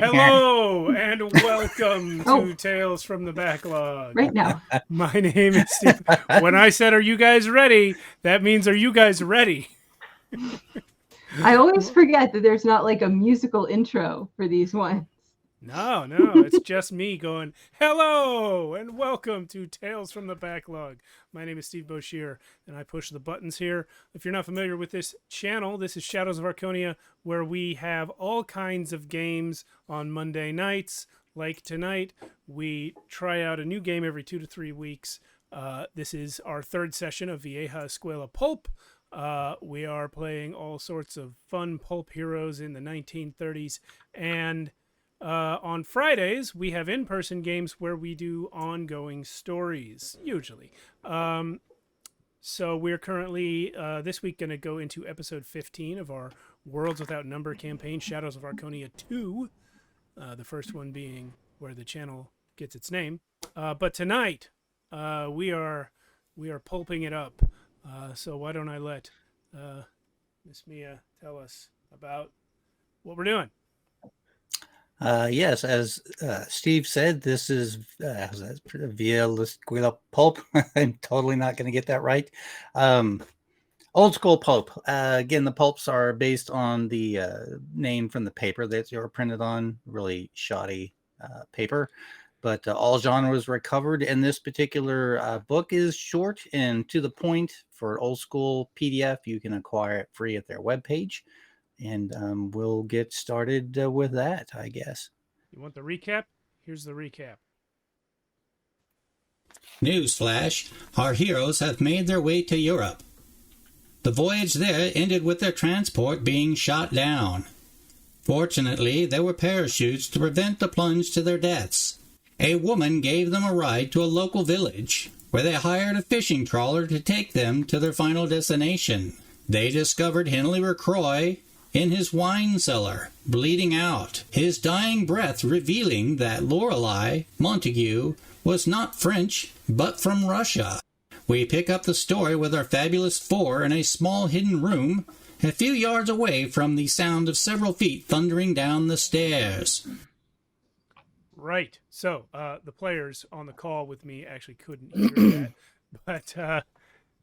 Hello and welcome to Tales from the Backlog. Right now. My name is Steve. When I said, "Are you guys ready?" that means, "Are you guys ready?" I always forget that there's not like a musical intro for these ones. No, it's just me going, "Hello and welcome to Tales from the Backlog." My name is Steve Boshier, and I push the buttons here. If you're not familiar with this channel, this is Shadows of Arconia, where we have all kinds of games on Monday nights. Like tonight, we try out a new game every 2 to 3 weeks. This is our third session of Vieja, Escuela, Pulp. We are playing all sorts of fun pulp heroes in the 1930s, and on Fridays, we have in-person games where we do ongoing stories, usually. So we're currently, this week, going to go into episode 15 of our Worlds Without Number campaign, Shadows of Arconia 2. The first one being where the channel gets its name. But tonight, we are pulping it up. So why don't I let Miss Mia tell us about what we're doing? Yes, as Steve said, this is Via Escuela Pulp. I'm totally not going to get that right. Old school pulp. Again, the pulps are based on the name from the paper that they were printed on, really shoddy paper. But all genres were covered, and this particular book is short and to the point. For old school PDF, you can acquire it free at their webpage. And we'll get started with that, I guess. You want the recap? Here's the recap. Newsflash, our heroes have made their way to Europe. The voyage there ended with their transport being shot down. Fortunately, there were parachutes to prevent the plunge to their deaths. A woman gave them a ride to a local village, where they hired a fishing trawler to take them to their final destination. They discovered Henry LaCroix in his wine cellar, bleeding out, his dying breath revealing that Lorelei Montague was not French, but from Russia. We pick up the story with our fabulous four in a small hidden room, a few yards away from the sound of several feet thundering down the stairs. Right. So, the players on the call with me actually couldn't hear that.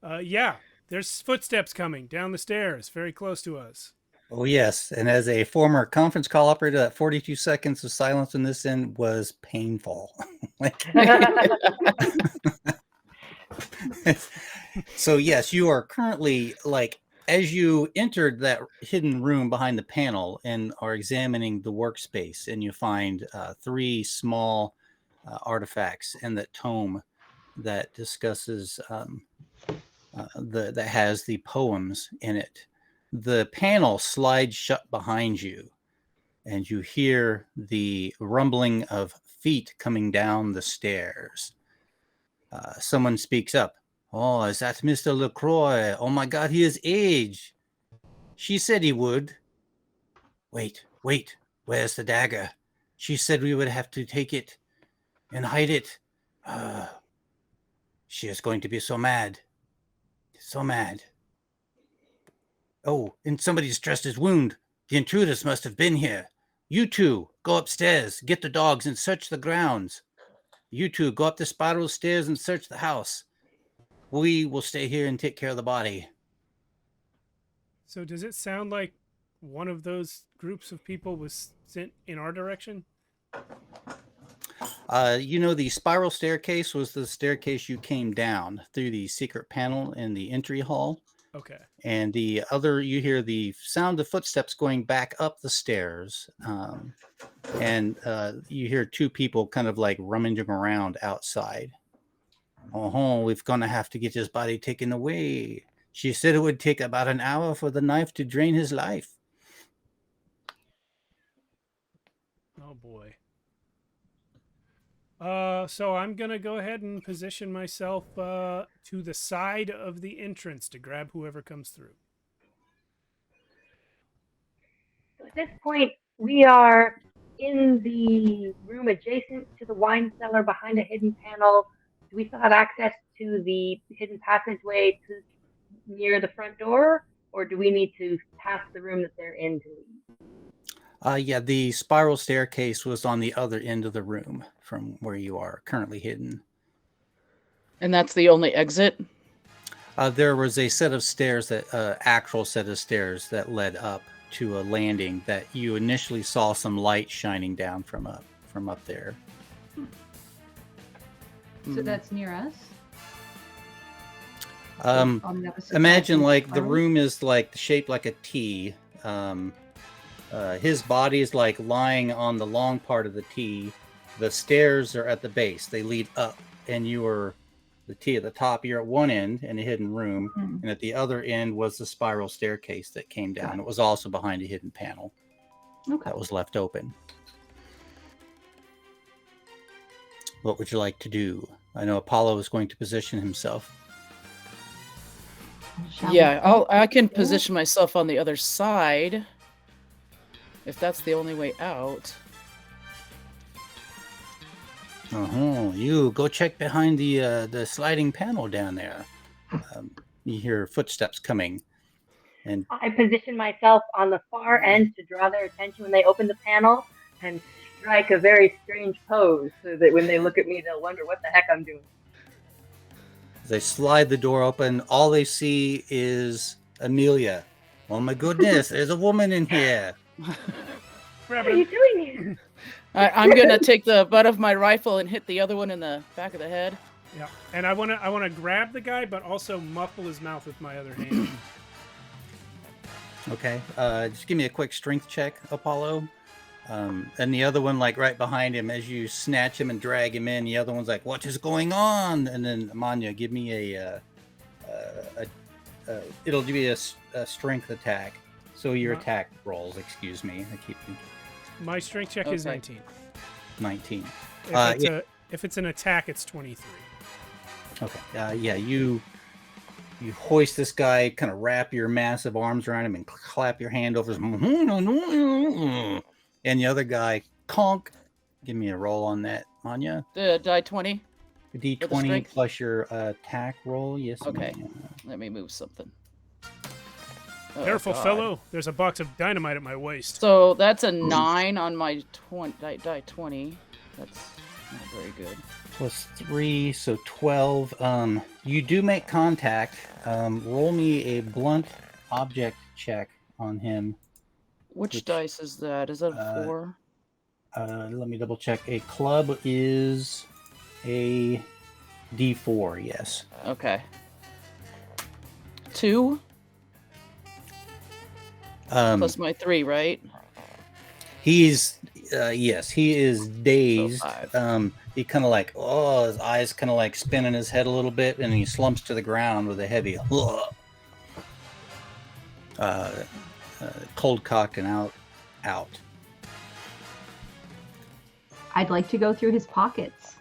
But, yeah, there's footsteps coming down the stairs, very close to us. Oh, yes. And as a former conference call operator, that 42 seconds of silence in this end was painful. So, yes, you are currently, as you entered that hidden room behind the panel and are examining the workspace, and you find three small artifacts and that tome that discusses, that has the poems in it. The panel slides shut behind you, and you hear the rumbling of feet coming down the stairs. Someone speaks up. "Oh, is that Mr. LaCroix? Oh my God, he is aged. She said he would." Wait, where's the dagger? She said we would have to take it and hide it. She is going to be so mad. So mad. Oh, and somebody's dressed his wound. The intruders must have been here. You two, go upstairs, get the dogs, and search the grounds. You two, go up the spiral stairs and search the house. We will stay here and take care of the body. So does it sound like one of those groups of people was sent in our direction? The spiral staircase was the staircase you came down through the secret panel in the entry hall. Okay. And the other, you hear the sound of footsteps going back up the stairs. And you hear two people kind of like rummaging around outside. "Oh, we're going to have to get his body taken away. She said it would take about an hour for the knife to drain his life." Oh, boy. So I'm going to go ahead and position myself to the side of the entrance to grab whoever comes through. So at this point, we are in the room adjacent to the wine cellar behind a hidden panel. Do we still have access to the hidden passageway near the front door, or do we need to pass the room that they're in to leave? Yeah, the spiral staircase was on the other end of the room from where you are currently hidden. And that's the only exit? There was a set of stairs actual set of stairs that led up to a landing that you initially saw some light shining down from up there. So that's near us. Um, On the opposite Imagine side of like the spiral? room is like shaped like a T. His body is like lying on the long part of the T. The stairs are at the base. They lead up, and you are the T at the top. You're at one end in a hidden room, Mhm. and at the other end was the spiral staircase that came down. It was also behind a hidden panel Okay. that was left open. What would you like to do? I know Apollo is going to position himself. Shall Yeah, we? I can position myself on the other side. If that's the only way out. You go check behind the sliding panel down there. You hear footsteps coming, and I position myself on the far end to draw their attention when they open the panel and strike a very strange pose so that when they look at me, they'll wonder what the heck I'm doing. as they slide the door open, all they see is Amelia. Oh my goodness, there's a woman in here. What are you doing here? I'm gonna take the butt of my rifle and hit the other one in the back of the head. Yeah, and I wanna grab the guy, but also muffle his mouth with my other hand. Okay, just give me a quick strength check, Apollo. And the other one, like right behind him, as you snatch him and drag him in, the other one's like, "What is going on?" And then Manya, give me it'll give you a strength attack. So your Uh-huh. attack rolls, excuse me. I keep My strength check is Okay. 19. 19. If it's an attack, it's 23. Okay. Yeah, you hoist this guy, kind of wrap your massive arms around him and clap your hand over his and the other guy conk. Give me a roll on that, Manya. The die 20. D20 strength? plus your attack roll. Yes. Okay. Manya. Let me move something. Oh, Careful, God. fellow. There's a box of dynamite at my waist. So that's a 9 on my die 20. That's not very good. Plus 3, so 12. You do make contact. Roll me a blunt object check on him. Which dice is that? Is that a 4? Let me double check. A club is a D4, yes. Okay. 2 plus my 3, right? He's yes, he is dazed. So 5. He kind of like, his eyes kind of like spin in his head a little bit, and he slumps to the ground with a heavy cold cocked and out. I'd like to go through his pockets.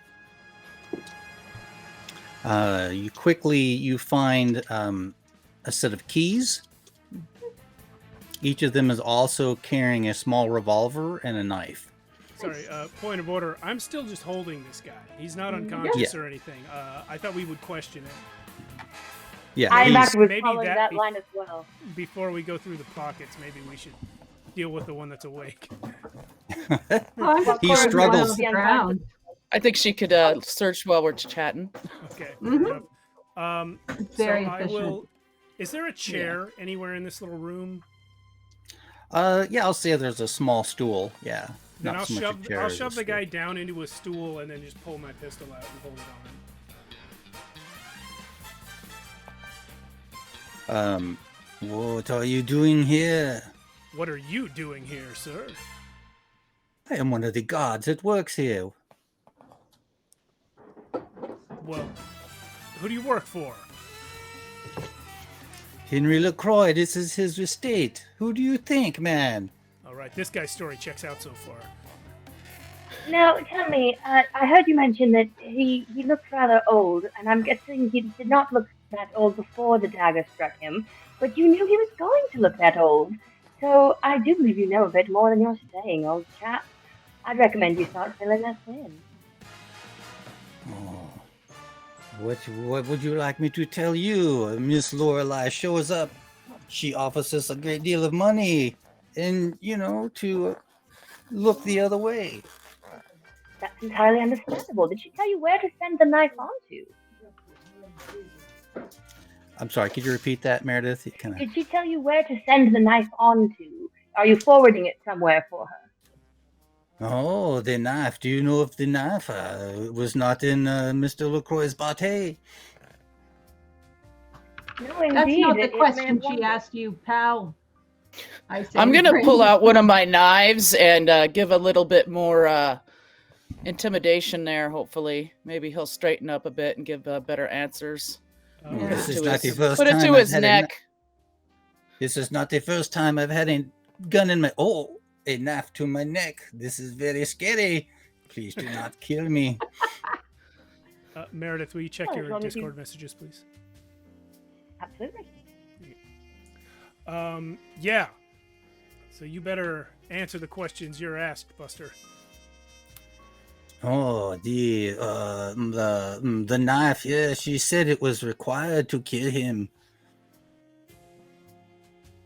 You find a set of keys. Each of them is also carrying a small revolver and a knife. Sorry, point of order. I'm still just holding this guy. He's not unconscious Yeah. or anything. I thought we would question him. Yeah, I in he's- fact was maybe following that that be- line as well. Before we go through the pockets, maybe we should deal with the one that's awake. Oh, I'm just He going struggles. on the ground. I think she could search while we're chatting. Okay. Mhm. fair enough. It's very so I efficient. will. Is there a chair anywhere in this little room? Yeah, I'll say there's a small stool. Yeah. Then not I'll so much a shove. chair I'll as a shove the stool. guy down into a stool and then just pull my pistol out and hold it on. What are you doing here? What are you doing here, sir? I am one of the guards that works here. Well, who do you work for? Henry LaCroix, this is his estate. Who do you think, man? All right, this guy's story checks out so far. Now, tell me, I heard you mention that he looked rather old, and I'm guessing he did not look that old before the dagger struck him, but you knew he was going to look that old. So I do believe you know a bit more than you're saying, old chap. I'd recommend you start filling us in. Oh, what would you like me to tell you? Miss Lorelei shows up. She offers us a great deal of money, and to look the other way. That's entirely understandable. Did she tell you where to send the knife onto? I'm sorry, could you repeat that, Meredith? You kinda... Did she tell you where to send the knife onto? Are you forwarding it somewhere for her? Oh, the knife. Do you know if the knife was not in Mr. LaCroix's bate? No, indeed. That's not the it may question have she wandered. asked you, pal. I say I'm to gonna pull Brandon. out one of my knives and give a little bit more intimidation there. Hopefully, maybe he'll straighten up a bit and give better answers. Yeah. This is To not his- the first Put it time to I've his had neck. This is not the first time I've had a gun in my... Oh, a knife to my neck. This is very scary. Please do not kill me. Meredith, will you check Oh, as your long as you- Discord messages, please? Absolutely. Yeah. So you better answer the questions you're asked, Buster. Oh, the knife. Yeah, she said it was required to kill him.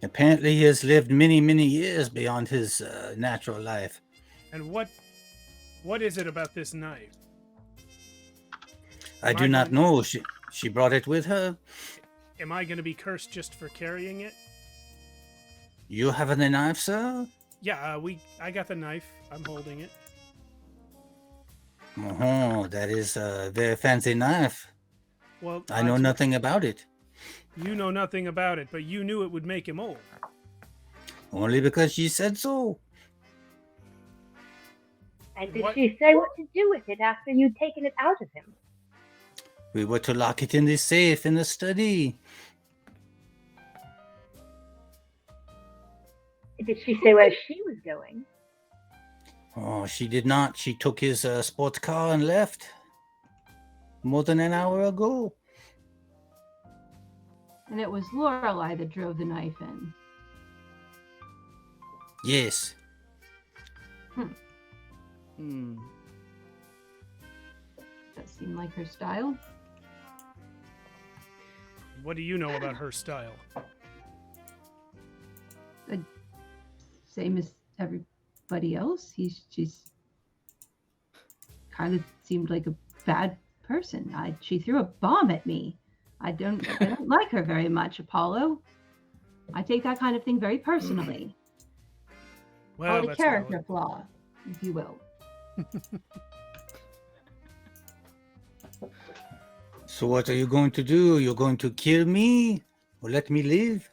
Apparently, he has lived many, many years beyond his natural life. And what is it about this knife? I do not know. She brought it with her. Am I going to be cursed just for carrying it? You have the knife, sir? Yeah, I got the knife. I'm holding it. Oh, that is a very fancy knife. Well, I know nothing about it. You know nothing about it, but you knew it would make him old. Only because she said so. And did What- she say what to do with it after you'd taken it out of him? We were to lock it in the safe in the study. Did she say where she was going? Oh, she did not. She took his sports car and left. More than an hour ago. And it was Lorelei that drove the knife in. Yes. Hmm. That seemed like her style. What do you know about her style? Same as everybody else. She's kind of seemed like a bad person. She threw a bomb at me. I don't like her very much, Apollo. I take that kind of thing very personally. Well, Call it a that's character valid. flaw, if you will. So what are you going to do? You're going to kill me? Or let me live?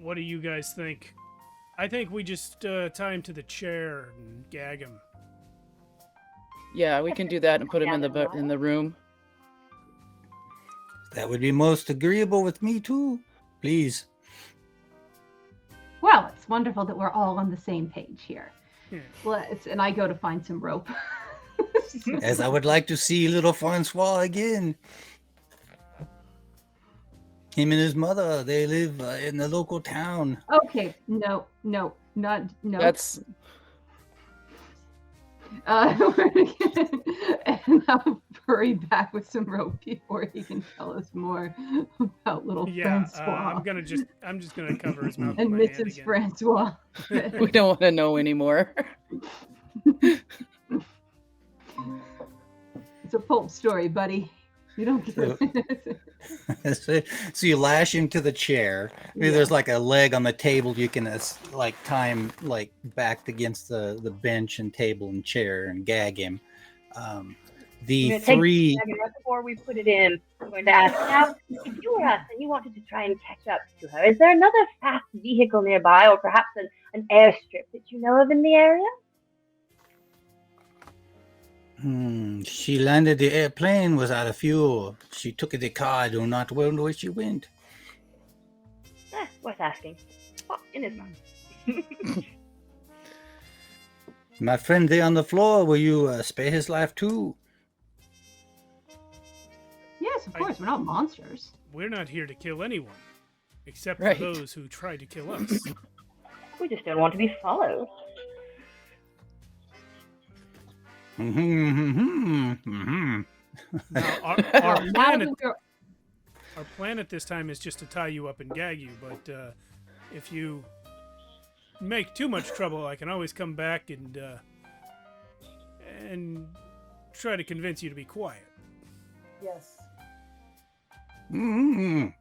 What do you guys think? I think we just tie him to the chair and gag him. Yeah, we can do that and put him in the room. That would be most agreeable with me too. Please. Well, it's wonderful that we're all on the same page here. Yeah. And I go to find some rope. As I would like to see little Francois again. Him and his mother, they live in the local town. Okay, no. That's And I'll hurry back with some rope before he can tell us more about little Yeah, Francois I'm just gonna cover his mouth and with my hand Mrs. again. Francois. we don't want to know anymore. It's a Pulp story, buddy. You don't get it. So you lash him to the chair. Maybe there's like a leg on the table. You can like tie him like backed against the bench and table and chair and gag him. The I'm gonna take three. the dragon right before we put it in. I'm going to ask now, if you were us and you wanted to try and catch up to her, is there another fast vehicle nearby, or perhaps an airstrip that you know of in the area? She landed the airplane was out of fuel. She took the car. I do not know where she went. Worth asking. Oh, in his mouth. My friend there on the floor, will you spare his life too? Yes, of course. We're not monsters. We're not here to kill anyone, except Right. for those who try to kill us. We just don't want to be followed. Now, our Now plan that we're- our plan at this time is just to tie you up and gag you, but if you make too much trouble, I can always come back and try to convince you to be quiet. Yes. Mm.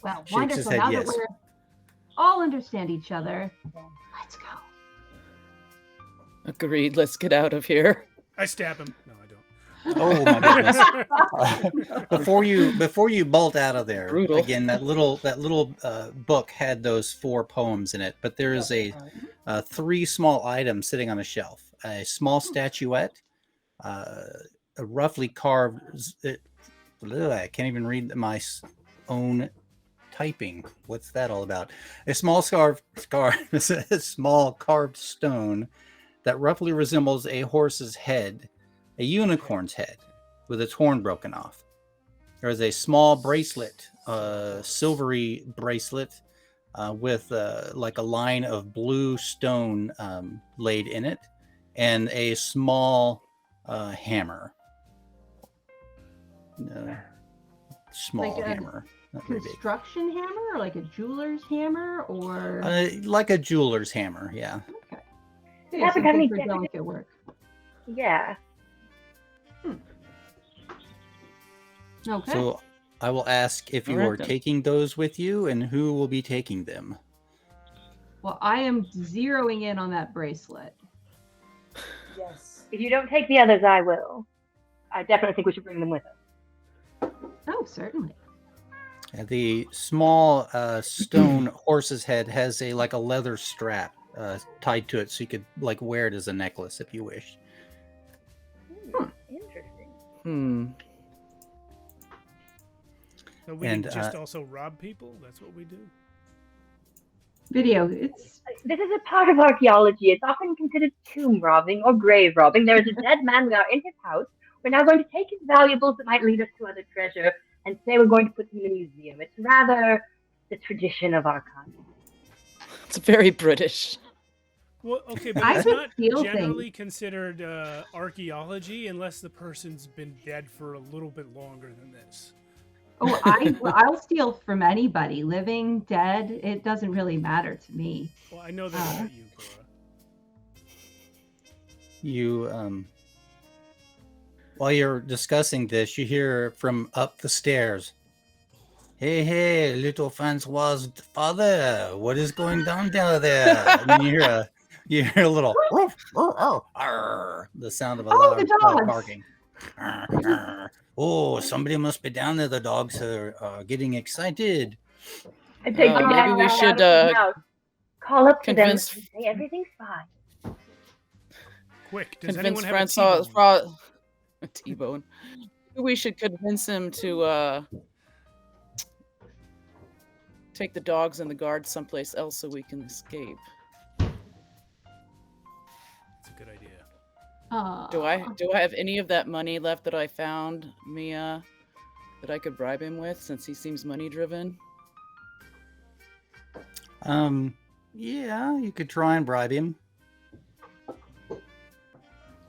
Well, Shakes his wonderful. head Now yes. that we all understand each other, let's go. Agreed. Let's get out of here. I stab him. No, I don't. Oh my goodness! Before you bolt out of there, Brutal. again, that little book had those 4 poems in it, but there is a 3 small items sitting on a shelf: a small statuette, a roughly carved. I can't even read my own typing. What's that all about? A small small carved stone that roughly resembles a horse's head, a unicorn's head, with its horn broken off. There is a small bracelet, silvery bracelet, with like a line of blue stone laid in it, and a small hammer. Small Like a hammer. Not very big. Construction hammer, or like a jeweler's hammer, or Like a jeweler's hammer, yeah. okay. Yeah, but Something I mean, for delicate work. Yeah. Okay. So I will ask if you Alright are then. taking those with you and who will be taking them. Well, I am zeroing in on that bracelet. Yes. If you don't take the others, I will. I definitely think we should bring them with us. Oh, certainly. The small stone horse's head has a leather strap tied to it, so you could wear it as a necklace if you wish. Interesting. So we And, can just also rob people? That's what we do? Video. It's This is a part of archaeology. It's often considered tomb robbing or grave robbing. There is a dead man. We are in his house. We're now going to take his valuables that might lead us to other treasure and say we're going to put them in a museum. It's rather the tradition of our kind. It's very British. Well, okay, but I it's could not feel generally considered archaeology unless the person's been dead for a little bit longer than this. I'll steal from anybody, living, dead. It doesn't really matter to me. Well, I know that about you, Cora. You while you're discussing this, you hear from up the stairs, hey, little Francois' father, what is going down there? And then you hear a little the sound of a Oh, the dog dogs. barking. Oh, somebody must be down there. The dogs are getting excited. I take the Maybe cat we out should, of his mouth, call up to them and convince- say everything's fine. Quick, does Convince anyone have Francois a T-bone? T-bone. We should convince him to take the dogs and the guards someplace else so we can escape. That's a good idea. Do I have any of that money left that I found, Mia, that I could bribe him with, since he seems money driven? Yeah, you could try and bribe him.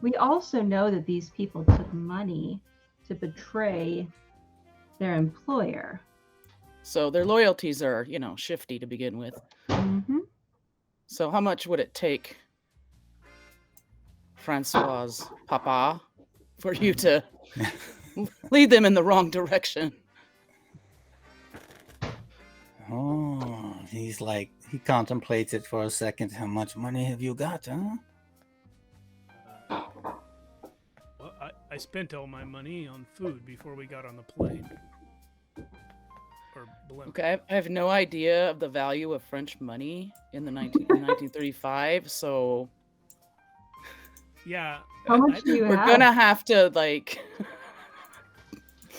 We also know that these people took money to betray their employer. So their loyalties are, shifty to begin with. Mm-hmm. So how much would it take, Francois' papa, for you to lead them in the wrong direction? Oh, he contemplates it for a second. How much money have you got, huh? Well, I spent all my money on food before we got on the plane. Or blimp. Okay, I have no idea of the value of French money in 1935, so Yeah. How much do you we're have? gonna have to,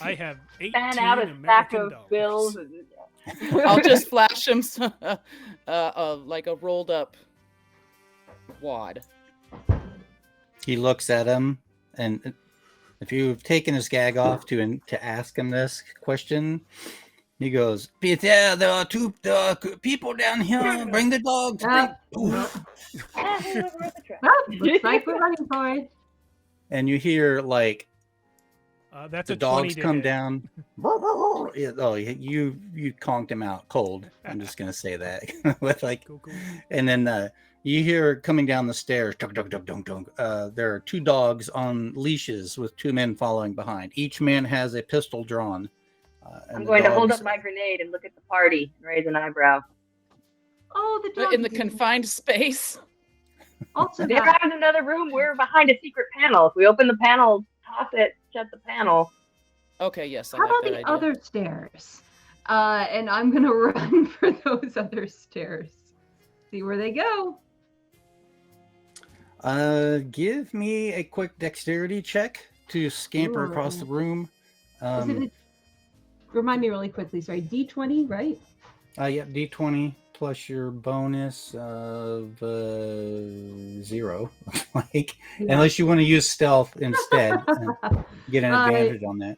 I have 18 Fan out a stack American of dollars. bills. I'll just flash him like a rolled up wad. He looks at him, and if you've taken his gag off to ask him this question, he goes, Peter, there are people down here. Bring the dogs. Ah, Oof. looks like we're running for it. And you hear That's The a 20 dogs to come hit. down. Yeah, oh, you conked him out cold. I'm just gonna say that with like, Cool. and then you hear coming down the stairs. Dunk, dunk, dunk, dunk, dunk. There are 2 dogs on leashes with 2 men following behind. Each man has a pistol drawn. And I'm the going to hold dogs- up my grenade and look at the party and raise an eyebrow. Oh, the But in the dog. confined space. Also, They're that. out in another room. We're behind a secret panel. If we open the panel, toss it, shut the panel. Okay, yes, I How like about that the idea. other stairs? And I'm gonna run for those other stairs. See where they go. Give me a quick dexterity check to scamper across the room. Is it remind me really quickly, sorry, D20, right? Yep, D20 plus your bonus of 0. Like, Yeah. unless you want to use stealth instead, and get an advantage on that.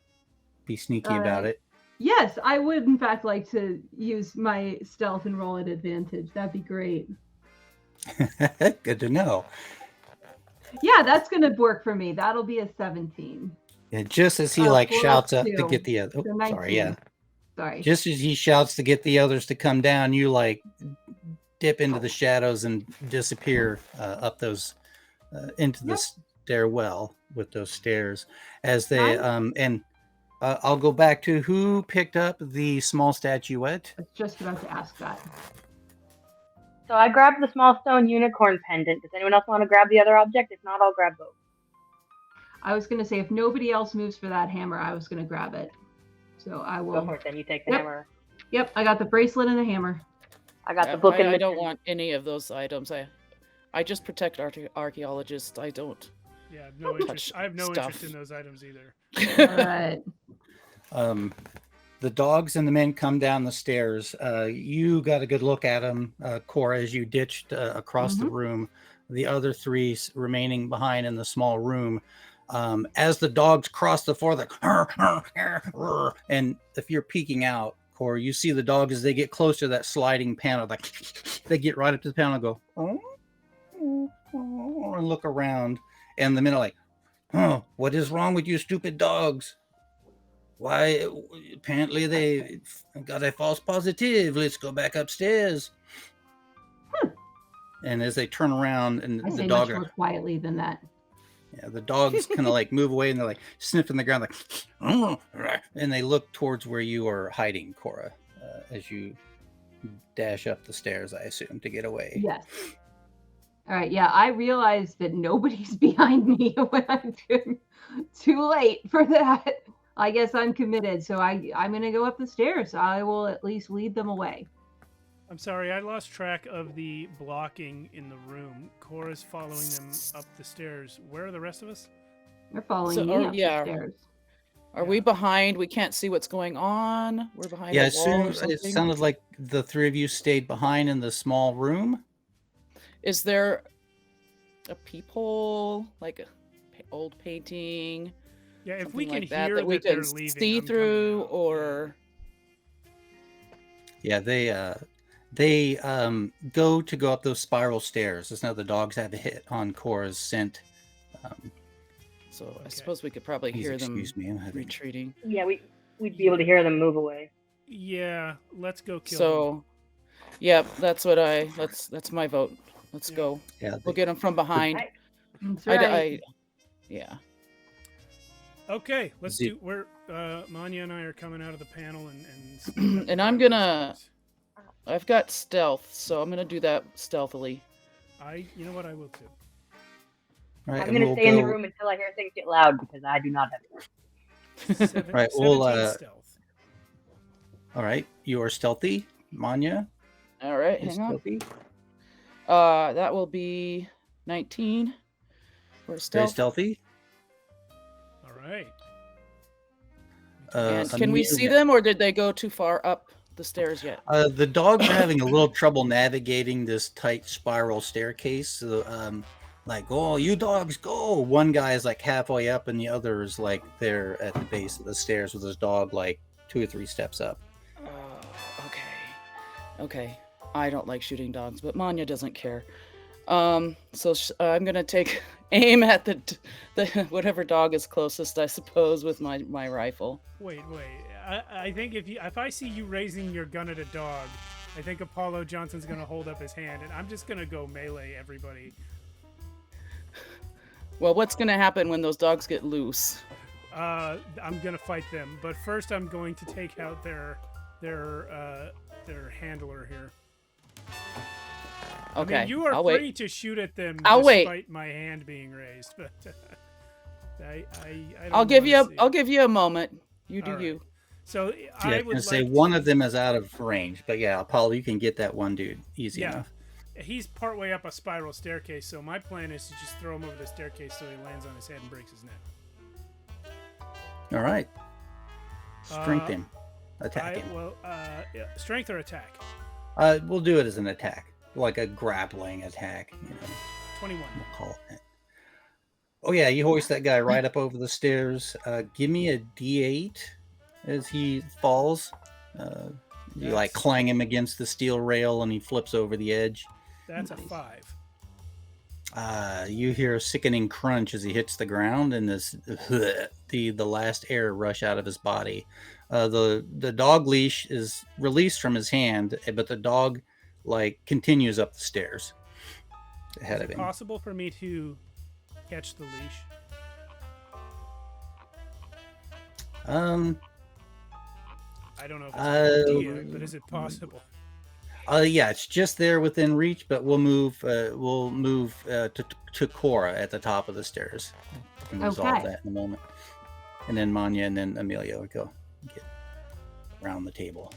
Be sneaky about it. Yes, I would in fact like to use my stealth and roll at advantage. That'd be great. Good to know. Yeah, that's gonna work for me. That'll be a 17. Yeah, just as he plus shouts up to 2. get the other. So Oh, 19. sorry, yeah. Sorry. Just as he shouts to get the others to come down, you dip into the shadows and disappear up those into the stairwell with those stairs. As they I'll go back to who picked up the small statuette. I was just about to ask that. So I grabbed the small stone unicorn pendant. Does anyone else want to grab the other object? If not, I'll grab both. I was gonna say if nobody else moves for that hammer, I was gonna grab it. So I will. Go for it then. You take the Yep. hammer. Yep, I got the bracelet and the hammer. I got the book and I the don't want any of those items. I just protect archaeologists. I don't. Yeah, no interest. I have no interest in those items either. All right. The dogs and the men come down the stairs. You got a good look at them, Cora, as you ditched across the room. The other 3 remaining behind in the small room. As the dogs cross the floor, and if you're peeking out, Cora, you see the dogs as they get closer to that sliding panel. They get right up to the panel and go, and look around. And the men are like, "Oh, what is wrong with you stupid dogs? Why, apparently they got a false positive. Let's go back upstairs." And as they turn around, and I the say dog much more quietly than that. Yeah, the dogs kind of move away, and they're sniffing the ground, and they look towards where you are hiding, Cora, as you dash up the stairs, I assume, to get away. Yes. All right. Yeah, I realized that nobody's behind me when I'm too late for that. I guess I'm committed, so I'm gonna go up the stairs. I will at least lead them away. I'm sorry, I lost track of the blocking in the room. Cora's following them up the stairs. Where are the rest of us? They're following me up the stairs. Are we behind? We can't see what's going on. We're behind. Yeah, a wall or it something? sounded like the 3 of you stayed behind in the small room. Is there a peephole, like a old painting? Yeah, if we can like that, hear that we they're can leaving, see I'm through, coming out. or Yeah, they go up those spiral stairs. As now the dogs have a hit on Cora's scent. So I suppose we could probably hear them retreating. Yeah, we'd be able to hear them move away. Yeah, let's go kill them. So, yeah, that's my vote. Let's go. Yeah, We'll get them from behind. That's right. Yeah. Okay, let's do. We're Manya and I are coming out of the panel and And I've got stealth, so I'm gonna do that stealthily. You know what, I will too. Right, I'm gonna stay in the room until I hear things get loud because I do not have it. Right, 17 stealth. All right, you are stealthy, Manya. All right, hang on. Stealthy. That will be 19. We're Very stealthy. All right. And can we see them, or did they go too far up the stairs yet? The dogs are having a little trouble navigating this tight spiral staircase. So, oh, you dogs go! One guy is halfway up, and the other is there at the base of the stairs with his dog 2 or 3 steps up. Okay. I don't like shooting dogs, but Manya doesn't care. I'm gonna take aim at the whatever dog is closest, I suppose, with my rifle. Wait. I think if I see you raising your gun at a dog, I think Apollo Johnson's gonna hold up his hand, and I'm just gonna go melee everybody. Well, what's gonna happen when those dogs get loose? I'm gonna fight them, but first I'm going to take out their handler here. Okay, I mean, you are I'll free wait. to shoot at them I'll despite wait. my hand being raised, but I don't I'll give you wanna see I'll it. give you a moment. You do All right. you. So Yeah, I I would was gonna like say one of them is out of range, but yeah, Apollo, you can get that one dude easy Yeah. enough. He's partway up a spiral staircase, so my plan is to just throw him over the staircase so he lands on his head and breaks his neck. All right, strength him, attack him. Strength or attack? We'll do it as an attack, like a grappling attack. 21. We'll call it that. Oh yeah, you hoist that guy right up over the stairs. Give me a D8 as he falls. You like That's- clang him against the steel rail, and he flips over the edge. That's a Nice. 5. You hear a sickening crunch as he hits the ground, and this the last air rush out of his body. The dog leash is released from his hand, but the dog continues up the stairs ahead Is of it him. possible for me to catch the leash? I don't know if it's a good idea, but is it possible? Yeah, it's just there within reach, but we'll move to Cora at the top of the stairs. We can resolve Okay. that in a moment. And then Manya and then Amelia will go get around the table.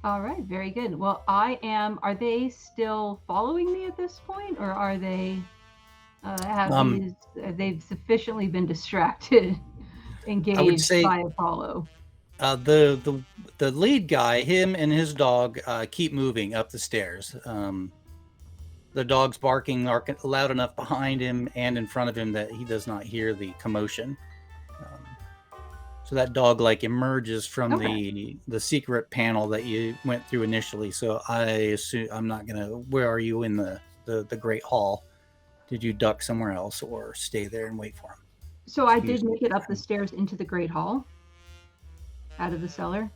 All right, very good. Well, are they still following me at this point, or are they, they've sufficiently been distracted, engaged say- by Apollo? The lead guy, him and his dog, keep moving up the stairs. The dog's barking loud enough behind him and in front of him that he does not hear the commotion. So that dog emerges from the secret panel that you went through initially. So I assume I'm not gonna. Where are you in the Great Hall? Did you duck somewhere else or stay there and wait for him? So I did make it up the stairs into the Great Hall, out of the cellar.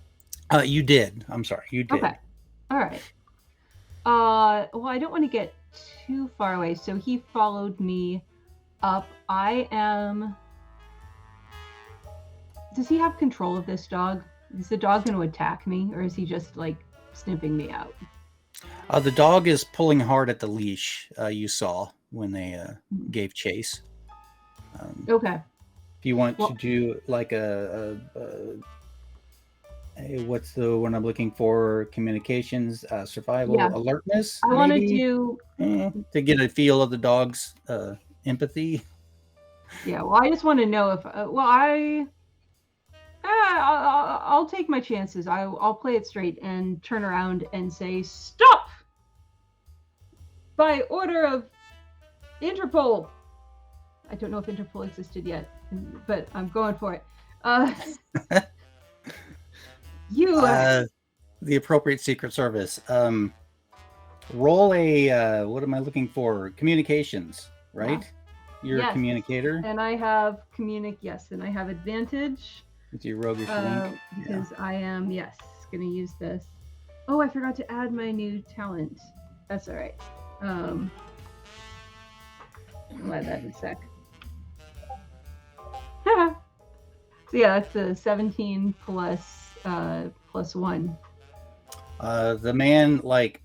You did. I'm sorry, you did. Okay. All right. Well, I don't want to get too far away. So he followed me up. Does he have control of this dog? Is the dog going to attack me, or is he just sniffing me out? The dog is pulling hard at the leash. You saw when they gave chase. Okay. If you want to do what's the one I'm looking for? Communications, survival, Yeah. alertness. I want to maybe? do. To get a feel of the dog's empathy. Yeah. Well, I just want to know if. I'll take my chances. I'll play it straight and turn around and say stop by order of Interpol. I don't know if Interpol existed yet, but I'm going for it. The appropriate Secret Service. Roll a what am I looking for? Communications, right? You're Yes. a communicator. And I have and I have advantage With your roguish link. because I am going to use this. Oh, I forgot to add my new talent. That's all right. I'll add that in a sec. So yeah, that's a 17 plus 1. The man,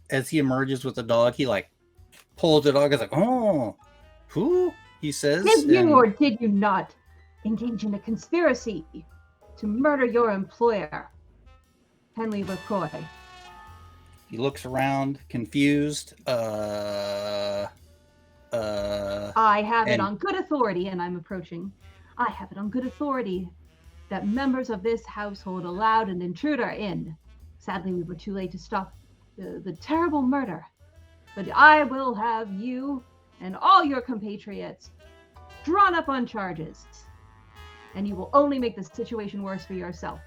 as he emerges with the dog, he pulls the dog. It's oh, who? He says. Did you and- or did you not engage in a conspiracy to murder your employer, Henley LaCroix? He looks around, confused. I have it and- on good authority, and I'm approaching. I have it on good authority that members of this household allowed an intruder in. Sadly, we were too late to stop the terrible murder. But I will have you and all your compatriots drawn up on charges. And you will only make the situation worse for yourself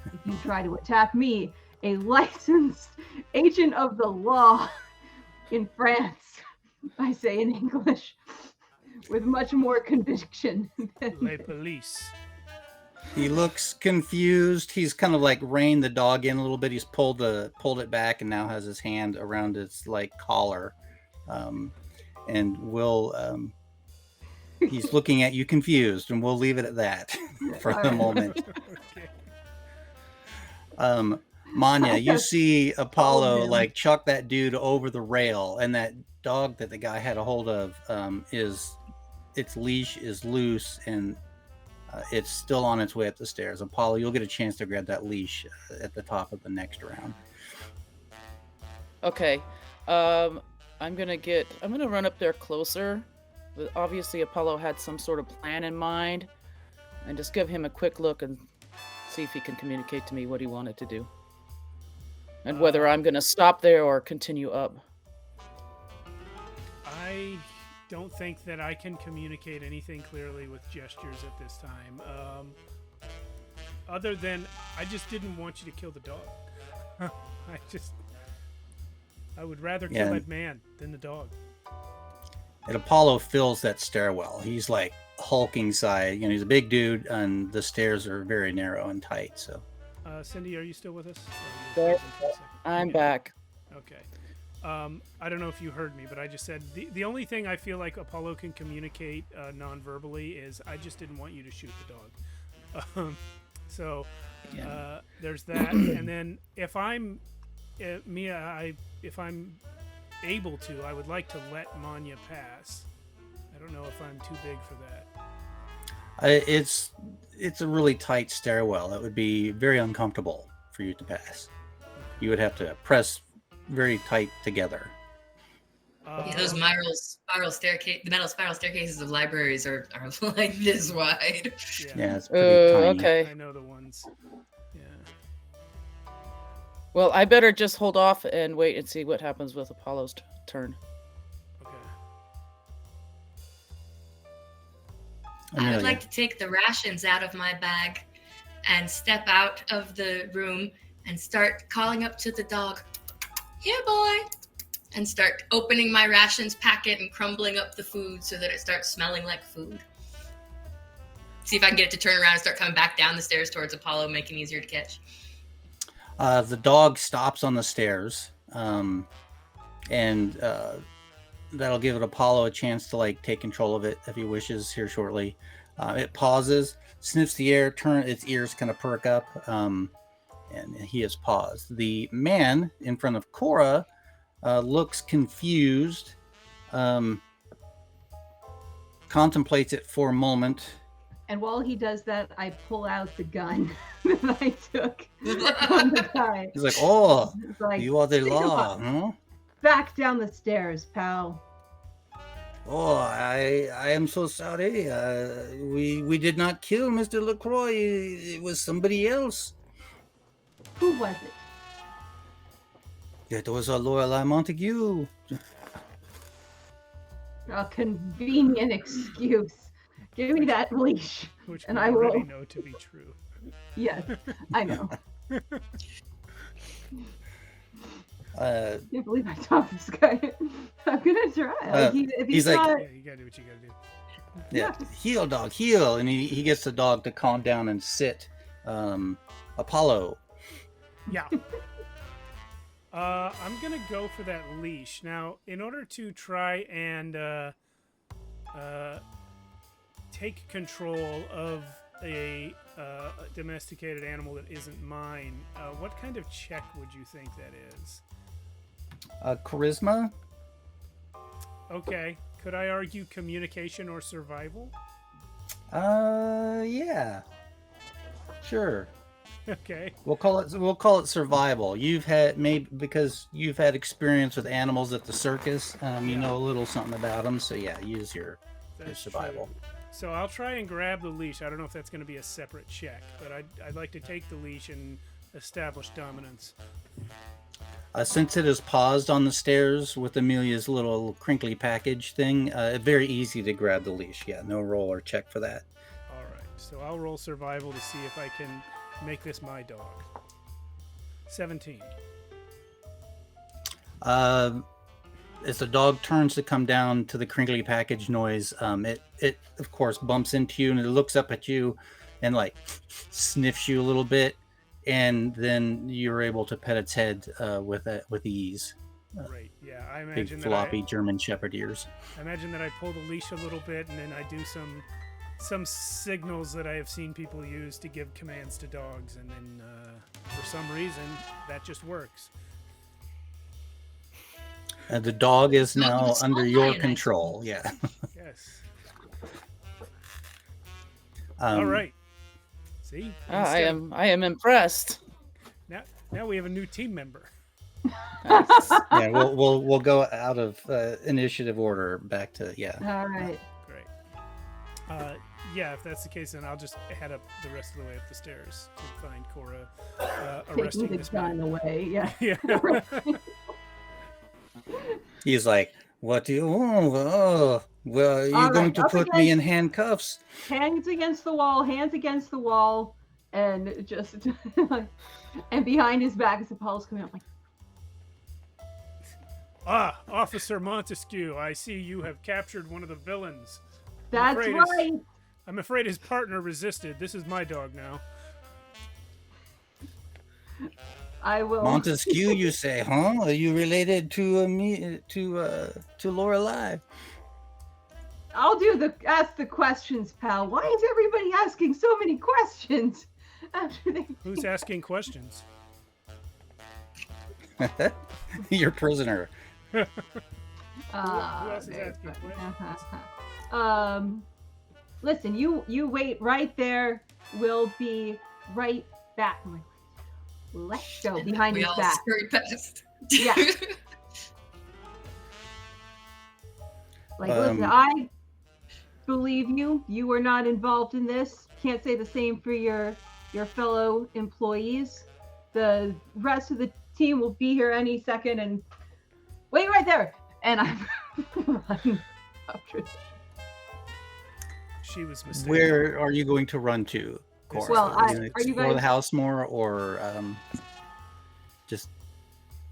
if you try to attack me, a licensed agent of the law, In France, I say in English with much more conviction. Les police. He looks confused. He's kind of like reined the dog in a little bit. He's pulled it back and now has his hand around its like collar, and he's looking at you confused, and we'll leave it at that for the moment. Okay. Manya, you see Apollo like chuck that dude over the rail, and that dog that the guy had a hold of, its leash is loose and it's still on its way up the stairs. Apollo, you'll get a chance to grab that leash at the top of the next round. Okay. I'm gonna run up there closer. But obviously Apollo had some sort of plan in mind, and just give him a quick look and see if he can communicate to me what he wanted to do. And whether I'm gonna stop there or continue up. I don't think that I can communicate anything clearly with gestures at this time. Other than, I just didn't want you to kill the dog. I would rather kill that man than the dog. And Apollo fills that stairwell. He's like hulking size. He's a big dude, and the stairs are very narrow and tight. So, Cindy, are you still with us? Yes, I'm back. Okay. I don't know if you heard me, but I just said the only thing I feel like Apollo can communicate non-verbally is I just didn't want you to shoot the dog. There's that. And then if I'm if I'm able to, I would like to let Manya pass. I don't know if I'm too big for that. It's a really tight stairwell. It would be very uncomfortable for you to pass. You would have to press very tight together. Those spiral staircase, the metal spiral staircases of libraries are like this wide. Yeah, it's pretty tiny. Okay. I know the ones. Yeah. Well, I better just hold off and wait and see what happens with Apollo's turn. Okay. I would like to take the rations out of my bag and step out of the room and start calling up to the dog, "Here, boy," and start opening my rations packet and crumbling up the food so that it starts smelling like food. See if I can get it to turn around and start coming back down the stairs towards Apollo, making it easier to catch. The dog stops on the stairs, and that'll give Apollo a chance to like take control of it if he wishes here shortly. It pauses, sniffs the air, its ears kind of perk up, and he has paused. The man in front of Cora looks confused, contemplates it for a moment. And while he does that, I pull out the gun that I took from the guy. He's like, "Oh, It's like, you are the "Sit law, up. huh? Back down the stairs, pal." Oh, I am so sorry. We did not kill Mr. LaCroix. It was somebody else. Who was it? It was a Lorelei Montague." A convenient excuse. Give me that leash. Which And we I already will- know to be true. Yes, I know. I can't believe I taught this guy. I'm gonna try. If he's like, Yeah, you gotta do what you gotta do. "Yeah, heel, dog, heel." And he gets the dog to calm down and sit. Apollo. Yeah. I'm gonna go for that leash. Now, in order to try and take control of a domesticated animal that isn't mine, what kind of check would you think that is? Charisma? Okay. Could I argue communication or survival? Yeah. Sure. Okay. We'll call it survival. Because you've had experience with animals at the circus. You know a little something about them. So yeah, use your survival. True. So I'll try and grab the leash. I don't know if that's going to be a separate check, but I'd like to take the leash and establish dominance. Since it is paused on the stairs with Amelia's little crinkly package thing, very easy to grab the leash. Yeah, no roll or check for that. All right. So I'll roll survival to see if I can make this my dog. 17. as the dog turns to come down to the crinkly package noise, it of course bumps into you and it looks up at you and like sniffs you a little bit, and then you're able to pet its head with ease. Right. Yeah, I Big imagine floppy German Shepherd ears. I imagine that I pull the leash a little bit, and then I do some signals that I have seen people use to give commands to dogs, and then for some reason that just works. The dog is Not now with a small under your lioness. control. Yeah. Yes. Um, All right. See? I am impressed. Now we have a new team member. Yeah, we'll go out of initiative order back to All right. Great. Yeah, if that's the case, then I'll just head up the rest of the way up the stairs to find Cora Taking arresting the this gun man. away. Yeah. Yeah. He's like, "What do you want? Oh, well, you're All going right, to up put me in against- handcuffs." Hands against the wall, and just and behind his back as Apollo's coming up like, Officer Montesquieu, I see you have captured one of the villains. that's afraid right. I'm afraid his partner resisted. This is my dog now. I will. Montesquieu, you say, huh? Are you related to me to Lorelei? I'll ask the questions, pal. Why is everybody asking so many questions after they? Who's asking questions? Your prisoner. Who else is Very asking good. questions? Listen, you wait right there. We'll be right back. I'm like, let's go behind We his all back. scurry past. Yeah. Like, listen, Um, I believe you. You were not involved in this. Can't say the same for your fellow employees. The rest of the team will be here any second, and wait right there. And I'm running after them. She was mistaken. Where are you going to run to, Cora? Well, Are you gonna are you explore the guys- house more, or just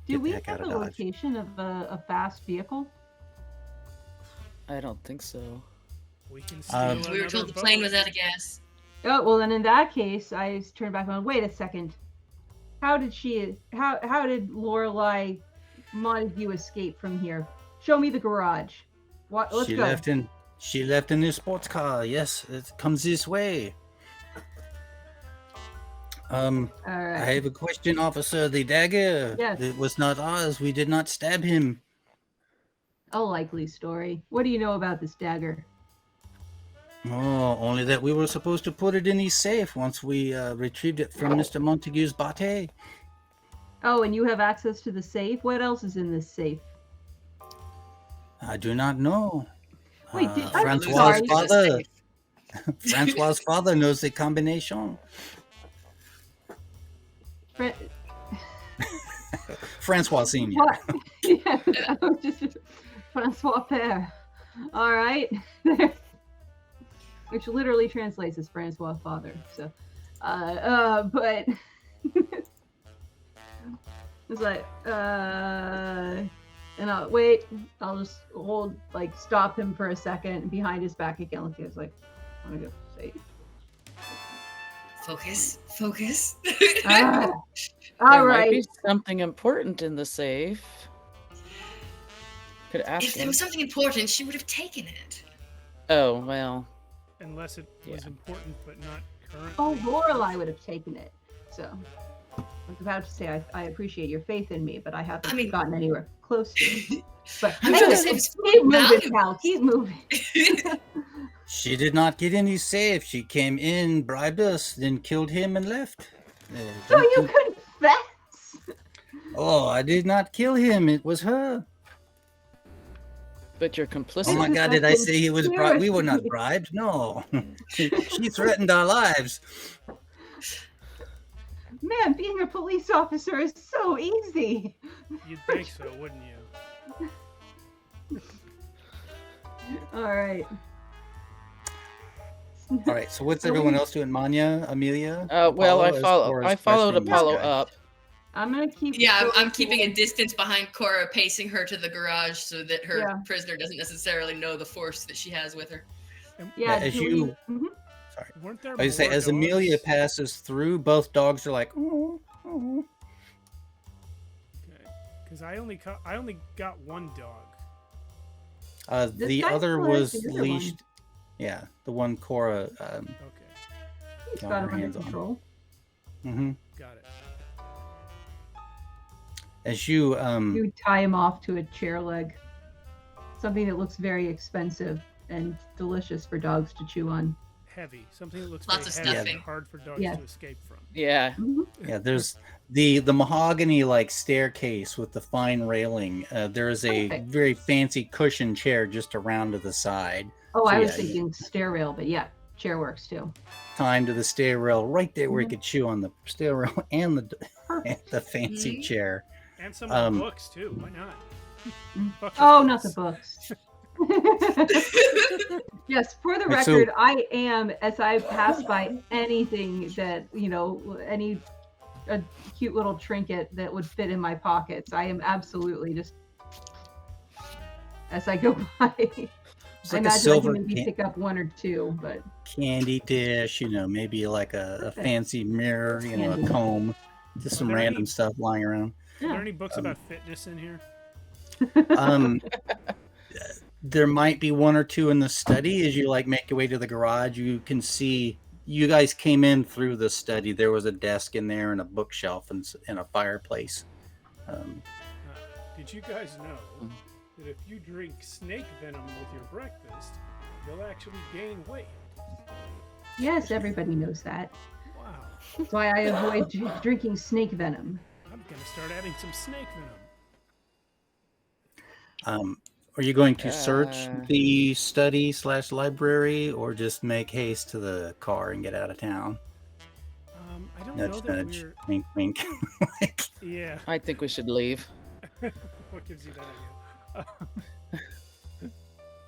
Do get we the heck have out a of Dodge? location of a fast vehicle? I don't think so. We can steal Um, We were another told the boat. plane was out of gas. Oh well, then in that case, I just turned back on. Wait a second. How did Lorelei Montague escape from here? Show me the garage. What? Let's She go. left in his sports car. Yes, it comes this way. All I right. have a question, officer. The dagger. Yes. It was not ours. We did not stab him. A likely story. What do you know about this dagger? Oh, only that we were supposed to put it in his safe once we retrieved it from Mr. Montague's bate. Oh, and you have access to the safe? What else is in this safe? I do not know. Wait, I'm Francois's sorry. father. Francois's father knows the combination. Francois Senior. What? Yeah, I was just Francois Père. All right. Which literally translates as Francois father. So, but it's like, and I'll wait. I'll just stop him for a second behind his back again. Like, it's like, I'm gonna go say. Focus. Ah, There all might be right. something important in the safe. Could ask If there him. was something important, she would have taken it. Oh well. Unless it was Yeah. important but not currently. Oh, Lorelei would have taken it. So, I was about to say I appreciate your faith in me, but I haven't gotten anywhere close to it. But I'm anyway, gonna say it's keep moving, valuable. pal. Keep moving. She did not get in his safe. She came in, bribed us, then killed him and left. So you confess? Oh, I did not kill him. It was her. But you're Oh complicit. my is God, a did I say he was bribed? We were not conspiracy. bribed. No. She threatened our lives. Man, being a police officer is so easy. You'd think so, wouldn't you? All right. All right, so what's everyone else doing? Manya, Amelia? Well, Apollo, as far as I followed questioning this Apollo guy. up. I'm gonna keep. Yeah, I'm going keeping a towards- distance behind Cora, pacing her to the garage so that her Yeah. prisoner doesn't necessarily know the force that she has with her. Yeah, as do you- we- Mhm. Sorry. Weren't there I was say, more as Amelia dogs? passes through, both dogs are like, oh, oh. Okay. Because I only got one dog. This The guy other still has was the other one. leashed. Yeah, the one Cora Okay. He's got got her him under hands on. control. Got it. As you You tie him off to a chair leg. Something that looks very expensive and delicious for dogs to chew on. Heavy. Something that looks Lots very of heavy, stuffing. hard for dogs Yeah. to escape from. Yeah. Mhm. yeah, there's the mahogany like staircase with the fine railing. There is a Perfect. very fancy cushion chair just around to the side. Oh, I So, was yeah, thinking stair rail, but yeah, chair works too. Time to the stair rail right there where he Mhm. could chew on the stair rail and the fancy Mhm. chair. And some of the Um, books too. Why not? Mm. Fuck Oh, your not the books. books. Yes, for the Right, so- record, I am, as I pass by anything that, any a cute little trinket that would fit in my pockets, I am absolutely just, as I go by, It's I like a imagine I silver can maybe pick up one or two, but candy dish, maybe like a Perfect. fancy mirror, a Candy. comb, just some there random any- stuff lying around. Are yeah. there any books about fitness in here? Um, there might be one or two in the study. As you make your way to the garage, you can see you guys came in through the study. There was a desk in there and a bookshelf and a fireplace. Did you guys know that if you drink snake venom with your breakfast, you'll actually gain weight? Yes, everybody knows that. Wow. That's why I avoid drinking snake venom. I'm gonna start adding some snake venom. Are you going to search Uh. the study/library or just make haste to the car and get out of town? I don't know Nudge, that nudge, we're. wink, wink. Yeah. I think we should leave. What gives you that idea?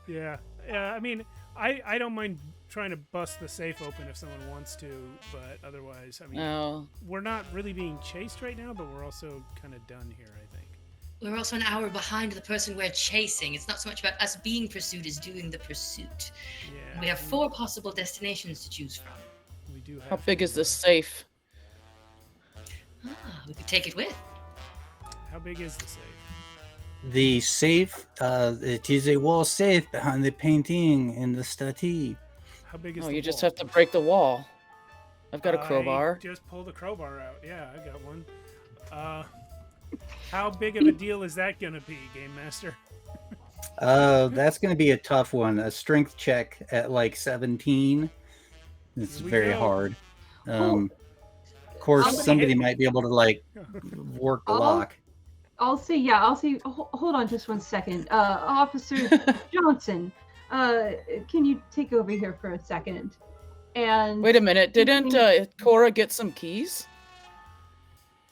Yeah. Yeah. I mean, I don't mind trying to bust the safe open if someone wants to, but otherwise, I mean, No. we're not really being chased right now, but we're also kind of done here, I think. We're also an hour behind the person we're chasing. It's not so much about us being pursued as doing the pursuit. Yeah. We have 4 possible destinations to choose from. We do have. How big is this safe? We could take it with. How big is the safe? The safe, it is a wall safe behind the painting in the study. How big is Oh, the you just wall? have to break the wall. I've got a crowbar. I just pull the crowbar out. Yeah, I got one. How big of a deal is that gonna be, Game Master? That's going to be a tough one. A strength check at 17. It's Here we very go. hard. Of course, Somebody somebody hit- might be able to work the Oh. lock. I'll say. Hold on just one second. Officer Johnson, can you take over here for a second? And Wait a minute. Didn't Cora get some keys?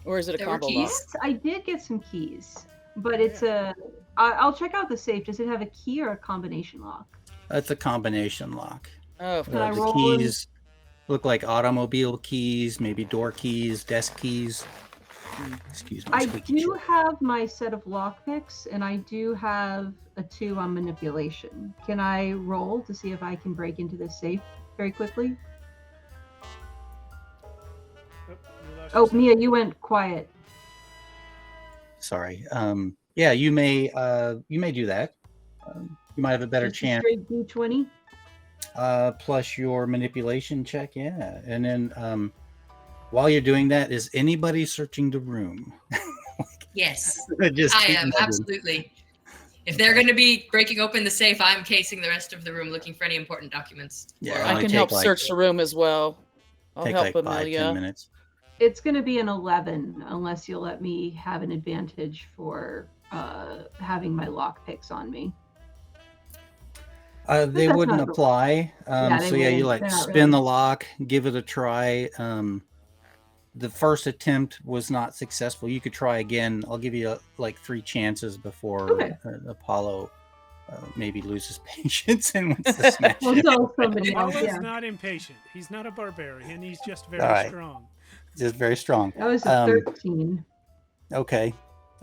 Or is it a There were combo keys? lock? yes, I did get some keys, but it's I'll check out the safe. Does it have a key or a combination lock? That's a combination lock. Oh, Can I The roll in? keys look like automobile keys, maybe door keys, desk keys. Excuse me. I squeaky do chair. have my set of lock picks, and I do have a 2 on manipulation. Can I roll to see if I can break into this safe very quickly? You lost Oh, yourself. Mia, you went quiet. Sorry. Yeah, you may do that. You might have a better Just a chance. straight D20. Plus your manipulation check, yeah. And then while you're doing that, is anybody searching the room? Yes, Just I keep am, nudging. absolutely. If they're going to be breaking open the safe, I'm casing the rest of the room looking for any important documents. Yeah, Or- I I only can take, help like- search the room as well. I'll Take help 5-10 Amelia. minutes. It's going to be an 11 unless you'll let me have an advantage for having my lock picks on me. They That's wouldn't not- apply. Yeah, they So yeah, you wouldn't. They're not spin really- the lock, give it a try. The first attempt was not successful. You could try again. I'll give you 3 chances before Okay. Apollo maybe loses patience and wants to smash We'll it. tell somebody else. Apollo's Yeah, not impatient. He's not a barbarian. He's just very All right. strong. Just very strong. that was a Um, 13. Okay.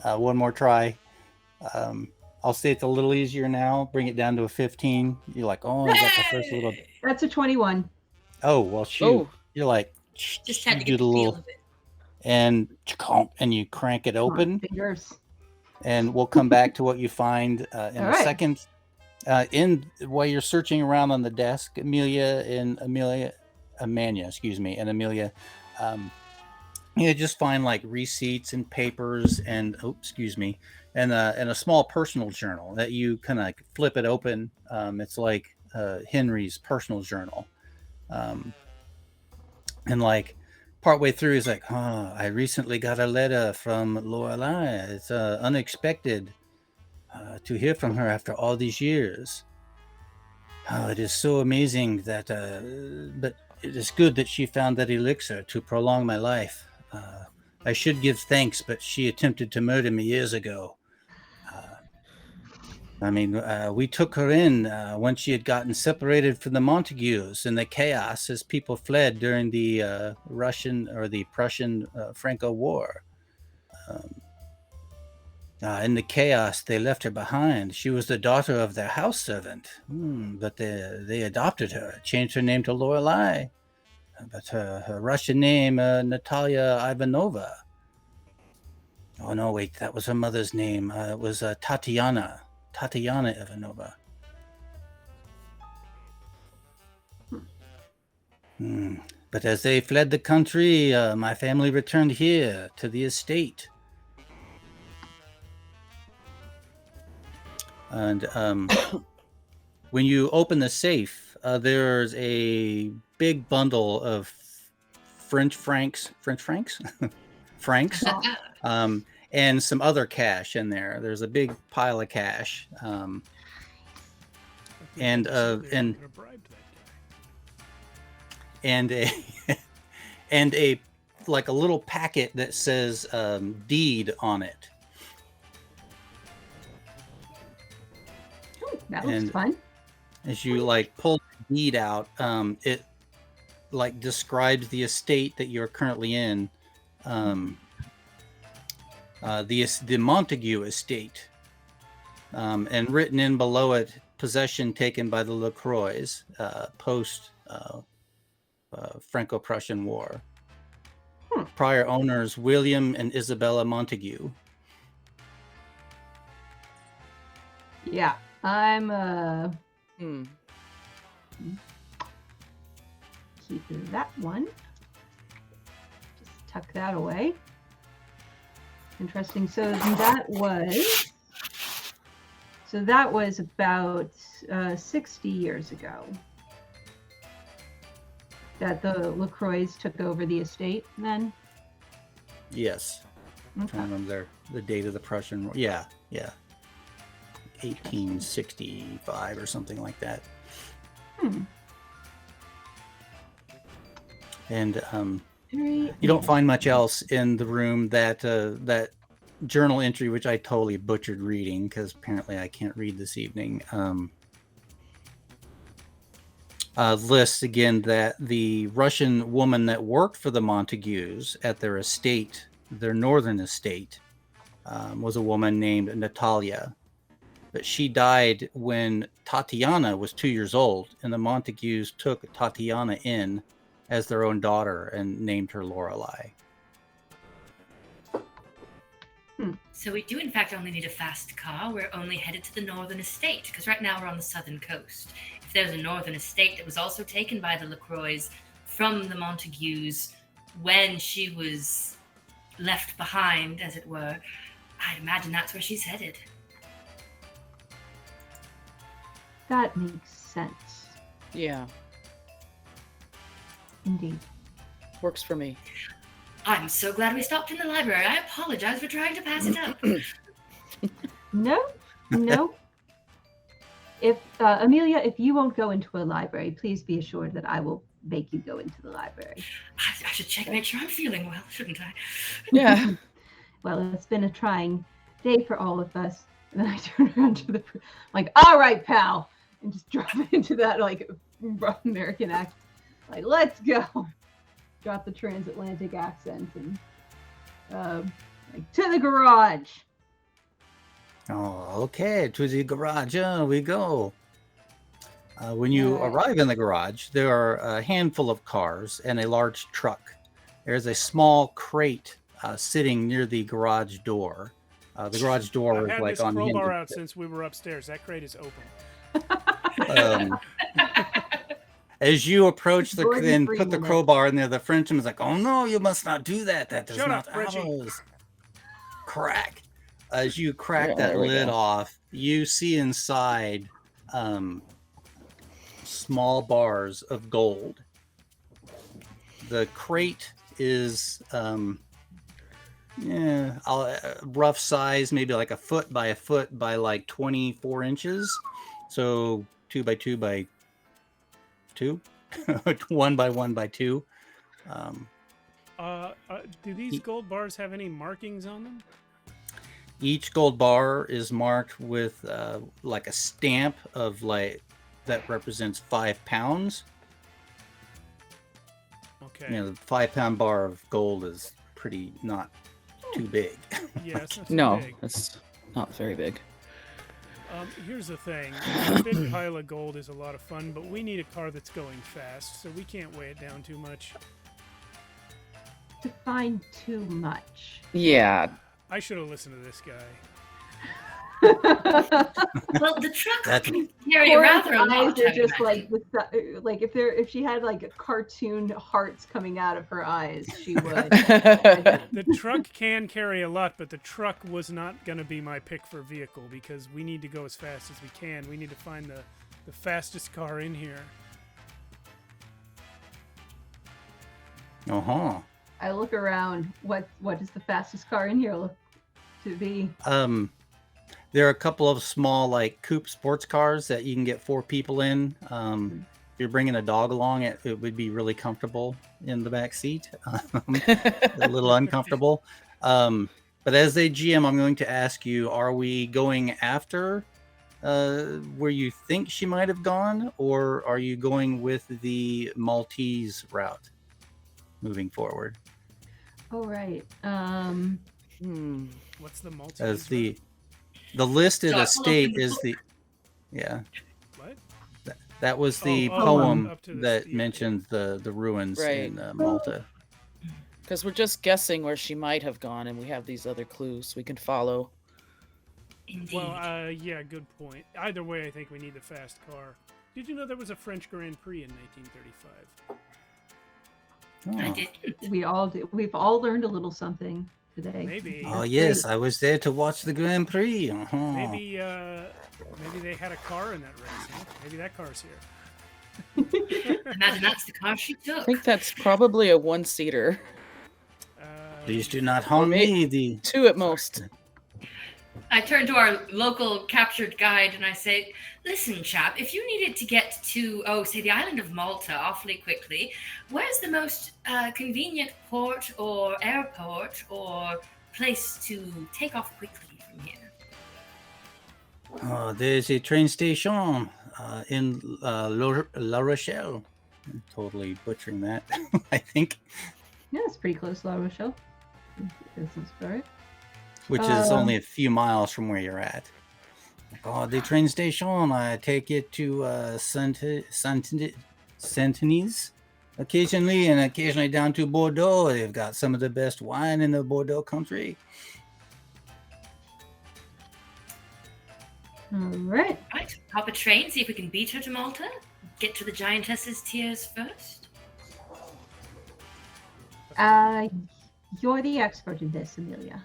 One more try. I'll say it's a little easier now. Bring it down to a 15. You're like, oh, you got the first little. That's a 21. Oh, well, shoot. Oh. You're like, Just had to you get do the the feel little, of it. and you crank it Come on, open, fingers. and we'll come back to what you find in All a right. second. While you're searching around on the desk, Amania, you just find like receipts and papers and and a small personal journal that you kind of like flip it open. It's like Henry's personal journal, and like partway through, he's like, "Oh, I recently got a letter from Lorelai. It's unexpected to hear from her after all these years. Oh, it is so amazing that, but it is good that she found that elixir to prolong my life. I should give thanks, but she attempted to murder me years ago. We took her in when she had gotten separated from the Montagues in the chaos as people fled during the Prussian-Franco War. In the chaos, they left her behind. She was the daughter of their house servant, but they adopted her, changed her name to Lorelai. But her Russian name, Natalia Ivanova. Oh, no, wait, that was her mother's name. It was Tatiana Ivanova. But as they fled the country, my family returned here to the estate. And when you open the safe, there's a big bundle of French francs, and some other cash in there. There's a big pile of cash, and a like a little packet that says deed on it. That looks fun. As you like pull the deed out, it like describes the estate that you're currently in, the Montague estate, and written in below it, possession taken by the LaCroix post Franco-Prussian War. Prior owners William and Isabella Montague. Yeah. I'm keep that one. Just tuck that away. Interesting. So that was about 60 years ago that the LaCroix took over the estate then? Yes. Okay. I'm trying to remember the date of the Prussian War. Yeah. 1865 or something like that. And you don't find much else in the room. That journal entry, which I totally butchered reading because apparently I can't read this evening, lists again that the Russian woman that worked for the Montagues at their estate, their northern estate, was a woman named Natalia. But she died when Tatiana was 2 years old, and the Montagues took Tatiana in as their own daughter and named her Lorelai. So we do, in fact, only need a fast car. We're only headed to the northern estate, because right now we're on the southern coast. If there's a northern estate that was also taken by the LaCroix from the Montagues when she was left behind, as it were, I'd imagine that's where she's headed. That makes sense. Yeah, Indeed. works for me. I'm so glad we stopped in the library. I apologize for trying to pass it up. No. If Amelia, if you won't go into a library, please be assured that I will make you go into the library. I should check and make sure I'm feeling well, shouldn't I? Yeah. Well, it's been a trying day for all of us. And then I turn around to the like, all right, pal, and just drop it into that like rough American accent. Like, let's go. Drop the transatlantic accent and To the garage. Oh, okay. To the garage we go. When you Right. arrive in the garage, there are a handful of cars and a large truck. There's a small crate sitting near the garage door. The garage door I've is had like this on the crowbar hinges. out since we were upstairs. That crate is open. As you approach the Gordon and put the Freeman. crowbar in there, the Frenchman's like, "Oh no, you must not do that. That is Shut not up, Reggie." ours." Crack. As you crack Yeah, that there we lid go. off, you see inside small bars of gold. The crate is rough size, maybe like a foot by like 24 inches. So 2 by 2 by 2, 1 by 1 by 2. Do these gold bars have any markings on them? Each gold bar is marked with like a stamp of like that represents 5 pounds. Okay. You know, the 5 pound bar of gold is pretty not too big. Yeah, it's not too No, big. it's not very big. Here's the thing. A big pile of gold is a lot of fun, but we need a car that's going fast, so we can't weigh it down too much. Define too much. Yeah. I should have listened to this guy. Well, the truck That- can carry Cora's rather a lot. eyes I are just imagine. like if she had like a cartoon hearts coming out of her eyes, she would. The truck can carry a lot, but the truck was not going to be my pick for vehicle because we need to go as fast as we can. We need to find the fastest car in here. I look around. What is the fastest car in here look to be? There are a couple of small like coupe sports cars that you can get 4 people in. If you're bringing a dog along, it would be really comfortable in the back seat. A little uncomfortable. But as a GM, I'm going to ask you, are we going after where you think she might have gone, or are you going with the Maltese route moving forward? Oh right. What's the Maltese? As the listed So I pull estate open the is book. the What? that was the Oh, poem up to this- that yeah. mentioned the ruins Right. in Malta. Because we're just guessing where she might have gone, and we have these other clues we can follow. Indeed. Well, yeah, good point. Either way, I think we need the fast car. Did you know there was a French Grand Prix in 1935? I Oh. did. We all do. We've all learned a little something today. Maybe. Oh yes, I was there to watch the Grand Prix. Maybe they had a car in that race. Huh? Maybe that car's here. Imagine that's the car she I took. think that's probably a one-seater. Please do not harm me. The 2 at most. I turn to our local captured guide and I say, listen, chap, if you needed to get to, say, the island of Malta awfully quickly, where's the most convenient port or airport or place to take off quickly from here? there's a train station in La Rochelle. I'm totally butchering that. I think, Yeah, it's pretty close to La Rochelle. Business story. which is only a few miles from where you're at. Oh, the train station. I take it to Saint-Denis occasionally, and occasionally down to Bordeaux. They've got some of the best wine in the Bordeaux country. All right. Right, hop a train, see if we can beat her to Malta. Get to the giantess's tears first. You're the expert in this, Amelia.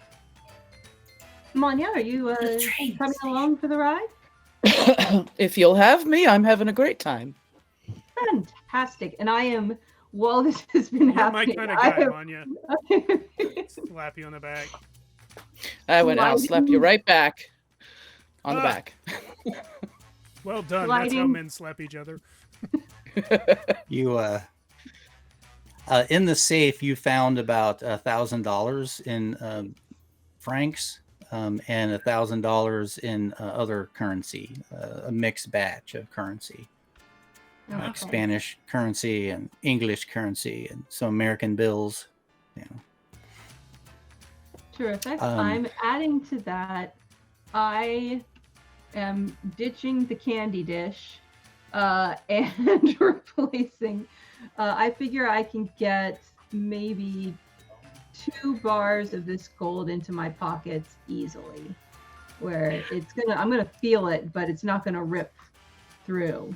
Manya, are you The train coming station. along for the ride? If you'll have me, I'm having a great time. Fantastic. And I am, while this has been You're my happening, kind of I guy, am- Manya. Slap you on the back. I'll slap you right back on the Ah. back. Well done. That's how Sliding. men slap each other. You in the safe you found about $1,000 in francs and $1,000 in other currency, a mixed batch of currency, like Okay. Spanish currency and English currency and some American bills. You know. Terrific. I'm adding to that. I am ditching the candy dish and replacing. I figure I can get maybe 2 bars of this gold into my pockets easily, where I'm gonna feel it, but it's not gonna rip through.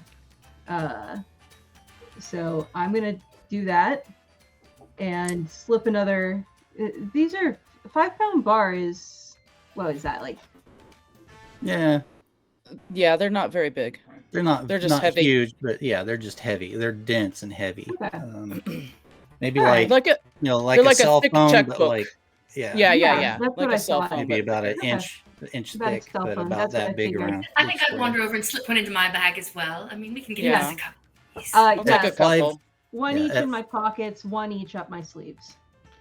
So I'm gonna do that and slip another. These are 5-pound bar is, what is that, like? Yeah, they're not very big. they're not. They're just not heavy. huge, but yeah, they're just heavy. They're dense and heavy. Okay. Maybe All right. like Like a like they're a like a cell thick phone, but checkbook. like yeah, Yeah, that's like what a I cell thought. phone. maybe but about an Okay. inch About a thick, cell but phone, about that's what I that big figured. around. I think I'd square. wander over and slip one into my bag as well. I mean, we can get Yeah. us a couple. I'll take a Yes, couple. one Yeah, each at- in my pockets, one each up my sleeves.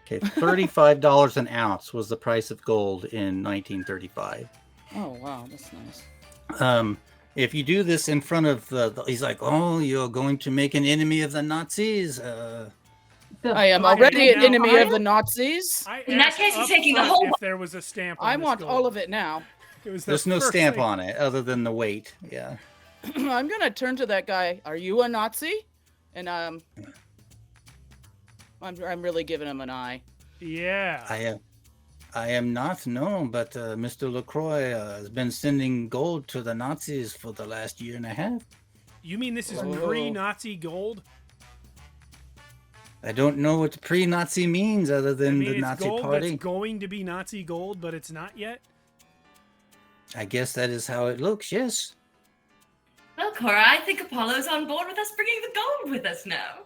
Okay, $35 an ounce was the price of gold in 1935. Oh wow, that's nice. If you do this in front of he's like, oh, you're going to make an enemy of the Nazis. The I am fire- already an now, enemy I- of the Nazis. I In that asked case, you're up taking the front whole if there was a stamp on I this want gold. all of it now. It was the There's no first stamp thing. on it other than the weight. Yeah. I'm gonna turn to that guy. Are you a Nazi? And I'm really giving him an eye. Yeah. I am not, no, but Mr. LaCroix has been sending gold to the Nazis for the last year and a half. You mean this is Whoa. pre-Nazi gold? I don't know what pre-Nazi means other I than mean, the it's Nazi gold party. that's going to be Nazi gold, but it's not yet? I guess that is how it looks, yes. Well, Cora, I think Apollo's on board with us bringing the gold with us now.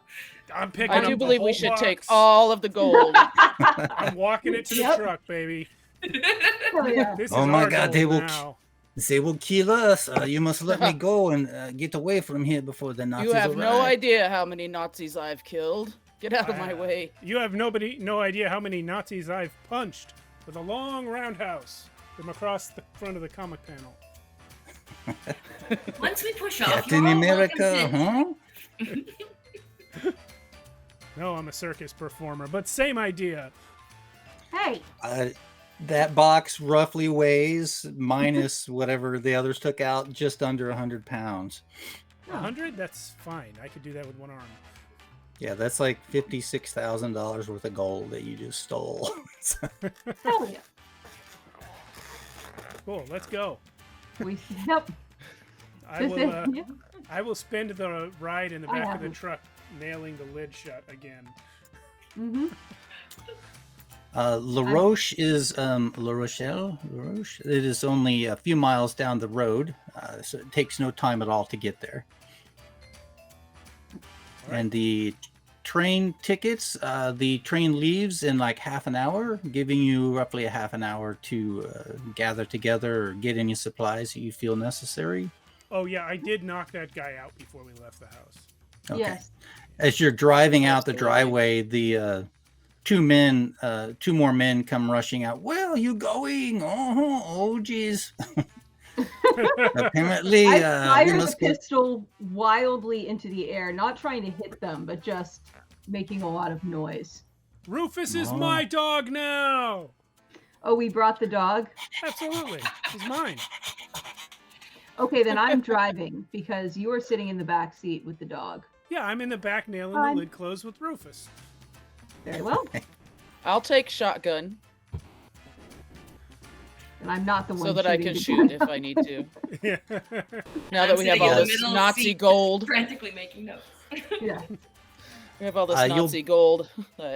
I'm picking I up do the believe we whole should take box. all of the gold. I'm walking it to the Yep. truck, baby. Oh, yeah. This is Oh my our God, gold they will now. They will kill us. You must let me go and get away from here before the Nazis You have arrive. no idea how many Nazis I've killed. Get out of my Uh, way. You have no idea how many Nazis I've punched with a long roundhouse from across the front of the comic panel. Once we push off, Captain you're all America, welcome huh? No, I'm a circus performer, but same idea. Hey, That box roughly weighs, minus whatever the others took out, just under 100 pounds. 100? That's fine. I could do that with one arm. Yeah, that's like $56,000 worth of gold that you just stole. hell yeah. Cool, let's go. Yep. I will, Yeah. I will spend the ride in the I back of the haven't. truck nailing the lid shut again. Mm-hmm. La Roche is La Rochelle. La Roche. It is only a few miles down the road, so it takes no time at all to get there. All right. And the train tickets, the train leaves in like half an hour, giving you roughly a half an hour to gather together or get any supplies that you feel necessary. Oh, yeah, I did knock that guy out before we left the house. Okay. Yes. As you're driving out the That's the line. driveway, the two more men come rushing out. Where are you going? Oh geez. Apparently, I we fired the must go. pistol wildly into the air, not trying to hit them, but just making a lot of noise. Rufus is Oh. my dog now! Oh, we brought the dog? Absolutely. He's mine. Okay, then I'm driving because you are sitting in the back seat with the dog. Yeah, I'm in the back nailing Fine. the lid closed with Rufus. Very well. I'll take shotgun And I'm not the one so that I shooting can the shoot dog. if I need to. Yeah. Now I'm that we have sitting all in the this middle of the Nazi seat. gold, frantically making notes. Yeah. we have all this You'll- Nazi gold.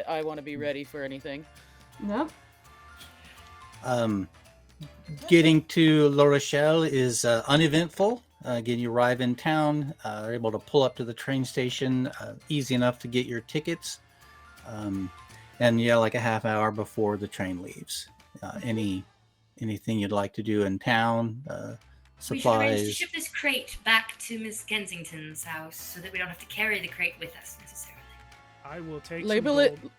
I want to be ready for anything. Nope. Getting to La Rochelle is uneventful. Again, you arrive in town, are able to pull up to the train station, easy enough to get your tickets, and yeah, like a half hour before the train leaves. Anything you'd like to do in town? We should arrange to Supplies. ship this crate back to Miss Kensington's house so that we don't have to carry the crate with us necessarily. I will take Label some it- gold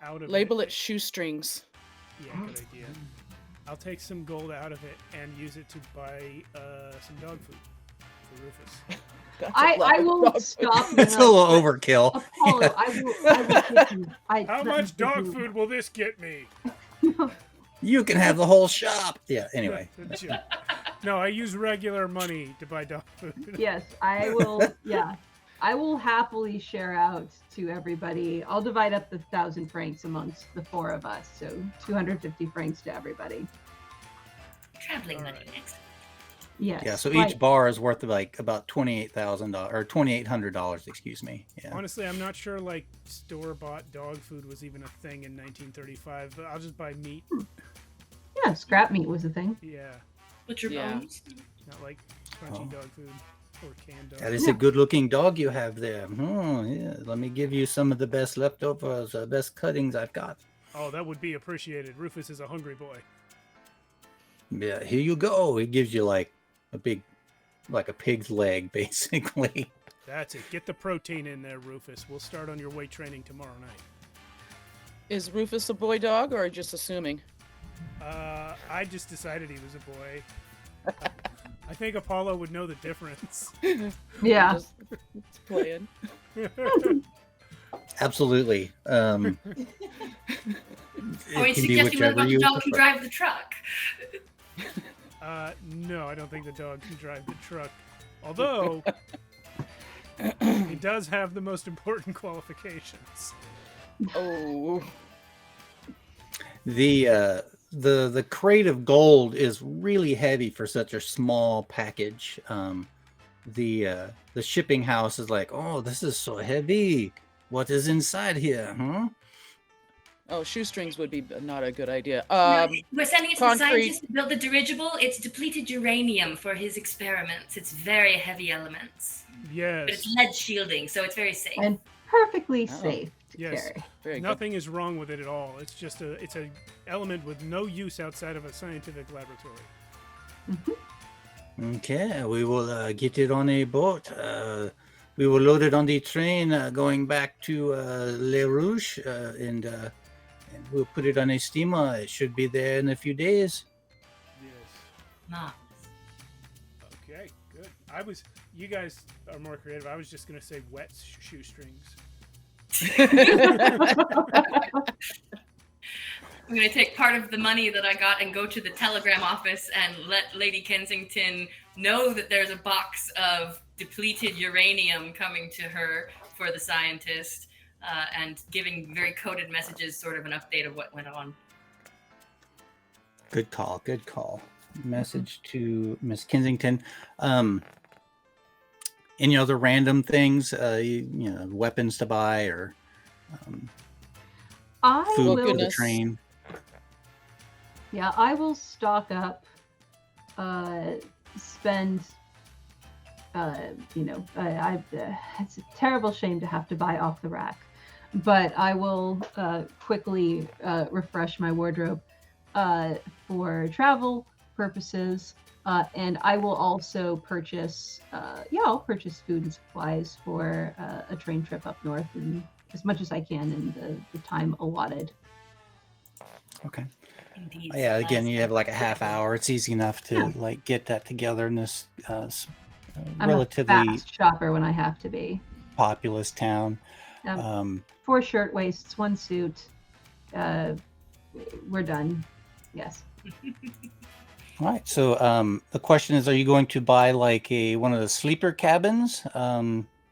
out of Label it. it shoestrings. Yeah, good idea. I'll take some gold out of it and use it to buy some dog food for Rufus. That's a lot I of will dog food. stop. and It's a like, little overkill. Apollo, I will give you. How much dog food will this get me? You can have the whole shop. Yeah. Anyway. No, I use regular money to buy dog food. Yes, I will. Yeah, I will happily share out to everybody. I'll divide up the 1,000 francs amongst the 4 of us, so 250 francs to everybody. Traveling money next. Yes. Yeah. So each bar is worth like about $28,000 or $2,800. Excuse me. Yeah. Honestly, I'm not sure like store-bought dog food was even a thing in 1935, but I'll just buy meat. Yeah, scrap meat was a thing. Yeah, Butcher bones. not like crunchy dog food or canned dog. That is a good-looking dog you have there. Yeah. Let me give you some of the best leftovers, best cuttings I've got. Oh, that would be appreciated. Rufus is a hungry boy. Yeah, here you go. It gives you like a pig's leg, basically. That's it. Get the protein in there, Rufus. We'll start on your weight training tomorrow night. Is Rufus a boy dog, or just assuming? I just decided he was a boy. I think Apollo would know the difference. Yeah. Just playing. Absolutely. Are you suggesting whether or not the dog can drive the truck? No, I don't think the dog can drive the truck. Although, he does have the most important qualifications. Oh. The crate of gold is really heavy for such a small package. The shipping house is like, oh, this is so heavy. What is inside here? Huh? Oh, shoestrings would be not a good idea. No, we're sending it to the concrete. scientist to build the dirigible. It's depleted uranium for his experiments. It's very heavy elements. Yes. But it's lead shielding, so it's very safe. And perfectly safe to Yes. carry. Very good. Nothing is wrong with it at all. It's just it's a element with no use outside of a scientific laboratory. Okay, we will get it on a boat. We will load it on the train going back to Le Rouge, and we'll put it on a steamer. It should be there in a few days. Yes. Marvelous. Okay, good. You guys are more creative. I was just going to say wet shoestrings. I'm going to take part of the money that I got and go to the telegram office and let Lady Kensington know that there's a box of depleted uranium coming to her for the scientist, and giving very coded messages, sort of an update of what went on. Good call. Good call. Message to Miss Kensington. Any other random things? Weapons to buy or I food will. for the goodness. train. Yeah, I will stock up. Spend. It's a terrible shame to have to buy off the rack, but I will quickly refresh my wardrobe for travel purposes, and I will also purchase. I'll purchase food and supplies for a train trip up north, and as much as I can in the time allotted. Okay. Indeed. Yeah. Again, you have like a half hour. It's easy enough to like get that together in this I'm relatively a fast shopper when I have to be. populous town. 4 shirtwaists, 1 suit. We're done. Yes. All right. So the question is, are you going to buy like one of the sleeper cabins,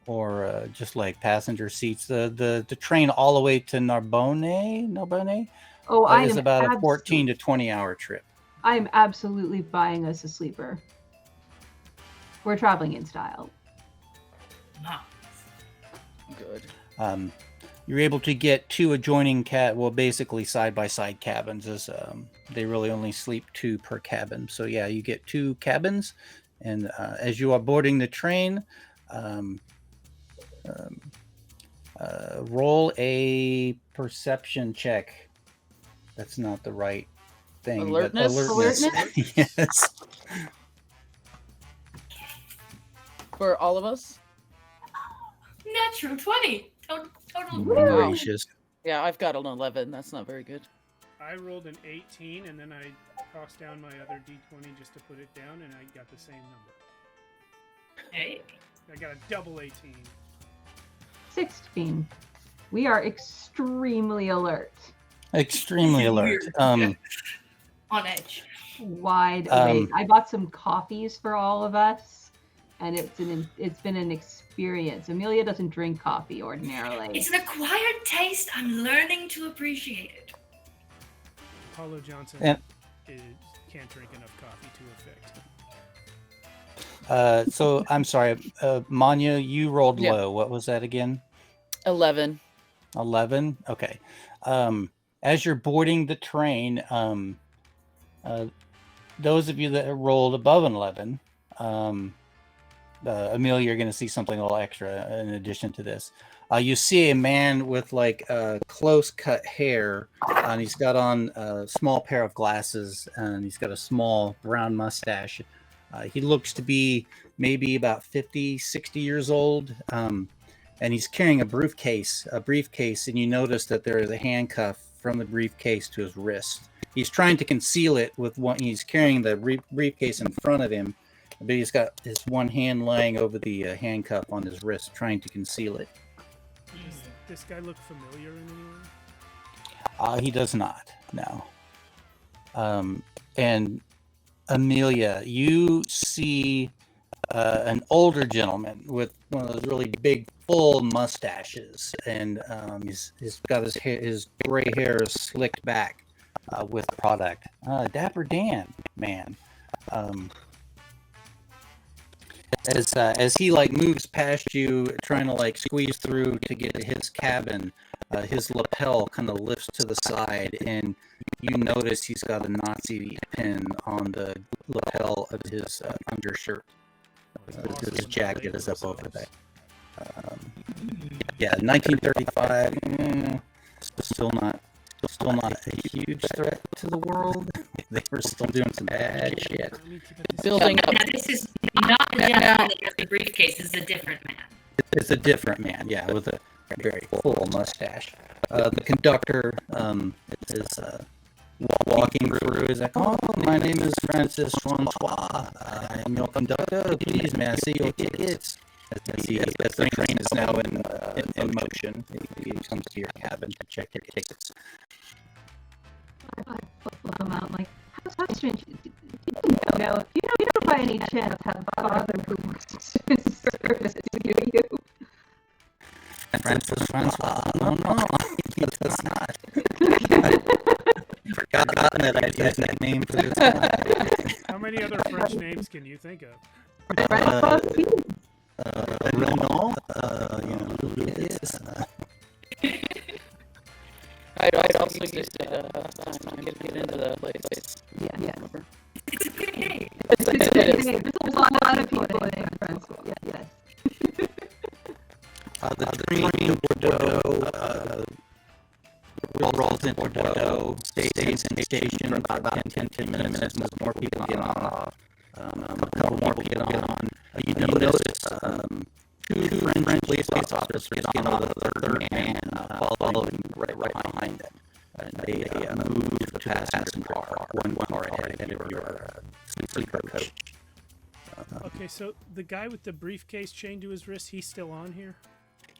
or just like passenger seats? The train all the way to Narbonne. Oh, That is about a 14 to 20 hour trip. I am absolutely buying us a sleeper. We're traveling in style. Good. You're able to get 2 adjoining basically side by side cabins, as they really only sleep 2 per cabin. So yeah, you get 2 cabins, and as you are boarding the train, roll a perception check. That's not the right thing. Alertness? But alertness. Yes. For all of us? Natural 20. Total. Gracious. Yeah, I've got an 11. That's not very good. I rolled an 18, and then I tossed down my other d20 just to put it down, and I got the same number. Hey. I got a double 18. 16. We are extremely alert. Extremely alert. Weird. on edge. Wide awake. I bought some coffees for all of us, and it's been an experience. Amelia doesn't drink coffee ordinarily. It's an acquired taste. I'm learning to appreciate it. Apollo Johnson can't drink enough coffee to affect. So I'm sorry, Manya, you rolled low. What was that again? 11. 11. Okay. As you're boarding the train, those of you that rolled above an 11, Amelia, you're going to see something a little extra in addition to this. You see a man with like close cut hair, and he's got on a small pair of glasses, and he's got a small brown mustache. He looks to be maybe about 50, 60 years old, and he's carrying a briefcase, and you notice that there is a handcuff from the briefcase to his wrist. He's trying to conceal it with one. He's carrying the briefcase in front of him, but he's got his one hand laying over the handcuff on his wrist, trying to conceal it. Does this guy look familiar in any way? He does not. No. And Amelia, you see an older gentleman with one of those really big, full mustaches, and he's got his gray hair slicked back with product. Dapper Dan, man. As he like moves past you, trying to like squeeze through to get to his cabin, his lapel kind of lifts to the side, and you notice he's got a Nazi pin on the lapel of his undershirt. His jacket is up over that. 1935. Still not a huge threat to the world. They were still doing some bad shit. Building up. Now, this is not the gentleman that has the briefcase. This is a different man. It's a different man, with a very full mustache. The conductor is walking through. He's like, "Oh, my name is Francis Francois. I'm your conductor. Please, may I see your tickets?" As the train is now in motion, he comes to your cabin to check your tickets. I flip them out like, how strange. You don't by any chance have a father who works in service, do you? Francis Francois? No, he does not. I've forgotten that I used that name for this guy. How many other French names can you think of? Renault, who it is. I'd also just time get into the place. Yeah. It's a good name. It's a good name. There's a lot of people named Francois. Yes. The train in Bordeaux rolls into Bordeaux, stays in station for about 10 minutes, and more people get on. A couple more people get on. You notice two French police officers get on the third man, following right behind them. And they move the passenger car, one car ahead of your sleeper coach. Okay, so the guy with the briefcase chained to his wrist, he's still on here?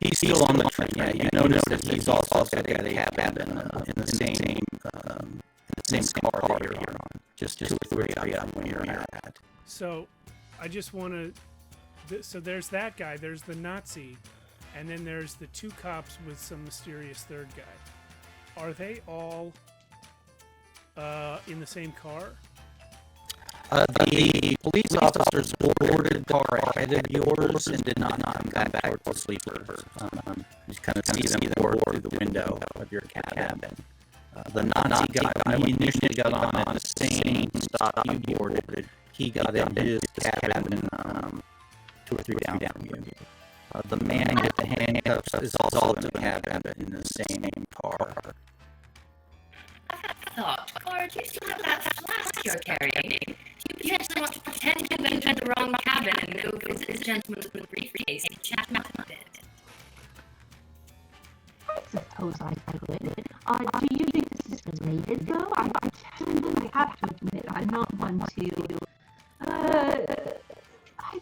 He's still on the train. Yeah, you notice that he's also got a cabin in the same car that you're on, just 2 or 3 up from where you're at. So, I just want to. So there's that guy. There's the Nazi, and then there's the 2 cops with some mysterious third guy. Are they all in the same car? The police officers boarded the car ahead of yours and did not come back to sleepers. You kind of see them board through the window of your cabin. The Nazi guy, when he initially got on at the same stop you boarded, he got into his cabin 2 or 3 down from you. The man with the handcuffs is also in the cabin in the same car. Thought, or do you still have that flask you're carrying? You potentially want to pretend you entered the wrong cabin and go visit this gentleman with the briefcase and chat with him a bit. I suppose I could. Do you think this is related, though? I have to admit, I'm not one to.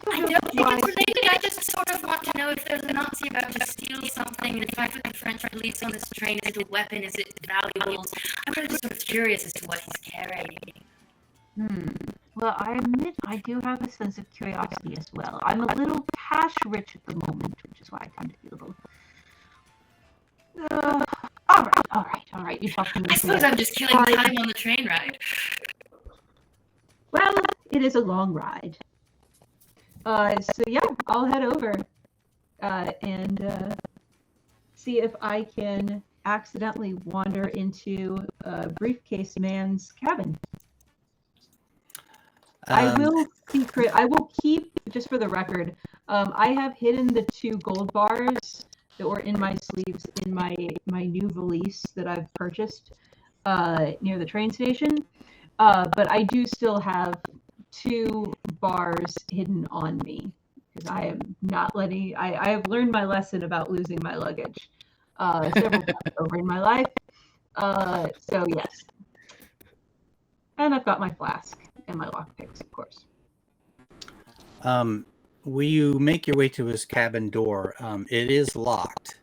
I don't know think it's related. I just sort of want to know if there's a Nazi about to steal something, the fact that the French police on this train, is it a weapon, is it valuables? I'm really sort of curious as to what he's carrying. Well, I admit I do have a sense of curiosity as well. I'm a little cash rich at the moment, which is why I kind of feel a little. All right. You talked me I into suppose it. I'm just killing time on the train ride. Well, it is a long ride. So yeah, I'll head over and see if I can accidentally wander into Briefcase Man's cabin. I will keep, just for the record, I have hidden the 2 gold bars that were in my sleeves in my new valise that I've purchased near the train station. But I do still have 2 bars hidden on me because I am not letting. I have learned my lesson about losing my luggage several times over in my life. So yes, and I've got my flask and my lockpicks, of course. Will you make your way to his cabin door? It is locked.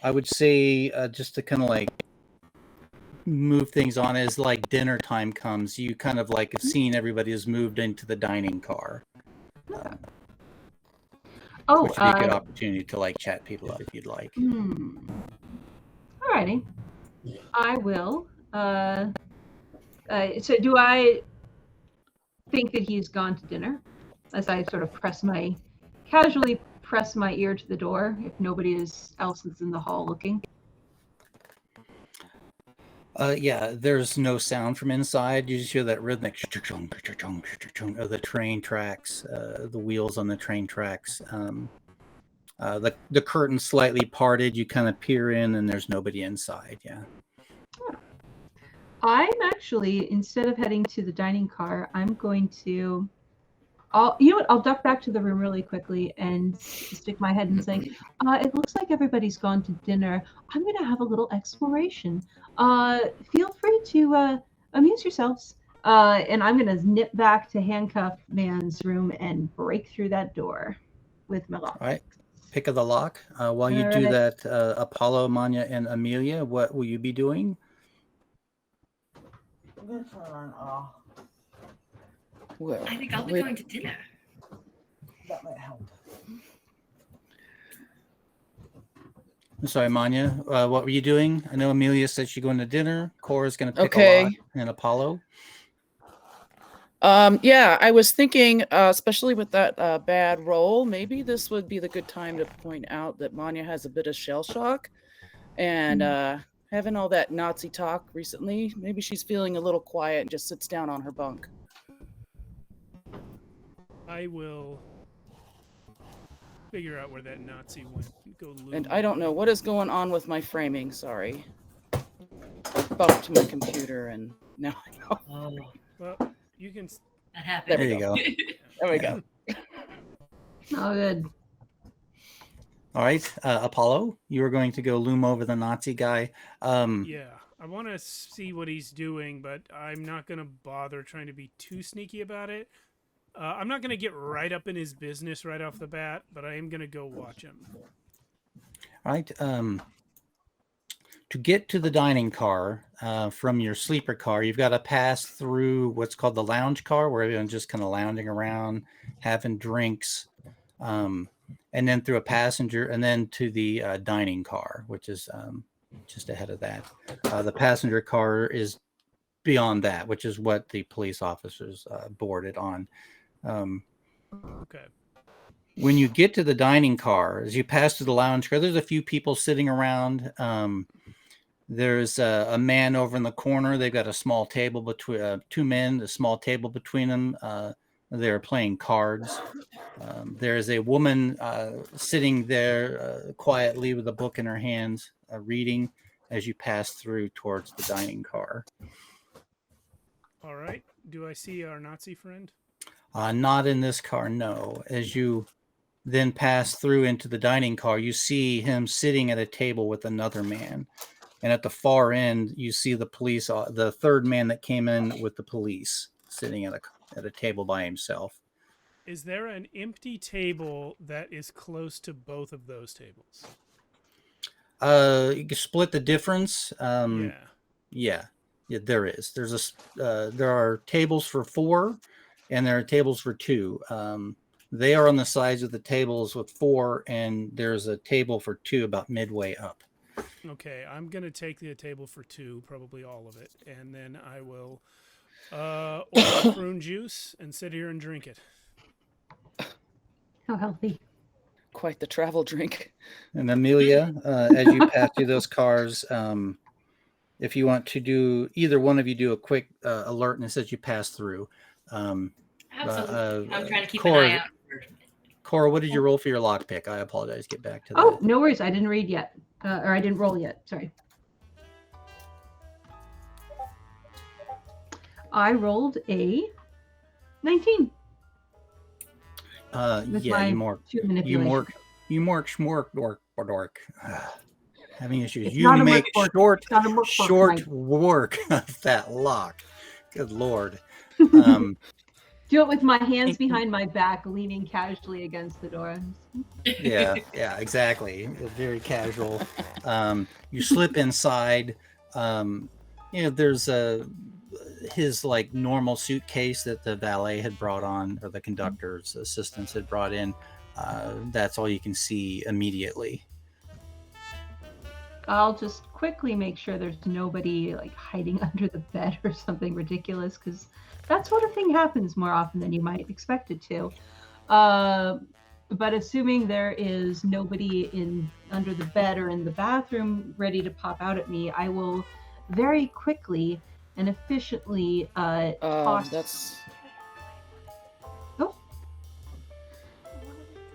I would say just to kind of like move things on as like dinner time comes, you kind of like have seen everybody has moved into the dining car. Which would be a good opportunity to like chat people up if you'd like. Alrighty, I will. So do I think that he's gone to dinner? As I sort of casually press my ear to the door if nobody else is in the hall looking. Yeah, there's no sound from inside. You just hear that rhythmic of the train tracks, the wheels on the train tracks. The curtain's slightly parted. You kind of peer in, and there's nobody inside. Yeah. I'm actually, instead of heading to the dining car, I'm going to. I'll duck back to the room really quickly and stick my head and say, it looks like everybody's gone to dinner. I'm going to have a little exploration. Feel free to amuse yourselves. And I'm going to nip back to Handcuff Man's room and break through that door with my lock. All right. Pick of the lock. While you do that, Apollo, Manya, and Amelia, what will you be doing? Well, I think I'll be going to dinner. That might help. I'm sorry, Manya. What were you doing? I know Amelia said she's going to dinner. Cora's going to pick a lock, and Apollo. Yeah, I was thinking, especially with that bad roll, maybe this would be the good time to point out that Manya has a bit of shell shock, and having all that Nazi talk recently, maybe she's feeling a little quiet and just sits down on her bunk. I will figure out where that Nazi went. And I don't know what is going on with my framing. Sorry, bumped my computer, and now I know. Oh. Well, you can. That happened. There you go. There we go. Oh, good. All right, Apollo, you are going to go loom over the Nazi guy. Yeah, I want to see what he's doing, but I'm not going to bother trying to be too sneaky about it. I'm not going to get right up in his business right off the bat, but I am going to go watch him. All right. To get to the dining car from your sleeper car, you've got to pass through what's called the lounge car, where everyone's just kind of lounging around, having drinks, and then through a passenger, and then to the dining car, which is just ahead of that. The passenger car is beyond that, which is what the police officers boarded on. Okay. When you get to the dining car, as you pass to the lounge car, there's a few people sitting around. There's a man over in the corner. They've got a small table between 2 men, a small table between them. They're playing cards. There's a woman sitting there quietly with a book in her hands, reading as you pass through towards the dining car. All right. Do I see our Nazi friend? Not in this car, no. As you then pass through into the dining car, you see him sitting at a table with another man. And at the far end, you see the police, the third man that came in with the police, sitting at a table by himself. Is there an empty table that is close to both of those tables? You can split the difference. Yeah. Yeah, there is. There are tables for 4, and there are tables for 2. They are on the sides of the tables with 4, and there's a table for 2 about midway up. Okay, I'm gonna take the table for 2, probably all of it, and then I will order prune juice and sit here and drink it. How healthy. Quite the travel drink. And Amelia, as you pass through those cars, if you want to do, either one of you do a quick alertness as you pass through. Absolutely. I'm trying to keep Cora, an eye out. Cora, what did you roll for your lockpick? I apologize. Get back to that. Oh, no worries. I didn't read yet. Or I didn't roll yet. Sorry. I rolled a 19. With Yeah, my you more shoot manipulation. dork. Having issues. It's You not a make work short It's not a work work of that lock. Good Lord. Do it with my hands behind my back, leaning casually against the door. Yeah, exactly. Very casual. You slip inside. There's his like normal suitcase that the valet had brought on, or the conductor's assistants had brought in. That's all you can see immediately. I'll just quickly make sure there's nobody like hiding under the bed or something ridiculous, because that sort of thing happens more often than you might expect it to. But assuming there is nobody under the bed or in the bathroom ready to pop out at me, I will very quickly and efficiently toss. Oh.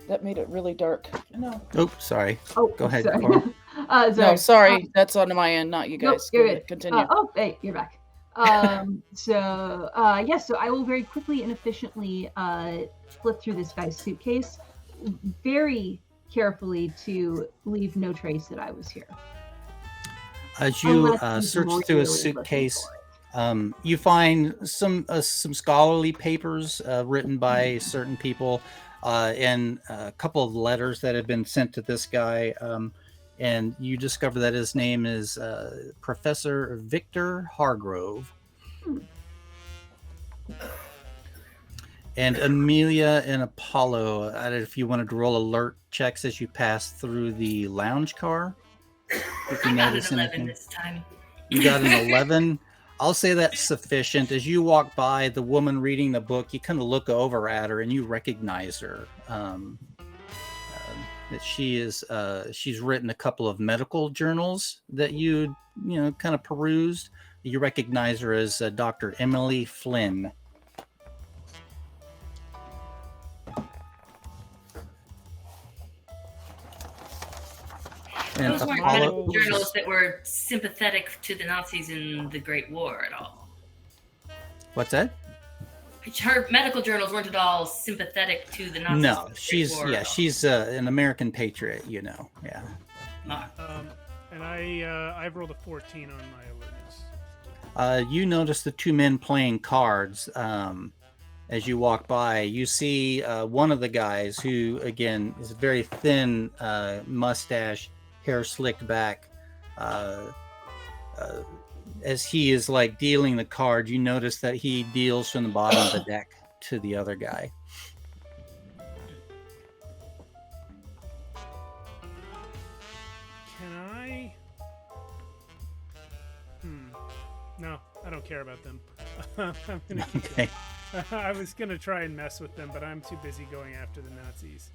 That made it really dark. No. Oh, sorry. Oh, go ahead. Sorry. Sorry. No, sorry. That's on my end, not you guys. Nope, you're good. Continue. Hey, you're back. So I will very quickly and efficiently flip through this guy's suitcase, very carefully to leave no trace that I was here. As you search through a suitcase, you find some scholarly papers written by certain people, and a couple of letters that have been sent to this guy. And you discover that his name is Professor Victor Hargrove. And Amelia and Apollo, I don't know if you wanted to roll alert checks as you pass through the lounge car. If you I got notice an 11 anything. this time. You got an 11. I'll say that's sufficient. As you walk by the woman reading the book, you kind of look over at her and you recognize her. That she's written a couple of medical journals that you kind of perused. You recognize her as Dr. Emily Flynn. And Those weren't Apollo, medical journals that were sympathetic to the Nazis in the Great War at all. what's that? Her medical journals weren't at all sympathetic to the Nazis. No, in the she's Great War at all. she's an American patriot, Yeah. And I've rolled a 14 on my alertness. You notice the two men playing cards. As you walk by, you see one of the guys who, again, is very thin, mustache, hair slicked back. As he is like dealing the card, you notice that he deals from the bottom of the deck to the other guy. Can I? No, I don't care about them. I'm gonna keep Okay. I was gonna try and mess with them, but I'm too busy going after the Nazis.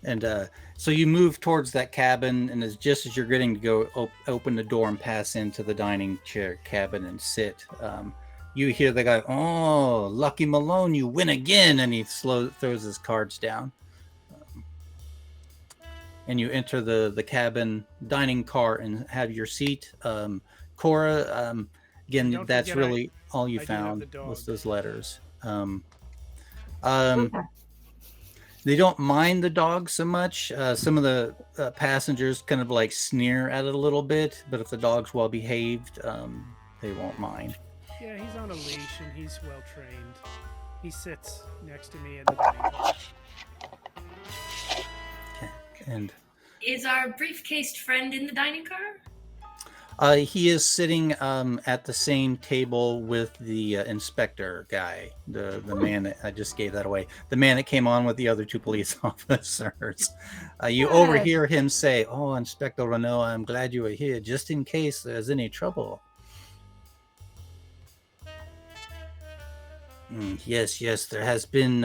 And so you move towards that cabin, and just as you're getting to go open the door and pass into the dining chair cabin and sit, you hear the guy, "Oh, Lucky Malone, you win again!" And he throws his cards down. And you enter the cabin dining car and have your seat. Cora, again, Don't that's forget really all you I do have found the dog. was those letters. They don't mind the dog so much. Some of the passengers kind of like sneer at it a little bit, but if the dog's well behaved, they won't mind. Yeah, he's on a leash and he's well trained. He sits next to me at the dining car. And Is our briefcased friend in the dining car? He is sitting at the same table with the inspector guy, the man that I just gave that away, the man that came on with the other 2 police officers. You overhear him say, "Oh, Inspector Renault, I'm glad you were here, just in case there's any trouble." Yes, there has been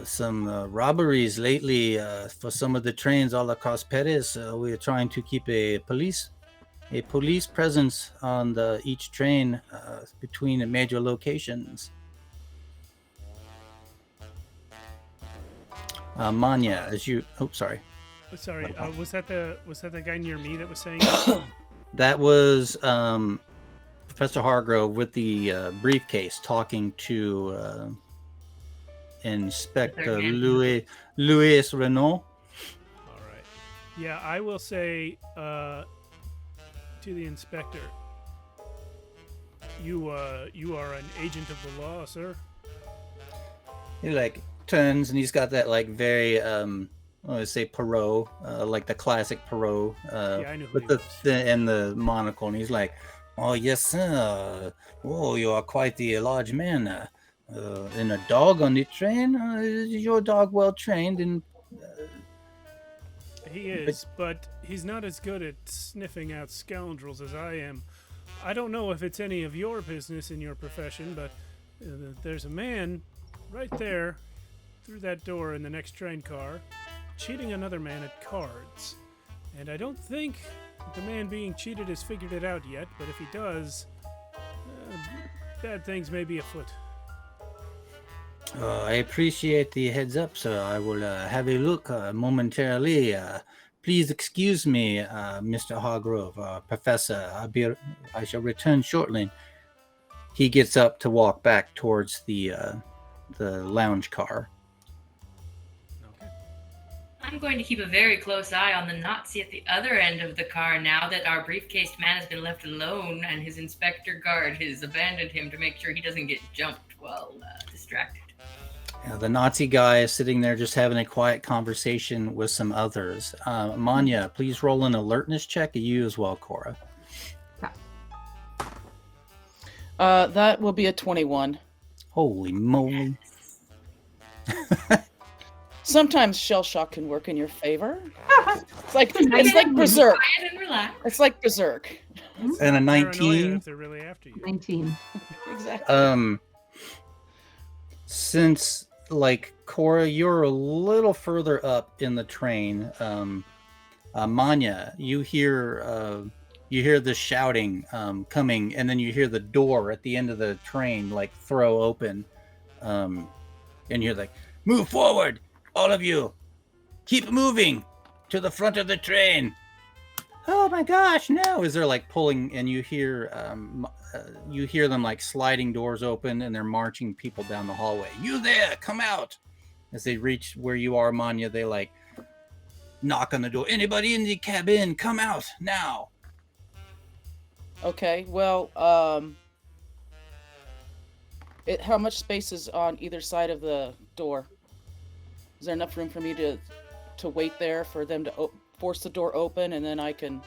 some robberies lately for some of the trains all across Paris. We are trying to keep a police presence on each train between the major locations. Manya, as you... Oh, sorry. Sorry, was that the guy near me that was saying That was Professor Hargrove with the briefcase talking to Inspector Louis Renault. All right. Yeah, I will say to the inspector, you are an agent of the law, sir. He like turns and he's got that like very I say Perot, like the classic Perot, I know who with and the monocle, and he's like, "Oh yes, sir. Oh, you are quite the large man. And a dog on the train? Is your dog well trained?" And he is, but he's not as good at sniffing out scoundrels as I am. I don't know if it's any of your business in your profession, but there's a man right there through that door in the next train car cheating another man at cards. And I don't think the man being cheated has figured it out yet, but if he does, bad things may be afoot. I appreciate the heads up, sir. I will have a look momentarily. Please excuse me, Mr. Hargrove, Professor. I shall return shortly. He gets up to walk back towards the lounge car. Okay. I'm going to keep a very close eye on the Nazi at the other end of the car now that our briefcase man has been left alone and his inspector guard has abandoned him to make sure he doesn't get jumped while distracted. The Nazi guy is sitting there just having a quiet conversation with some others. Manya, please roll an alertness check. You as well, Cora. That will be a 21. Holy moly. Sometimes shell shock can work in your favor. It's like Berserk. Quiet and relax. It's like Berserk. And a 19. If they're really after you. 19. Exactly. Since like Cora, you're a little further up in the train. Manya, you hear the shouting coming, and then you hear the door at the end of the train like throw open, and you're like, "Move forward, all of you! Keep moving to the front of the train!" Oh my gosh, no! As they're like pulling, and you hear them like sliding doors open, and they're marching people down the hallway. "You there, come out!" As they reach where you are, Manya, they like knock on the door. "Anybody in the cabin, come out now!" Okay, well, how much space is on either side of the door? Is there enough room for me to wait there for them to force the door open, and then I can...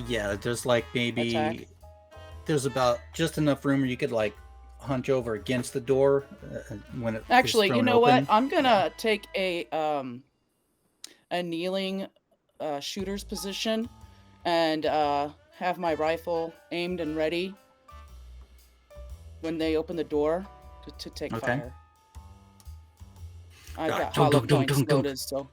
Yeah, there's like maybe... attack? There's about just enough room where you could like hunch over against the door when it Actually, is you thrown know open. what? I'm gonna take a kneeling shooter's position and have my rifle aimed and ready when they open the door to take fire. I've got hollow points loaded, so...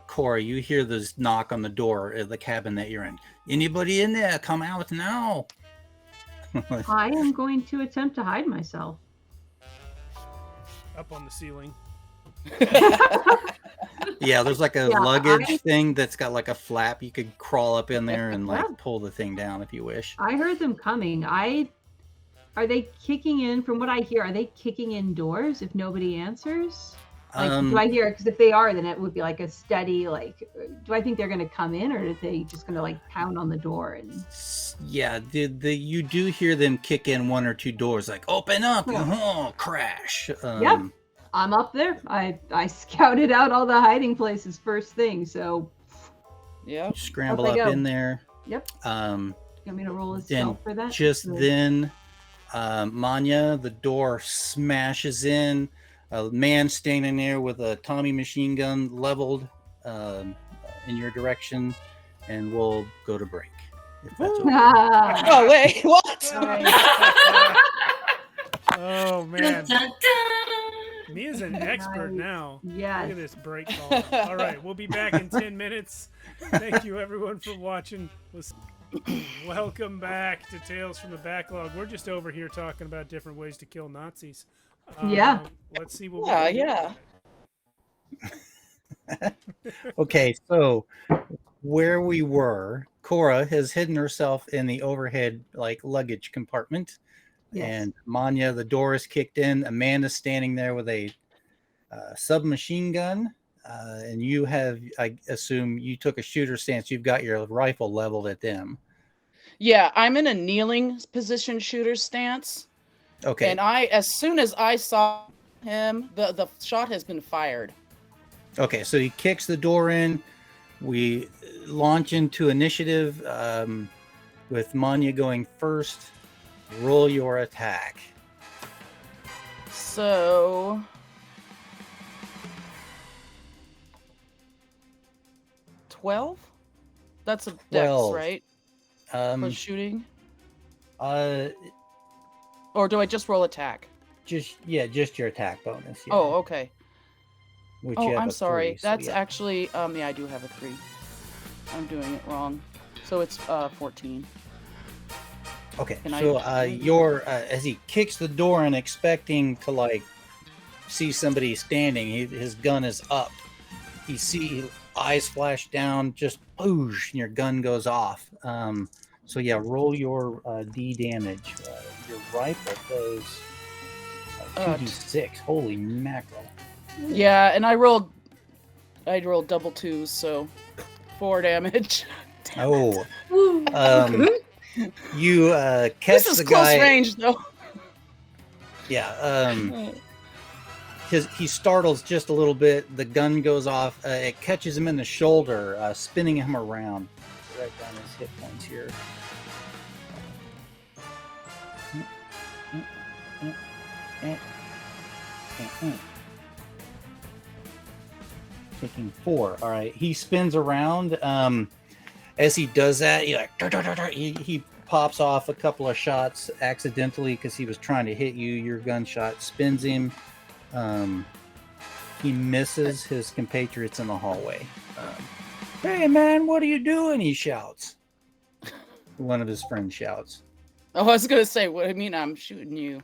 Cora, you hear this knock on the door of the cabin that you're in. "Anybody in there? Come out now!" I am going to attempt to hide myself. Up on the ceiling. Yeah, there's like a luggage thing that's got like a flap. You could crawl up in there and like pull the thing down if you wish. I heard them coming. Are they kicking in? From what I hear, are they kicking in doors if nobody answers? Like, do I hear? Because if they are, then it would be like a steady. Like, do I think they're going to come in, or are they just going to like pound on the door? And yeah, you do hear them kick in one or two doors, like "Open up!" Crash. Yep, I'm up there. I scouted out all the hiding places first thing. So scramble up in there. Yep. Um, You want me to roll a and stealth for that? just Or- then, Manya, the door smashes in. A man standing there with a Tommy machine gun leveled in your direction, and we'll go to break. If that's okay. Oh wait, what? All right. Oh Dun, man, dun, dun. Mia's an expert Nice. now. Look Yes. at this break call. All right, we'll be back in 10 minutes. Thank you everyone for watching. Welcome back to Tales from the Backlog. We're just over here talking about different ways to kill Nazis. Yeah. Let's see what Yeah, we can yeah. Okay, so where we were, Cora has hidden herself in the overhead luggage compartment. Yes. And Manya, the door is kicked in. Amanda's standing there with a submachine gun. And you have, I assume, you took a shooter stance. You've got your rifle leveled at them. Yeah, I'm in a kneeling position shooter stance. Okay. And as soon as I saw him, the shot has been fired. Okay, so he kicks the door in. We launch into initiative with Manya going first. Roll your attack. So 12? That's a dex, 12. right? For shooting? Uh, Or do I just roll attack? just your attack bonus. Yeah. Oh, okay. Which you Oh, have I'm a sorry. 3, so That's yeah. actually yeah, I do have a 3. I'm doing it wrong. So it's 14. Okay, Can I- so your as he kicks the door and expecting to see somebody standing, his gun is up. You see eyes flash down, just boosh, and your gun goes off. So yeah, roll your D damage. Your rifle does 2d6. Holy mackerel! Yeah, and I rolled double 2s, so 4 damage. Oh, Woo. you catch This is the close guy. range though. Yeah. He startles just a little bit. The gun goes off. It catches him in the shoulder, spinning him around. Write down his hit points here. Taking 4. All right. He spins around. As he does that, he pops off a couple of shots accidentally because he was trying to hit you. Your gunshot spins him. He misses his compatriots in the hallway. Hey man, what are you doing? He shouts. One of his friends shouts. Oh, I was gonna say, what I mean, I'm shooting you.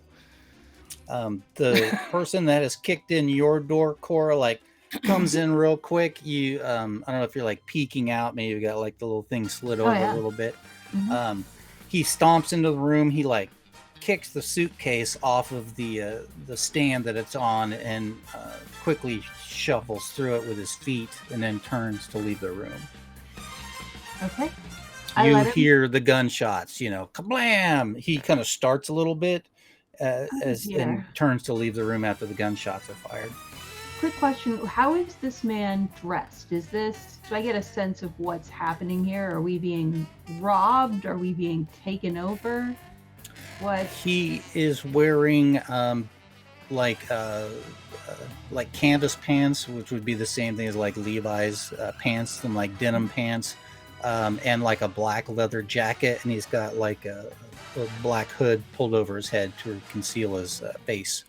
The person that has kicked in your door, Cora, comes in real quick. You, I don't know if you're peeking out. Maybe you got the little thing slid over yeah. a little bit. Mhm. He stomps into the room. He kicks the suitcase off of the stand that it's on and quickly shuffles through it with his feet and then turns to leave the room. Okay. You hear the gunshots, kablam! He kind of starts a little bit and turns to leave the room after the gunshots are fired. Quick question: how is this man dressed? Do I get a sense of what's happening here? Are we being robbed? Are we being taken over? What? He is wearing canvas pants, which would be the same thing as Levi's pants, and denim pants, and a black leather jacket, and he's got a black hood pulled over his head to conceal his face.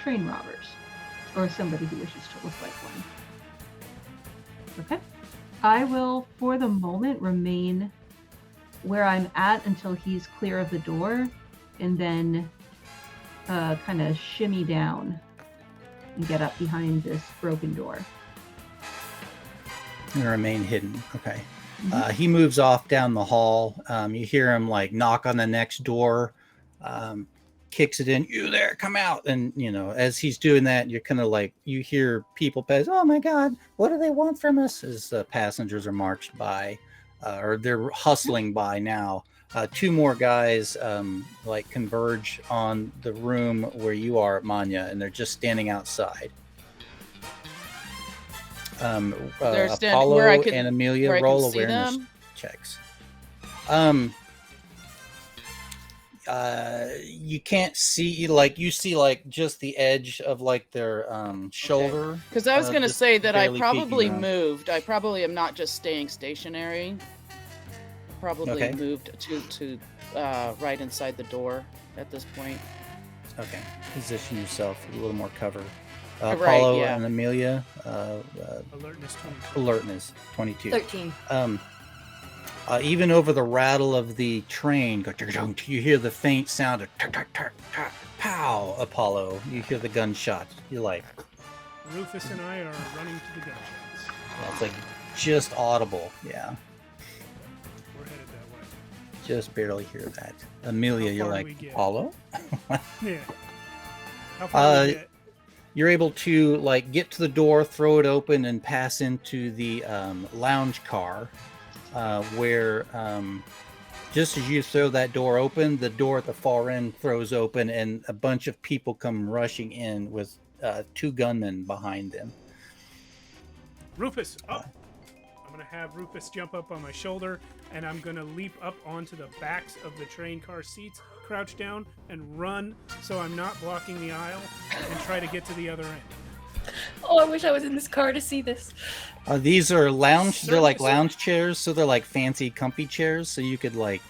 Train robbers, or somebody who wishes to look like one. Okay. I will, for the moment, remain where I'm at until he's clear of the door, and then kind of shimmy down and get up behind this broken door. And remain hidden. Okay. He moves off down the hall. You hear him knock on the next door, kicks it in. You there? Come out! And as he's doing that, you're kind of you hear people pass. Oh my God! What do they want from us? As passengers are marched by, or they're hustling by now. 2 more guys converge on the room where you are, Manya, and they're just standing outside. They're standing Apollo where I can, and Amelia where I can roll see awareness them. checks. You can't see, like, you see like just the edge of like their shoulder. Because I was going to just say that I barely peeking probably around. moved. I probably am not just staying stationary. Probably Okay. moved to right inside the door at this point. Okay, position yourself with a little more cover. Right, Apollo yeah. and Amelia, Alertness 22. alertness 22. 13. Even over the rattle of the train, you hear the faint sound of pow. Apollo, you hear the gunshot. You're like, Rufus and I are running to the gunshots. it's like just audible. Yeah, We're headed that way. just barely hear that. Amelia, How you're far do like, we get? Apollo. Yeah. How far do we get? You're able to like get to the door, throw it open, and pass into the lounge car, where just as you throw that door open, the door at the far end throws open, and a bunch of people come rushing in with 2 gunmen behind them. Rufus, up! I'm going to have Rufus jump up on my shoulder, and I'm going to leap up onto the backs of the train car seats, crouch down, and run so I'm not blocking the aisle, and try to get to the other end. Oh, I wish I was in this car to see this. These are lounge. They're like Sir. lounge chairs, so they're like fancy, comfy chairs. So you could like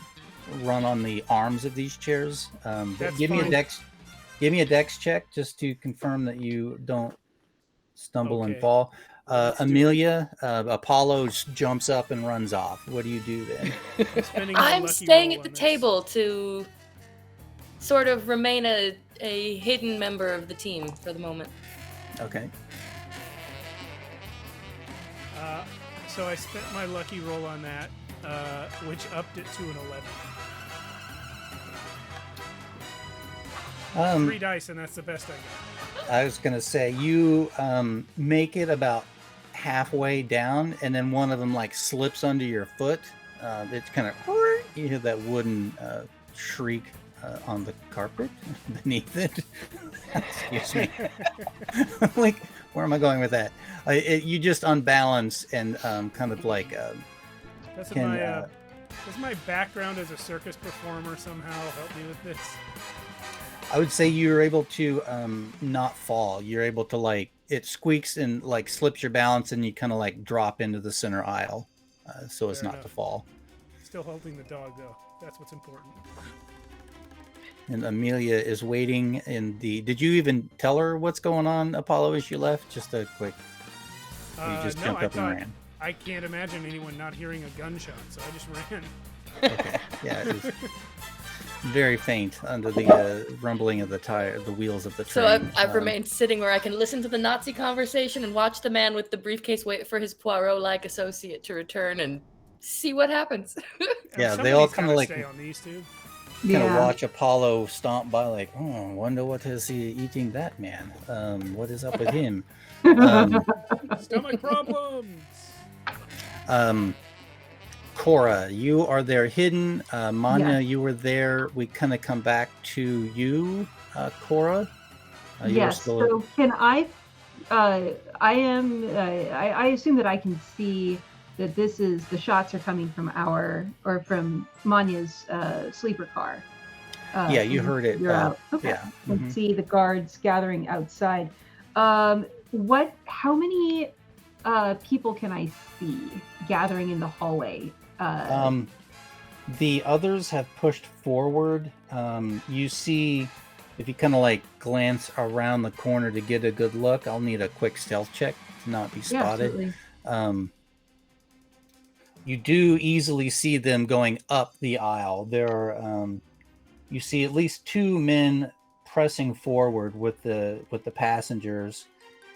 run on the arms of these chairs. But That's give me fine. a dex. Give me a dex check just to confirm that you don't stumble and Okay. fall. Let's do it. Amelia, Apollo jumps up and runs off. What do you do then? I'm spending my I'm lucky staying roll at the on this. table to sort of remain a hidden member of the team for the moment. Okay. So I spent my lucky roll on that, which upped it to an 11. 3 dice, and that's the best I got. I was gonna say you make it about halfway down, and then one of them like slips under your foot. It's kind of you hear that wooden shriek on the carpet beneath it. Excuse me. Like, where am I going with that? You just unbalance and kind of like Does can, my background as a circus performer somehow help me with this? I would say you're able to not fall. You're able to like it squeaks and like slips your balance, and you kind of like drop into the center aisle, so as Fair not enough. to fall. Still holding the dog, though. That's what's important. And Amelia is waiting in the. Did you even tell her what's going on, Apollo, as you left? Just a quick. Or you just No, jumped I up and thought ran. I can't imagine anyone not hearing a gunshot, so I just ran. Okay. Yeah, it was very faint under the rumbling of the wheels of the So train. I've remained sitting where I can listen to the Nazi conversation and watch the man with the briefcase wait for his Poirot-like associate to return and see what happens. Yeah, they all Somebody's kinda gotta like- stay on these two. Kind of watch Apollo stomp by, like, oh, wonder what is he eating that man? What is up with him? Stomach problems. Cora, you are there hidden. Manya, Yeah. you were there. We kind of come back to you, Cora. You were Yes. still- So can I? I assume that I can see that this is the shots are coming from from Manya's sleeper car. Yeah, you and heard it. You're out. Okay. Yeah. Let's mhm. see the guards gathering outside. How many people can I see gathering in the hallway? The others have pushed forward. You see, if you kind of like glance around the corner to get a good look, I'll need a quick stealth check to not be Yeah, spotted. absolutely. You do easily see them going up the aisle. There are, you see at least 2 men pressing forward with the passengers.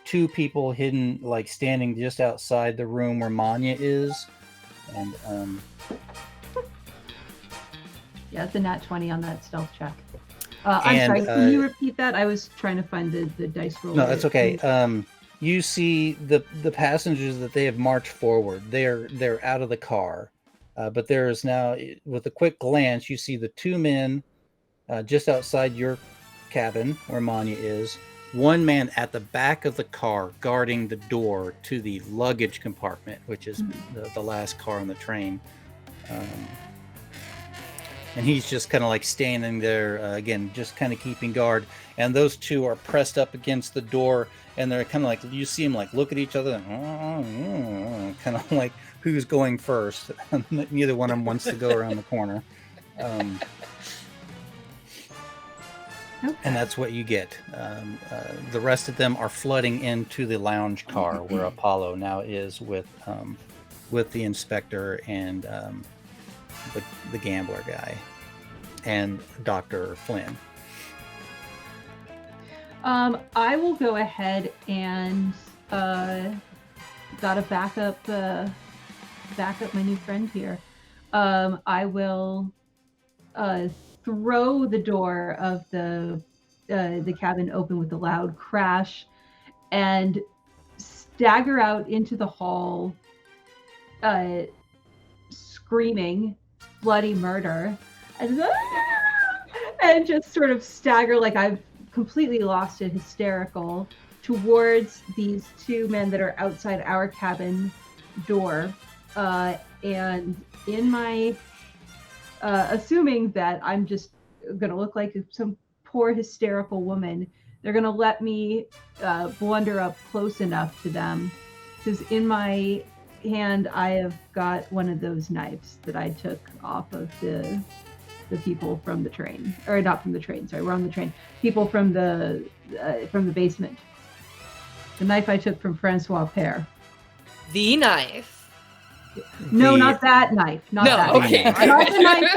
2 people hidden, like standing just outside the room where Manya is, and Yeah, it's a nat 20 on that stealth check. I'm And, sorry, can you repeat that? I was trying to find the dice roll. no, that's okay. You see the passengers that they have marched forward. They're out of the car, but there is now, with a quick glance, you see the 2 men just outside your cabin where Manya is, one man at the back of the car guarding the door to the luggage compartment, which is the last car on the train. And he's just kind of like standing there, again, just kind of keeping guard. And those two are pressed up against the door, and they're kind of like, you see them like look at each other, kind of like who's going first. Neither one of them wants to go around the corner. And that's what you get. The rest of them are flooding into the lounge car where Apollo now is with the inspector and the gambler guy and Dr. Flynn. I will go ahead and gotta back up my new friend here. I will throw the door of the cabin open with a loud crash and stagger out into the hall, screaming bloody murder, and just sort of stagger like I've completely lost it, hysterical, towards these two men that are outside our cabin door. And in my assuming that I'm just going to look like some poor hysterical woman, they're going to let me blunder up close enough to them, because in my hand I have got one of those knives that I took off of the people from the train, or not from the train, sorry, we're on the train, people from the basement. The knife I took from Francois Père. The knife. No, not that knife. Not No, that okay. knife. Not the knife.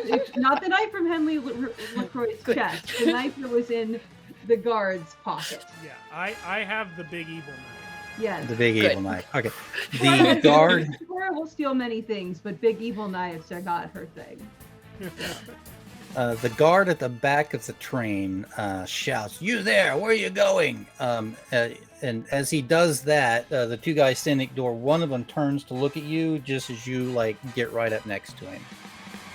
If not the knife from Henry LaCroix's chest. The knife that was in the guard's pocket. Yeah, I have the big evil knife. Yes. The big Good. evil knife. Okay. The guard. Cora will steal many things, but big evil knives are not her thing. The guard at the back of the train shouts, "You there? Where are you going?" And as he does that, the two guys standing at the door, one of them turns to look at you just as you like get right up next to him.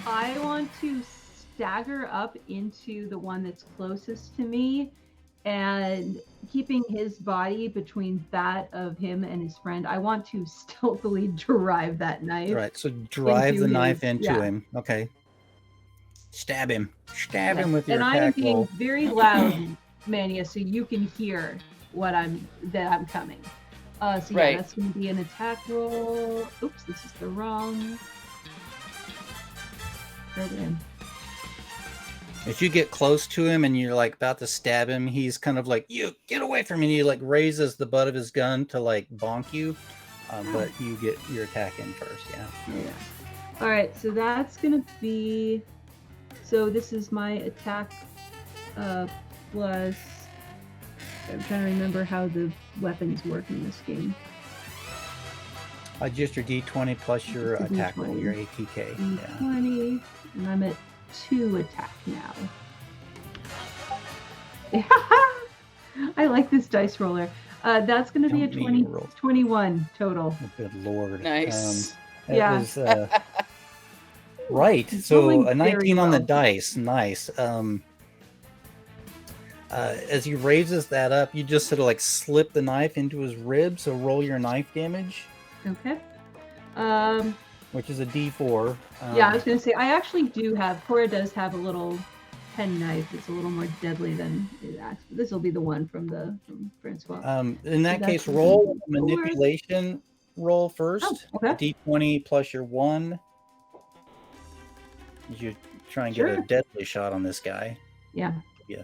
I want to stagger up into the one that's closest to me, and keeping his body between that of him and his friend, I want to stealthily drive that knife. Right. So drive the knife into yeah. him. Okay. Stab him. Stab him with your and I am attack being roll. very loud, Mania, so you can hear that I'm coming. So yeah, Right. that's going to be an attack roll. Oops, this is the wrong program. As you get close to him and you're like about to stab him, he's kind of like, "You get away from me!" And he like raises the butt of his gun to like bonk you, but you get your attack in first. Yeah. Yeah. All right, so that's going to be. So this is my attack plus. I'm trying to remember how the weapons work in this game. Just your D20 plus your It's a attack roll, D20. your ATK. Yeah. 20, and I'm at 2 attack now. I like this dice roller. That's going to be a Don't mean to roll. 21 total. Oh, good lord. Nice. That Yeah. was, right. It's So rolling a 19 very on the well. dice. Nice. As he raises that up, you just sort of like slip the knife into his rib. So roll your knife damage, Okay. which is a D4. Yeah, I was going to say, I actually do have, Cora does have a little pen knife that's a little more deadly than it actually. This will be the one from Francois. In that that's case, a roll a D4. manipulation roll first. Oh, okay. D20 plus your 1. You try and get a Sure. deadly shot on this guy. Yeah. Yeah.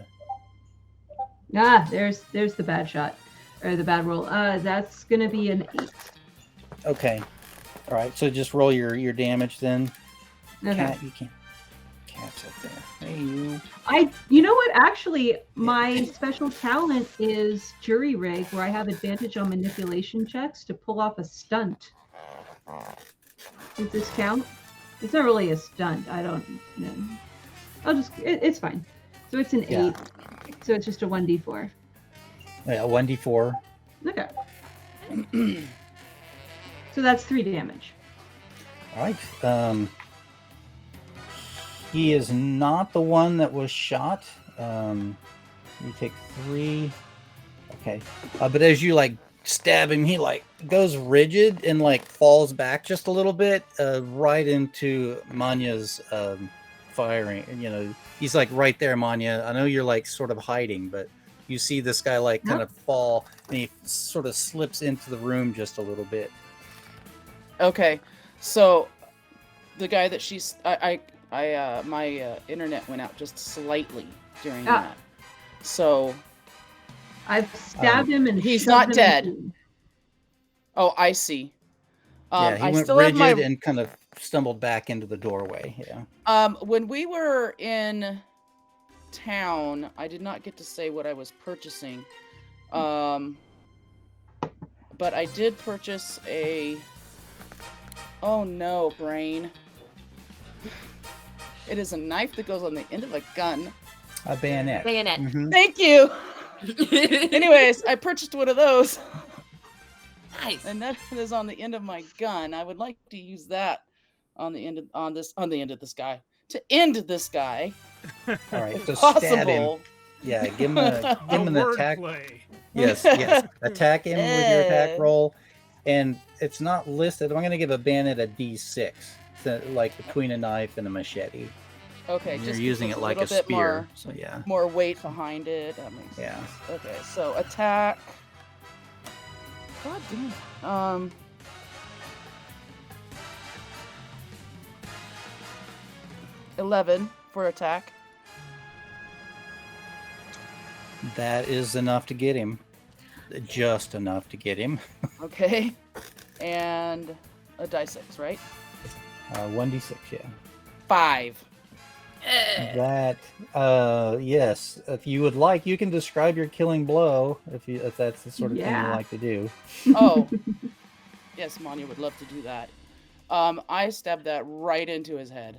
Ah, there's the bad shot, or the bad roll. That's going to be an 8. Okay. All right. So just roll your damage then. Okay. Cat, you can't. Cat's up there. Hey, you. You know what? Actually, my special talent is jury rig, where I have advantage on manipulation checks to pull off a stunt. Does this count? It's not really a stunt. I don't know. It's fine. So it's an 8. Yeah. So it's just a 1d4. Yeah, 1d4. Okay. So that's 3 damage. All right. He is not the one that was shot. You take 3. Okay. But as you like stab him, he like goes rigid and like falls back just a little bit, right into Manya's firing. You know, he's like right there, Manya. I know you're like sort of hiding, but you see this guy like kind of fall, and he sort of slips into the room just a little bit. Okay, so the guy that she's my internet went out just slightly during that. So I've stabbed him and he's shoved not him dead. into- Oh, I see. Yeah, he I went still have rigid my and kind of stumbled back into the doorway. Yeah. when we were in town, I did not get to say what I was purchasing. But I did purchase a oh no, brain. It is a knife that goes on the end of a gun. A bayonet. Bayonet. Mhm. Thank you. Anyways, I purchased one of those. Nice. And that is on the end of my gun. I would like to use that on the end of this guy. To end this guy. All right, If so stab him. possible. Yeah, give him an attack. Wordplay. Yes. Attack him with your attack roll, and it's not listed. I'm going to give a bayonet a D6, so, like between a knife and a machete. Okay, And just you're using it like a little bit spear. So yeah. more weight behind it. That makes Yeah. sense. Okay, so attack. God damn. 11 for attack. That is enough to get him. Just enough to get him. Okay. And a die 6, right? 1d6, yeah. 5. That, yes. If you would like, you can describe your killing blow if that's the sort of thing you like to do. Oh. Yes, Manya would love to do that. I stabbed that right into his head.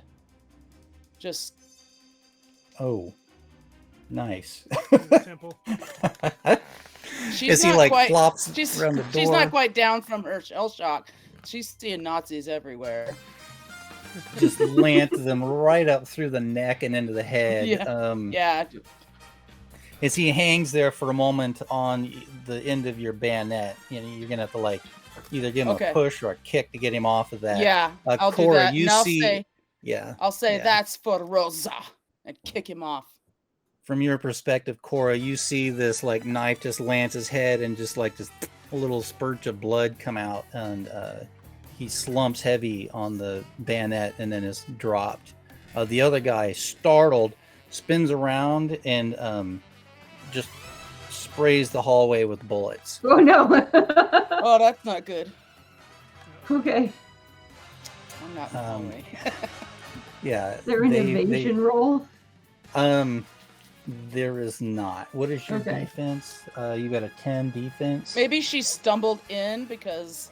Just. Oh, nice. Temple. She's As he not like quite, flops she's, around the door. she's not quite down from her shell shock. She's seeing Nazis everywhere. Just lances them right up through the neck and into the head. Yeah. Yeah. As he hangs there for a moment on the end of your bayonet, you know, you're gonna have to like either give him a push or a kick to get him off of that. Yeah, I'll Cora, do that. you And I'll see, say, yeah, I'll say yeah. that's for Rosa and kick him off. From your perspective, Cora, you see this like knife just lance his head and just like this a little spurt of blood come out, and he slumps heavy on the bayonet and then is dropped. The other guy, startled, spins around and just sprays the hallway with bullets. Oh no. Oh, that's not good. Okay. I'm not in the hallway. Yeah. Is there an evasion roll? There is not. What is your defense? You got a 10 defense. Maybe she stumbled in because.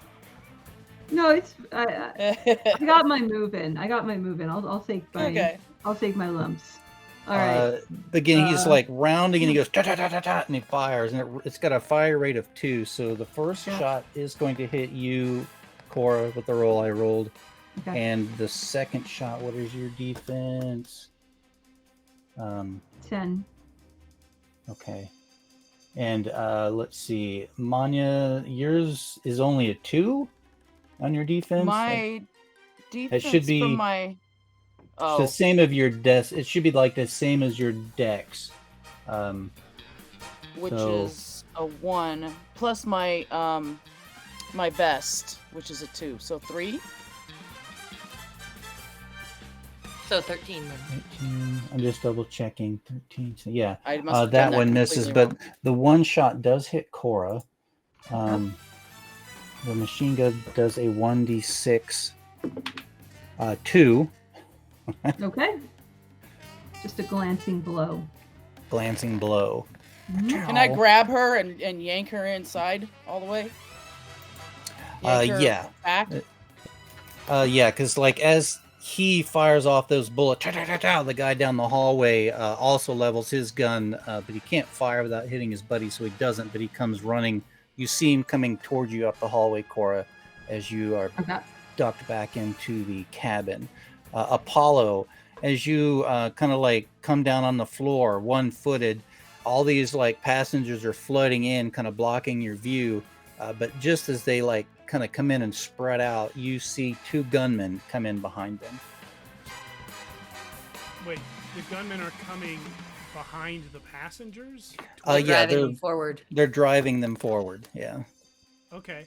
No, it's I got my move in. I'll take my I'll take my lumps. All right. Again, he's like rounding and he goes ta ta ta ta ta, and he fires, and it's got a fire rate of 2. So the first shot is going to hit you, Cora, with the roll I rolled. Okay. And the second shot, what is your defense? 10. Okay. And let's see, Manya, yours is only a 2 on your defense. My defense it should be from my. It's the same of your dex. It should be like the same as your dex. Which is a 1 plus my my best, which is a 2, so 3. So 13 then. 13. I'm just double checking. 13. So yeah, I must have that done one that misses, completely but the one shot does hit Cora. The machine gun does a 1d6 2. Okay. Just a glancing blow. Glancing blow. Can I grab her and yank her inside all the way? Yeah. Back? Yeah, because like as he fires off those bullets, the guy down the hallway also levels his gun, but he can't fire without hitting his buddy, so he doesn't, but he comes running. You see him coming towards you up the hallway, Cora, as you are ducked back into the cabin. Apollo, as you kind of like come down on the floor, one-footed, all these like passengers are flooding in, kind of blocking your view. But just as they like kind of come in and spread out, you see 2 gunmen come in behind them. Wait, the gunmen are coming behind the passengers? Yeah, Driving them forward. they're driving them forward. Yeah. Okay.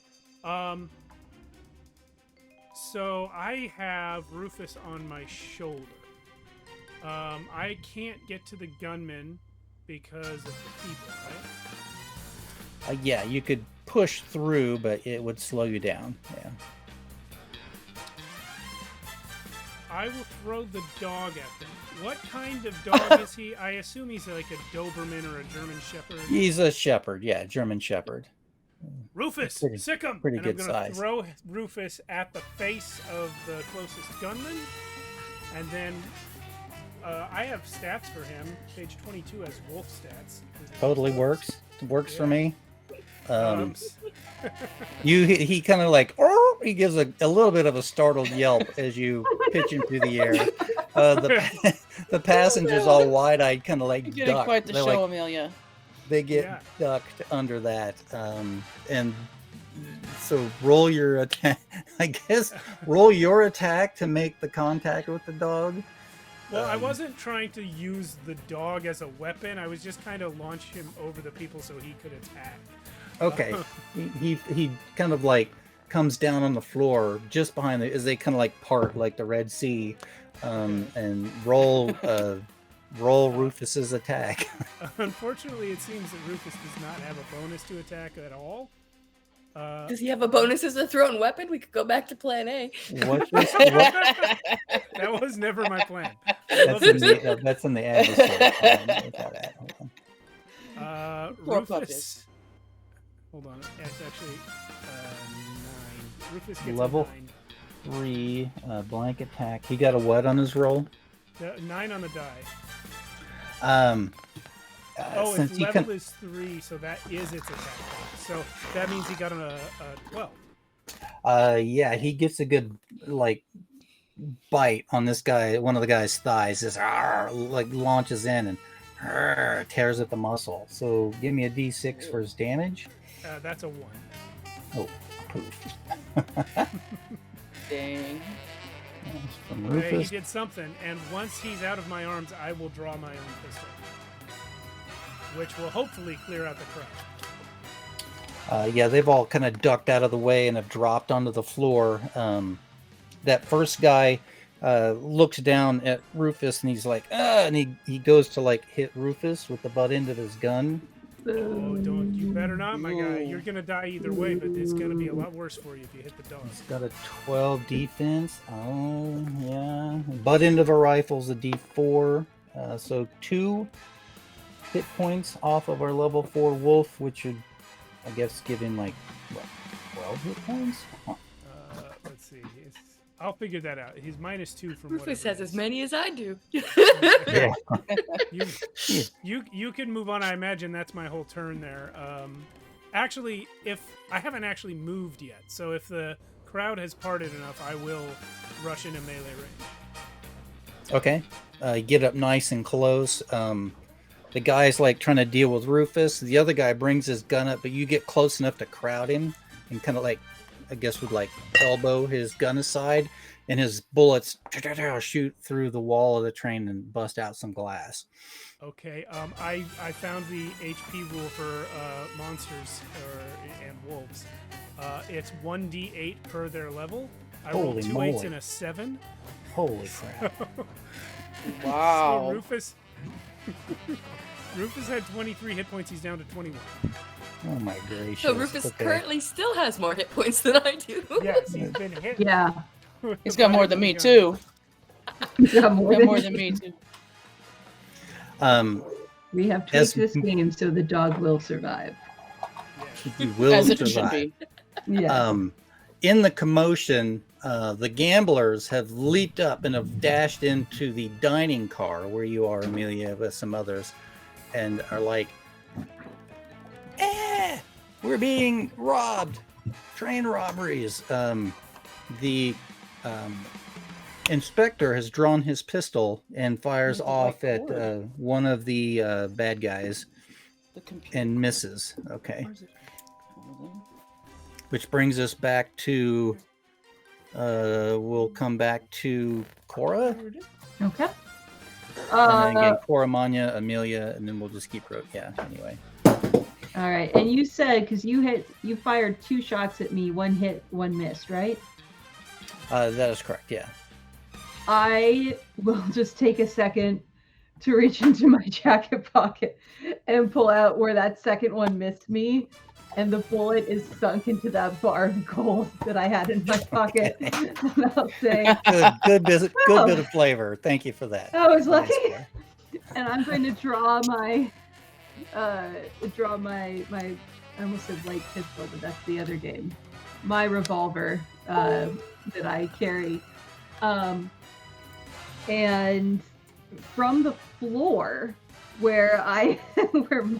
So I have Rufus on my shoulder. I can't get to the gunman because of the people, right? Yeah, you could push through, but it would slow you down. Yeah. I will throw the dog at them. What kind of dog is he? I assume he's like a Doberman or a German Shepherd. He's a shepherd. Yeah, German Shepherd. Rufus, sick him! Pretty And good I'm gonna size. throw Rufus at the face of the closest gunman, and then I have stats for him. Page 22 has wolf stats. Totally works. Works for me. Um, He kind of like, oh, he gives a little bit of a startled yelp as you pitch him through the air. The passengers all wide-eyed, kind of like You're getting duck. quite the They're show, like, Amelia. they get ducked under that, and so roll your attack. I guess roll your attack to make the contact with the dog. Well, I wasn't trying to use the dog as a weapon. I was just kind of launch him over the people so he could attack. Okay, he kind of like comes down on the floor just behind as they kind of like part like the Red Sea, and roll Rufus's attack. Unfortunately, it seems that Rufus does not have a bonus to attack at all. Does he have a bonus as a thrown weapon? We could go back to plan A. What? That was never my plan. That's in the adversary. Rufus. Hold on. It's actually 9. Rufus gets Level a 9. 3 blank attack. He got a what on his roll? 9 on the die. Since Its level is 3, so that is its attack. So that means he got a 12. Yeah, he gets a good like bite on this guy, one of the guy's thighs, just like launches in and tears at the muscle. So give me a d6 for his damage. That's a 1. Oh, poof. Dang. From Okay, he Rufus. did something, and once he's out of my arms, I will draw my own pistol, which will hopefully clear out the crowd. Yeah, they've all kind of ducked out of the way and have dropped onto the floor. That first guy looks down at Rufus and he's like, and he goes to like hit Rufus with the butt end of his gun. Oh, don't you better not, my guy. You're gonna die either way, but it's gonna be a lot worse for you if you hit the dog. He's got a 12 defense. Oh, yeah. Butt end of a rifle's a d4. So 2 hit points off of our level 4 wolf, which would, I guess, give him like, what, 12 hit points? Huh. Let's see. I'll figure that out. He's -2 from Rufus whatever has it as is. many as I do. Yeah. You can move on. I imagine that's my whole turn there. Actually, if I haven't actually moved yet, so if the crowd has parted enough, I will rush into melee range. Okay. Get up nice and close. The guy's like trying to deal with Rufus. The other guy brings his gun up, but you get close enough to crowd him and kind of like, I guess, would like elbow his gun aside, and his bullets shoot through the wall of the train and bust out some glass. Okay. I found the HP rule for monsters and wolves. It's 1d8 per their level. I rolled Holy 2 moly. 8s and a 7. Holy crap. Wow. So Rufus had 23 hit points. He's down to 21. Oh my gracious. So Rufus Okay. currently still has more hit points than I do. Yes, he's been hit. Yeah. He's got more than me, too. Yeah, more Got than- more than me, too. We have As- tweaked this game so the dog will survive. He will As it should survive. be. Yeah. In the commotion, the gamblers have leaped up and have dashed into the dining car where you are, Amelia, with some others, and are like, we're being robbed. Train robberies. The inspector has drawn his pistol and fires off at one of the bad guys. The computer. and misses. Okay. Where's it? Hold on. Which brings us back to, we'll come back to Cora. Okay. And then again, Cora, Manya, Amelia, and then we'll just keep anyway. All right. And you said, because you fired 2 shots at me, 1 hit, 1 missed, right? That is correct, yeah. I will just take a second to reach into my jacket pocket and pull out where that second one missed me, and the bullet is sunk into that bar of gold that I had in my pocket. Okay. And I'll say, Good bit of flavor. Thank you for that. I was lucky. Nice. And I'm going to draw my I almost said light pistol, but that's the other game. My revolver that I carry. And from the floor where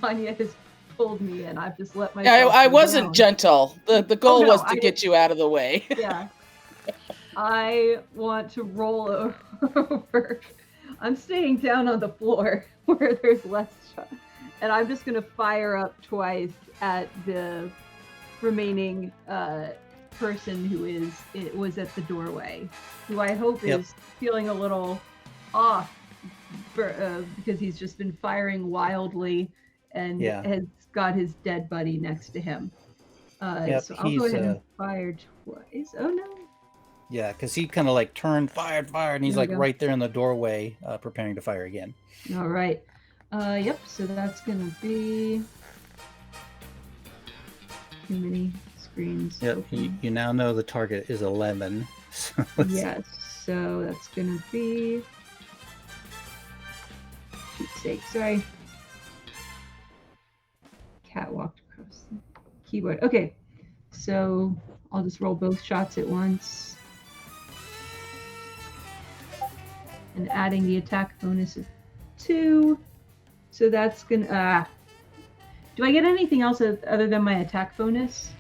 Manya has pulled me and I've just let myself Yeah, I go wasn't down. gentle. The goal no, was to I get you out of the way. Yeah. I want to roll over. I'm staying down on the floor where there's less shot. And I'm just going to fire up twice at the remaining person who was at the doorway, who I hope is feeling a little off because he's just been firing wildly and has got his dead buddy next to him. So I'll go ahead and fire twice. Oh no. Yeah, because he kind of like turned, fired, and he's like right there in the doorway, preparing to fire again. All right. Yep. So that's gonna be too many screens. Yep. You now know the target is 11. So yes. So that's gonna be. Pete's sake, sorry. Cat walked across the keyboard. Okay. So I'll just roll both shots at once. And adding the attack bonus of 2. So that's gonna do I get anything else other than my attack bonus?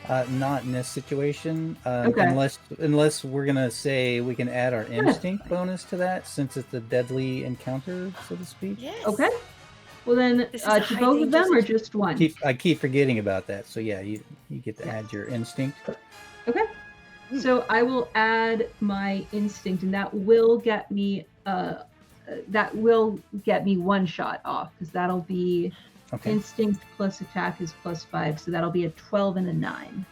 Not in this situation. Okay. Unless we're gonna say we can add our instinct bonus to that, since it's a deadly encounter, so to speak. Yes. Okay. Well then, to both of them or just one? I keep forgetting about that. So yeah, you get to add your instinct. Okay. So I will add my instinct, and that will get me 1 shot off, because that'll be instinct plus attack is +5, so that'll be a 12 and a 9.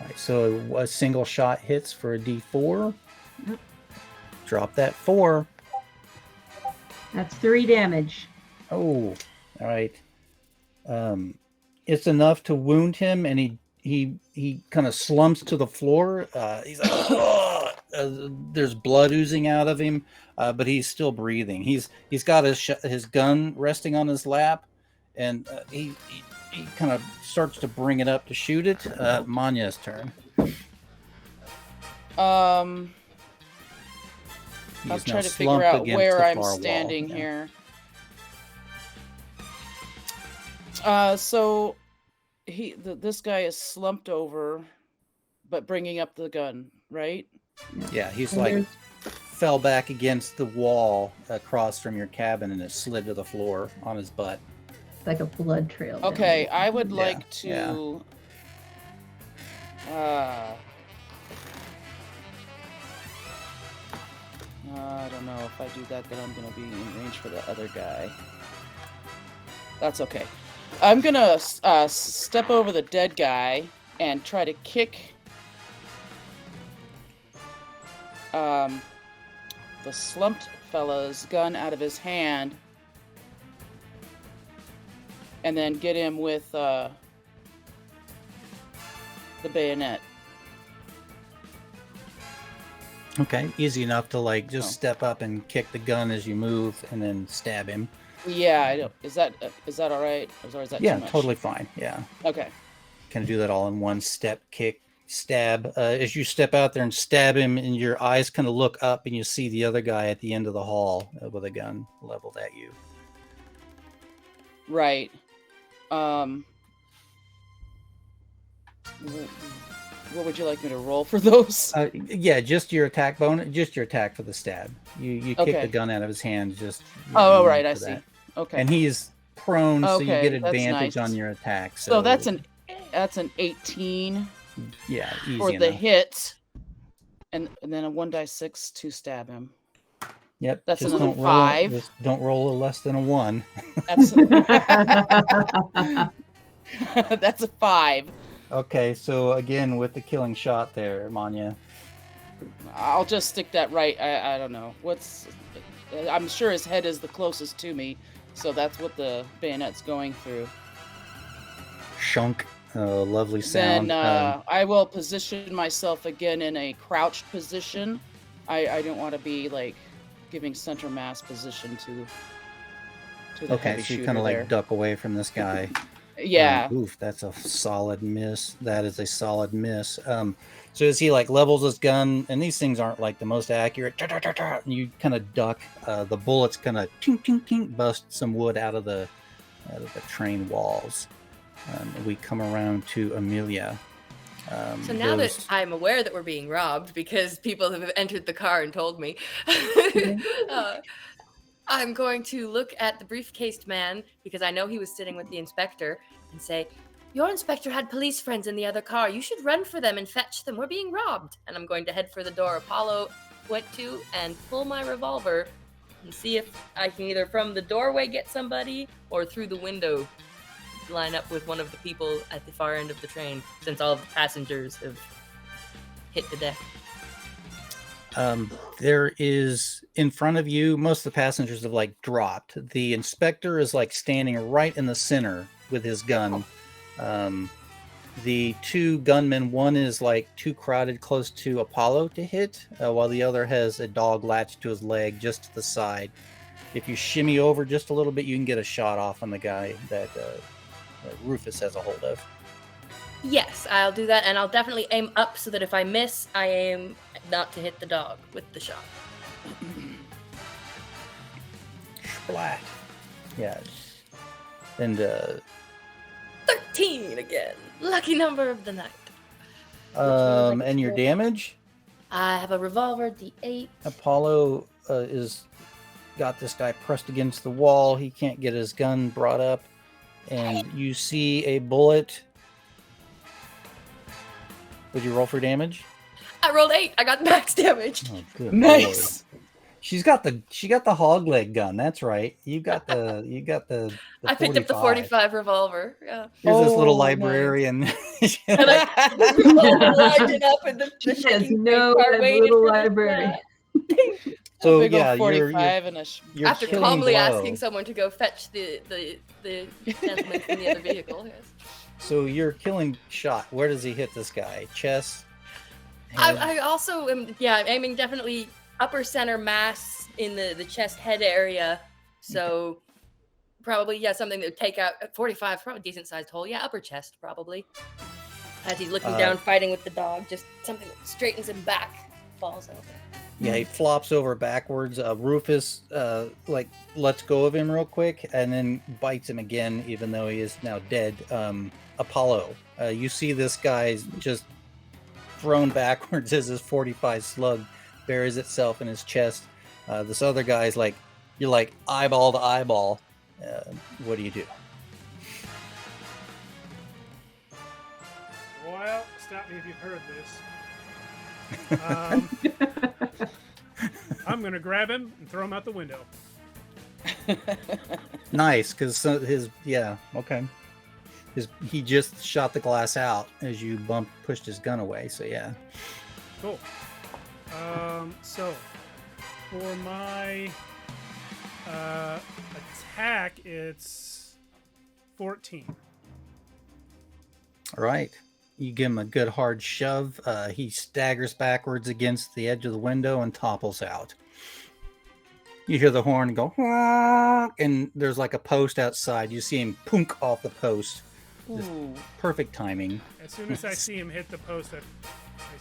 All right, so a single shot hits for a D4. Yep. Drop that 4. That's 3 damage. Oh, all right. It's enough to wound him, and he kind of slumps to the floor. He's like, oh! There's blood oozing out of him, but he's still breathing. He's got his gun resting on his lap, and he kind of starts to bring it up to shoot it. Manya's turn. I'll try to figure out where I'm standing here. So this guy is slumped over, but bringing up the gun, right? Yeah, he's like fell back against the wall across from your cabin and it slid to the floor on his butt. Like a blood trail. Okay, I would like to. I don't know if I do that, then I'm gonna be in range for the other guy. That's okay. I'm gonna step over the dead guy and try to kick the slumped fella's gun out of his hand, and then get him with the bayonet. Okay, easy enough to like just step up and kick the gun as you move, and then stab him. Yeah, I don't. Is that all right? Or is that Yeah, too much? totally fine. Yeah. Okay. Can do that all in one step, kick, stab. As you step out there and stab him, and your eyes kind of look up, and you see the other guy at the end of the hall with a gun leveled at you. Right. What would you like me to roll for those? Yeah, just your attack bonus, just your attack for the stab. You kick Okay. the gun out of his hand. Just Oh, right, I see. that. Okay. And he's prone, so you Okay, get that's advantage nice. on your attack. So that's an 18 yeah, easy for enough. the hit, and then a 1d6 to stab him. Yep. That's just another don't 5. Just don't roll a less than a 1. That's a 5. Okay, so again with the killing shot there, Manya. I'll just stick that right. I don't know. I'm sure his head is the closest to me, so that's what the bayonet's going through. Shunk. Lovely sound. Then I will position myself again in a crouched position. I don't want to be like giving center mass position to the okay, heavy so you shooter kind of like there. duck away from this guy. Yeah. Oof, that's a solid miss. That is a solid miss. So as he like levels his gun, and these things aren't like the most accurate, and you kind of duck. The bullets kind of tink tink tink bust some wood out of the train walls. We come around to Amelia. So now that I'm aware that we're being robbed because people have entered the car and told me, I'm going to look at the briefcased man because I know he was sitting with the inspector and say, "Your inspector had police friends in the other car. You should run for them and fetch them. We're being robbed." And I'm going to head for the door Apollo went to and pull my revolver and see if I can either from the doorway get somebody or through the window line up with one of the people at the far end of the train, since all of the passengers have hit the deck. There is in front of you, most of the passengers have like dropped. The inspector is like standing right in the center with his gun. The two gunmen, one is like too crowded close to Apollo to hit, while the other has a dog latched to his leg just to the side. If you shimmy over just a little bit, you can get a shot off on the guy that Rufus has a hold of. Yes, I'll do that, and I'll definitely aim up so that if I miss, I aim not to hit the dog with the shot. Splat. Yeah. And 13 again. Lucky number of the night. and your damage? I have a revolver, D8. Apollo is got this guy pressed against the wall. He can't get his gun brought up. And you see a bullet. Would you roll for damage? I rolled 8. I got max damage. Oh, good Nice. Lord. She got the hog leg gun. That's right. You got the I picked up the 45 revolver. Yeah. Here's this little Oh, librarian. And I lined it up in the She has shaking no car, waited little for the library. So a big old yeah, 45 and a you're after killing calmly blow. asking someone to go fetch the gentleman from the other vehicle. Yes. So you're killing shot. Where does he hit this guy? Chest? Head? I also am aiming definitely upper center mass in the chest head area. So probably something that would take out 45, probably decent sized hole. Yeah, upper chest probably. As he's looking down, fighting with the dog, just something that straightens him back, falls over. Yeah, he flops over backwards. Rufus lets go of him real quick and then bites him again, even though he is now dead. Apollo, you see this guy's just thrown backwards as his 45 slug buries itself in his chest. This other guy's like, you're like eyeball to eyeball. What do you do? Well, stop me if you've heard this. I'm going to grab him and throw him out the window. Nice, because okay. He just shot the glass out as you pushed his gun away, so yeah. Cool. So, for my attack, it's 14. All right. You give him a good hard shove. He staggers backwards against the edge of the window and topples out. You hear the horn go, "Honk," and there's like a post outside. You see him punk off the post. Just perfect timing. As soon as I see him hit the post, I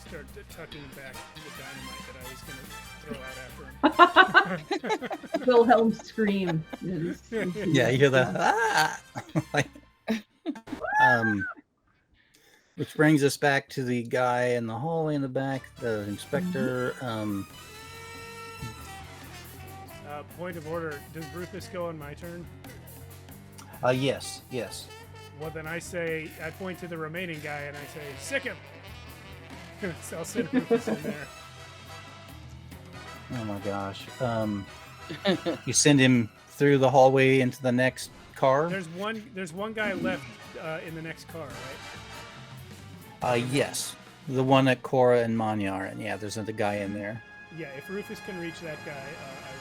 start tucking back the dynamite that I was going to throw out after him. Wilhelm scream. Yeah, you hear the which brings us back to the guy in the hallway in the back, the inspector. Point of order. Does Rufus go on my turn? Yes. Well, then I point to the remaining guy and I say, sick him. So I'll send Rufus in there. Oh my gosh. You send him through the hallway into the next car? There's one guy left in the next car, right? Yes. The one that Cora and Manya are in. Yeah, there's another guy in there. Yeah, if Rufus can reach that guy, I will have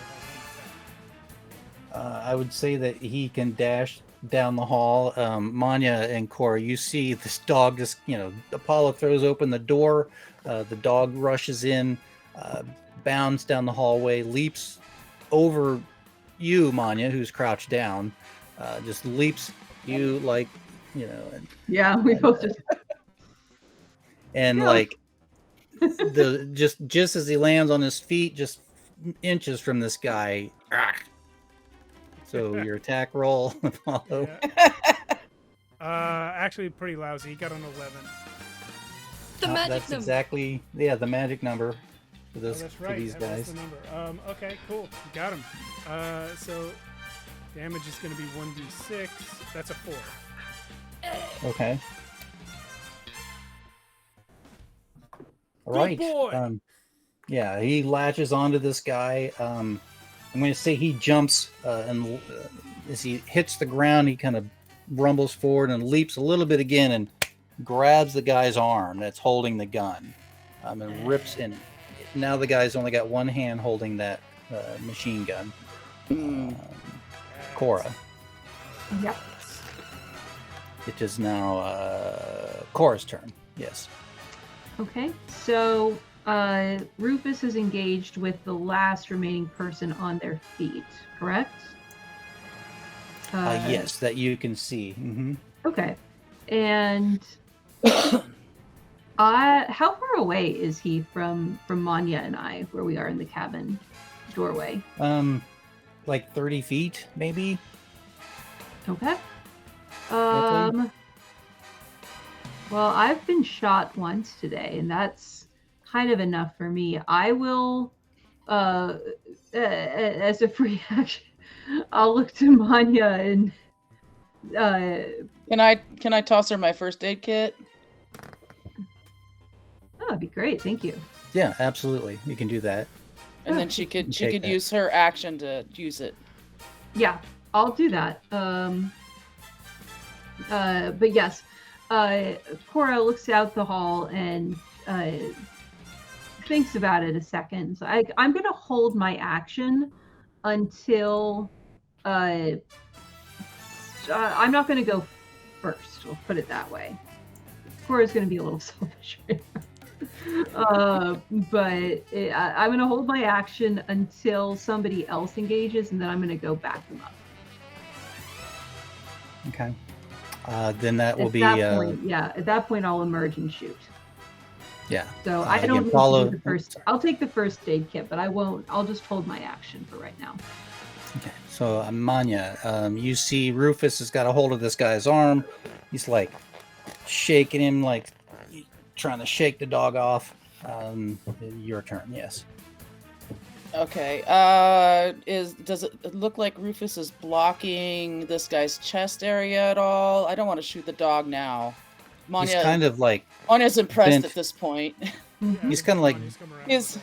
him attack. I would say that he can dash down the hall. Manya and Cora, you see this dog just, Apollo throws open the door. The dog rushes in, bounds down the hallway, leaps over you, Manya, who's crouched down, just leaps you like, and, Yeah, we both just. and Yeah. like just as he lands on his feet, just inches from this guy. So your attack roll, Apollo. Yeah. Actually pretty lousy. He got an 11. The magic That's number. exactly, the magic number for Oh, this that's for right. these That's guys. the number. Okay, cool. Got him. So damage is going to be 1d6. That's a 4. Okay. All Good right. boy. Yeah, he latches onto this guy. I'm going to say he jumps, and as he hits the ground, he kind of rumbles forward and leaps a little bit again and grabs the guy's arm that's holding the gun, and rips in. Now the guy's only got one hand holding that machine gun. Cora. Yep. It is now Cora's turn. Yes. Okay, so Rufus is engaged with the last remaining person on their feet, correct? Yes, that you can see. Mm-hmm. Okay, and how far away is he from Manya and I, where we are in the cabin doorway? Like 30 feet, maybe. Okay. Roughly? Well, I've been shot once today, and that's kind of enough for me. I will, as a free action, I'll look to Manya and. Can I toss her my first aid kit? Oh, that'd be great. Thank you. Yeah, absolutely. You can do that. And then she could Take that. use her action to use it. Yeah, I'll do that. But yes, Cora looks out the hall and thinks about it a second. So I'm going to hold my action until I'm not going to go first. We'll put it that way. Cora's going to be a little selfish. But I'm going to hold my action until somebody else engages, and then I'm going to go back them up. Okay. Then that will At be. that point, yeah. At that point, I'll emerge and shoot. Yeah. So I again, don't need follow- to do the first. I'll take the first aid kit, but I won't. I'll just hold my action for right now. Okay. So Manya, you see Rufus has got a hold of this guy's arm. He's like shaking him, like trying to shake the dog off. Your turn. Yes. Okay. Does it look like Rufus is blocking this guy's chest area at all? I don't want to shoot the dog now. He's kind of like. Manya's impressed bent- at this point. He's kinda like- He's-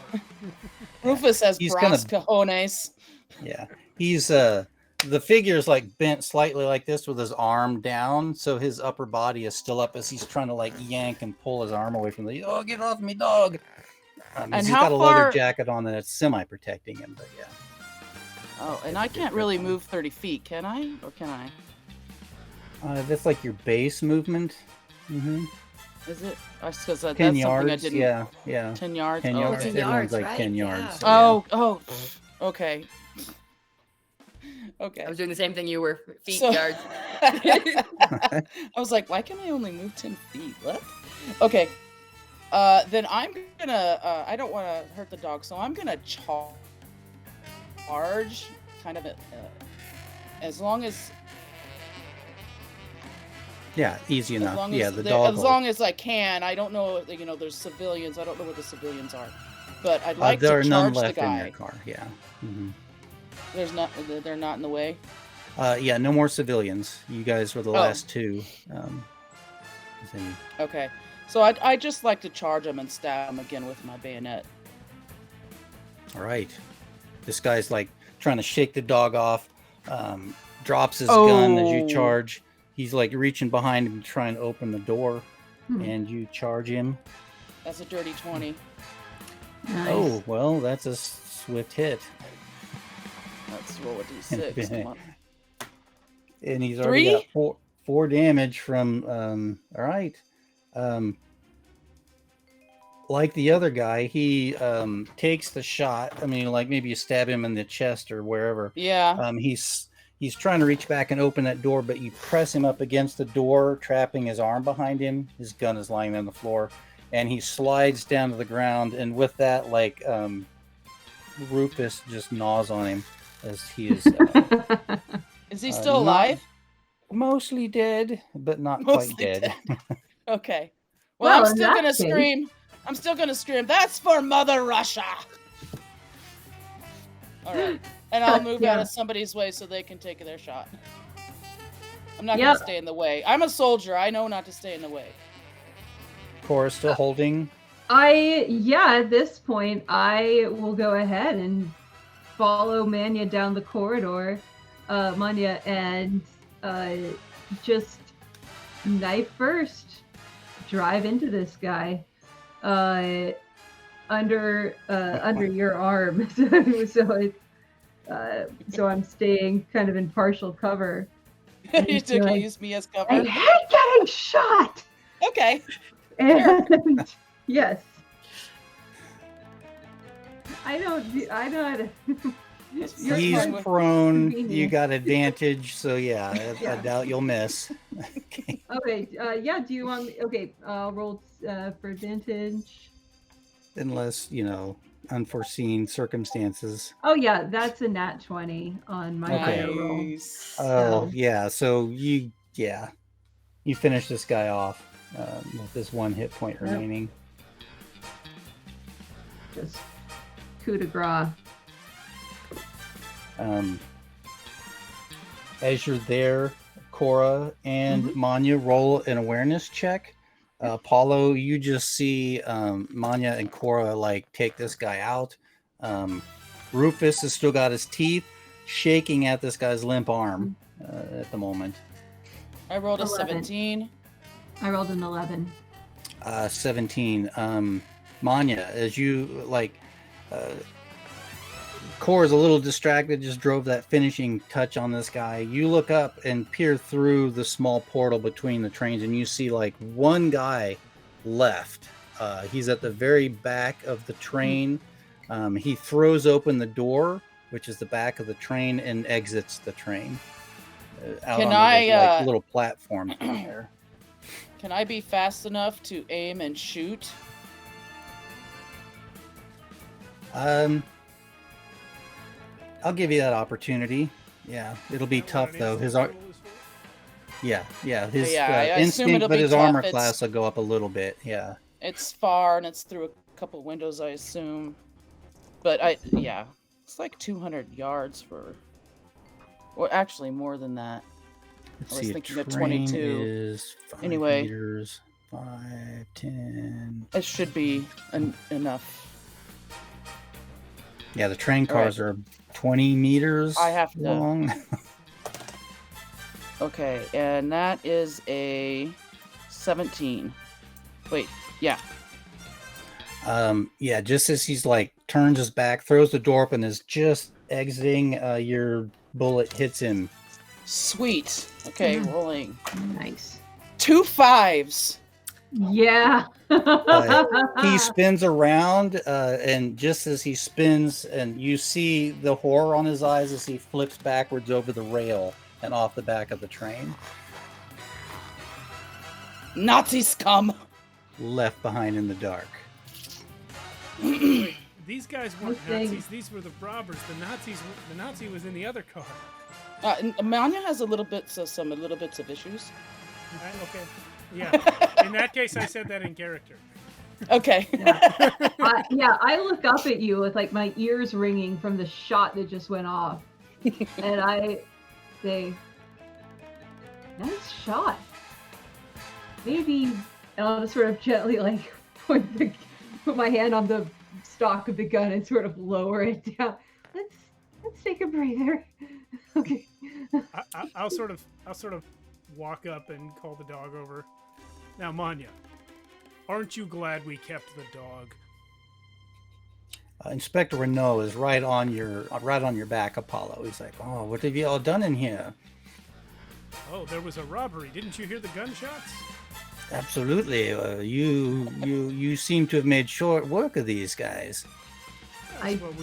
Rufus has He's brass kinda- cojones. Yeah. He's the figure's like bent slightly like this with his arm down, so his upper body is still up as he's trying to like yank and pull his arm away from the. Oh, get off me, dog! And He's how got a leather far- jacket on that's semi-protecting him, but yeah. Oh, and I can't really move 30 feet, can I? Or can I? That's like your base movement. Mm-hmm. Is it? Because that's 10 something I yards. didn't. Yeah. 10 yards. 10 Oh, yards. okay. It's in Everyone's yards, like right? 10 Yeah. yards. Oh, okay. Okay. I was doing the same thing you were. Feet, So- yards. I was like, why can I only move 10 feet? What? Okay. Then I'm gonna. I don't want to hurt the dog, so I'm gonna charge. Kind of as long as. Yeah, easy As enough. long Yeah, as the the- dog. as long as I can. I don't know. There's civilians. I don't know where the civilians are, but I'd like there to are none charge the left in guy. your car. Yeah. Hmm. They're not in the way. Yeah, no more civilians. You guys were the last two. Okay, so I'd just like to charge him and stab him again with my bayonet. All right. This guy's like trying to shake the dog off. Drops his gun as you charge. He's like reaching behind him to try and open the door, and you charge him. That's a dirty 20. Nice. Oh, well, that's a swift hit. Let's roll a d6. Come on. And he's already got four damage from. All right. Like the other guy, he takes the shot. I mean, like maybe you stab him in the chest or wherever. Yeah. He's trying to reach back and open that door, but you press him up against the door, trapping his arm behind him. His gun is lying on the floor, and he slides down to the ground. And with that, like Rufus just gnaws on him as he is. Is he still alive? Mostly dead, but not Mostly quite dead. Okay. Well, I'm in still that gonna case- scream. I'm still gonna scream. That's for Mother Russia. All right, and I'll move out of somebody's way so they can take their shot. I'm not gonna stay in the way. I'm a soldier. I know not to stay in the way. Cora still holding. At this point, I will go ahead and follow Manya down the corridor, and just knife first, drive into this guy, under your arm. So I'm staying kind of in partial cover. You took like, use me as cover. I hate getting shot. Okay. And yes, I know how to. He's fine. prone. Convenient. You got advantage, so yeah, I doubt you'll miss. Okay. Okay. Do you want me? Okay. I'll roll for advantage. Unless, unforeseen circumstances. Oh yeah, that's a nat 20 on my higher roll. Nice. Oh, yeah. So you finish this guy off with this one hit point remaining. Just coup de grace. As you're there, Cora and Manya roll an awareness check. Paulo, you just see Manya and Cora like take this guy out. Rufus has still got his teeth shaking at this guy's limp arm at the moment. I rolled a 11. 17. I rolled an 11. 17. Manya, as you Cora's a little distracted, just drove that finishing touch on this guy. You look up and peer through the small portal between the trains, and you see like one guy left. He's at the very back of the train. He throws open the door, which is the back of the train, and exits the train. Out Can on the, I, little platform there. Can I be fast enough to aim and shoot? I'll give you that opportunity. Yeah, it'll be tough though. His I assume instinct, it'll but be his tough. armor It's- class will go up a little bit. Yeah. It's far and it's through a couple windows, I assume. But it's like 200 yards or actually more than that. Let's I was see. thinking A of train 22. is 5 Anyway. meters, 5, 10. It should be enough. Yeah, the train cars are 20 meters I have to- long. Okay, and that is a 17. Wait, yeah. Yeah, just as he's like turns his back, throws the door open, is just exiting, your bullet hits him. Sweet. Okay, rolling. Nice. 2 5s. Yeah. He spins around, and just as he spins, and you see the horror on his eyes as he flips backwards over the rail and off the back of the train, Nazi scum. left behind in the dark. These guys weren't Okay. Nazis. These were the robbers. The Nazi was in the other car. Manya has some little bits of issues. Okay. Yeah. In that case, I said that in character. Okay. I look up at you with like my ears ringing from the shot that just went off. And I say, nice shot. Maybe, and I'll just sort of gently like put my hand on the stock of the gun and sort of lower it down. Let's take a breather. Okay. I'll sort of walk up and call the dog over. Now, Manya, aren't you glad we kept the dog? Inspector Renault is right on your back, Apollo. He's like, "Oh, what have you all done in here?" Oh, there was a robbery. Didn't you hear the gunshots? Absolutely. You seem to have made short work of these guys. That's what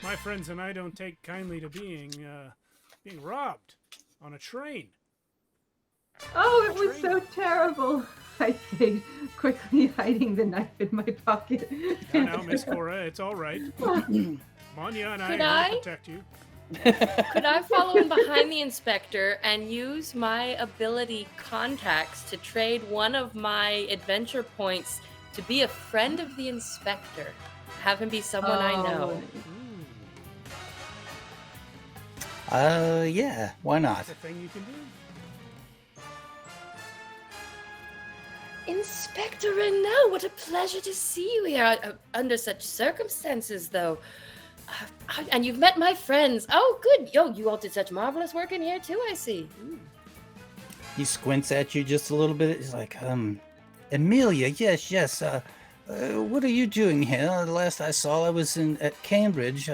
my friends and I don't take kindly to being robbed on a train. Oh, it was so terrible. I say, quickly hiding the knife in my pocket. No, Miss Cora, it's all right. Manya and I will protect you. Could I follow in behind the inspector and use my ability contacts to trade one of my adventure points to be a friend of the inspector? Have him be someone I know. Yeah, why not? That's a thing you can do. Inspector Renault, what a pleasure to see you here under such circumstances, though. And you've met my friends. Oh, good. Yo, you all did such marvelous work in here, too, I see. He squints at you just a little bit. He's like, Amelia, yes. What are you doing here? The last I saw, I was at Cambridge,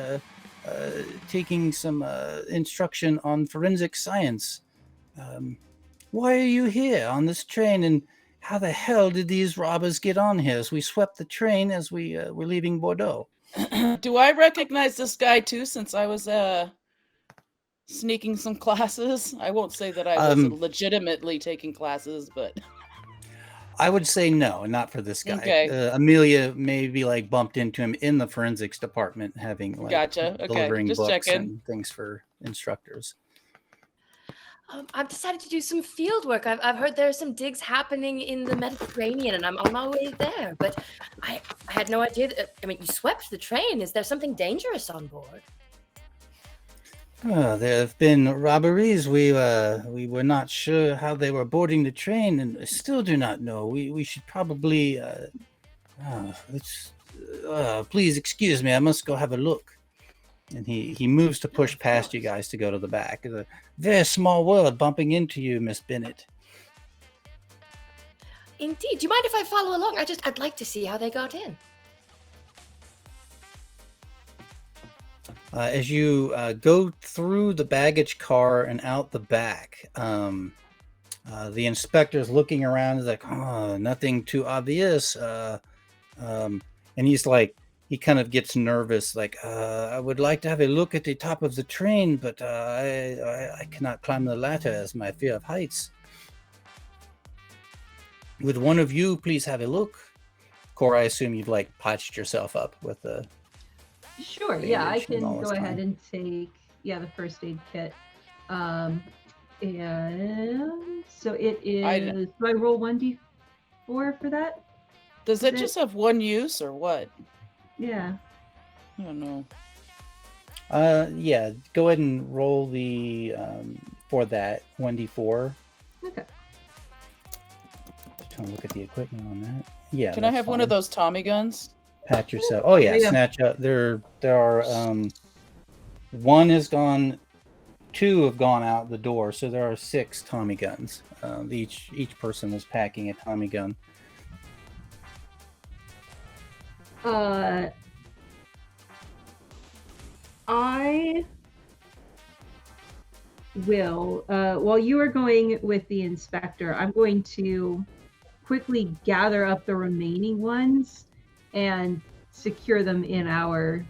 taking some instruction on forensic science. Why are you here on this train, and how the hell did these robbers get on here? So we swept the train as we were leaving Bordeaux. Do I recognize this guy too, since I was sneaking some classes? I won't say that I was legitimately taking classes, but I would say no, not for this guy. Okay. Amelia may be like bumped into him in the forensics department, having like Gotcha. Okay. delivering Just books checking. and things for instructors. I've decided to do some field work. I've heard there are some digs happening in the Mediterranean, and I'm on my way there. But I had no idea that, you swept the train. Is there something dangerous on board? There have been robberies. We were not sure how they were boarding the train, and still do not know. We should probably. Please excuse me. I must go have a look. And he moves to push past you guys to go to the back. It's a very small world bumping into you, Miss Bennett. Indeed. Do you mind if I follow along? I'd like to see how they got in. As you go through the baggage car and out the back, the inspector's looking around. He's like, "Oh, nothing too obvious." And he's like, he kind of gets nervous, like, "I would like to have a look at the top of the train, but I cannot climb the ladder as my fear of heights. Would one of you please have a look?" Cora, I assume you've like patched yourself up with the. Sure, yeah, I can all go this ahead time. and take, the first aid kit. And so it is, do I roll 1d4 for that? does it just have one use or what? Yeah. I don't know. Yeah, go ahead and roll the for that 1d4. Okay. Just trying to look at the equipment on that. Yeah. Can I that's have one of fine. those Tommy guns? Pat yourself. Oh yeah, Yeah. snatch up. There are one has gone, 2 have gone out the door, so there are 6 Tommy guns. Each person was packing a Tommy gun. I will, while you are going with the inspector, I'm going to quickly gather up the remaining ones and secure them in our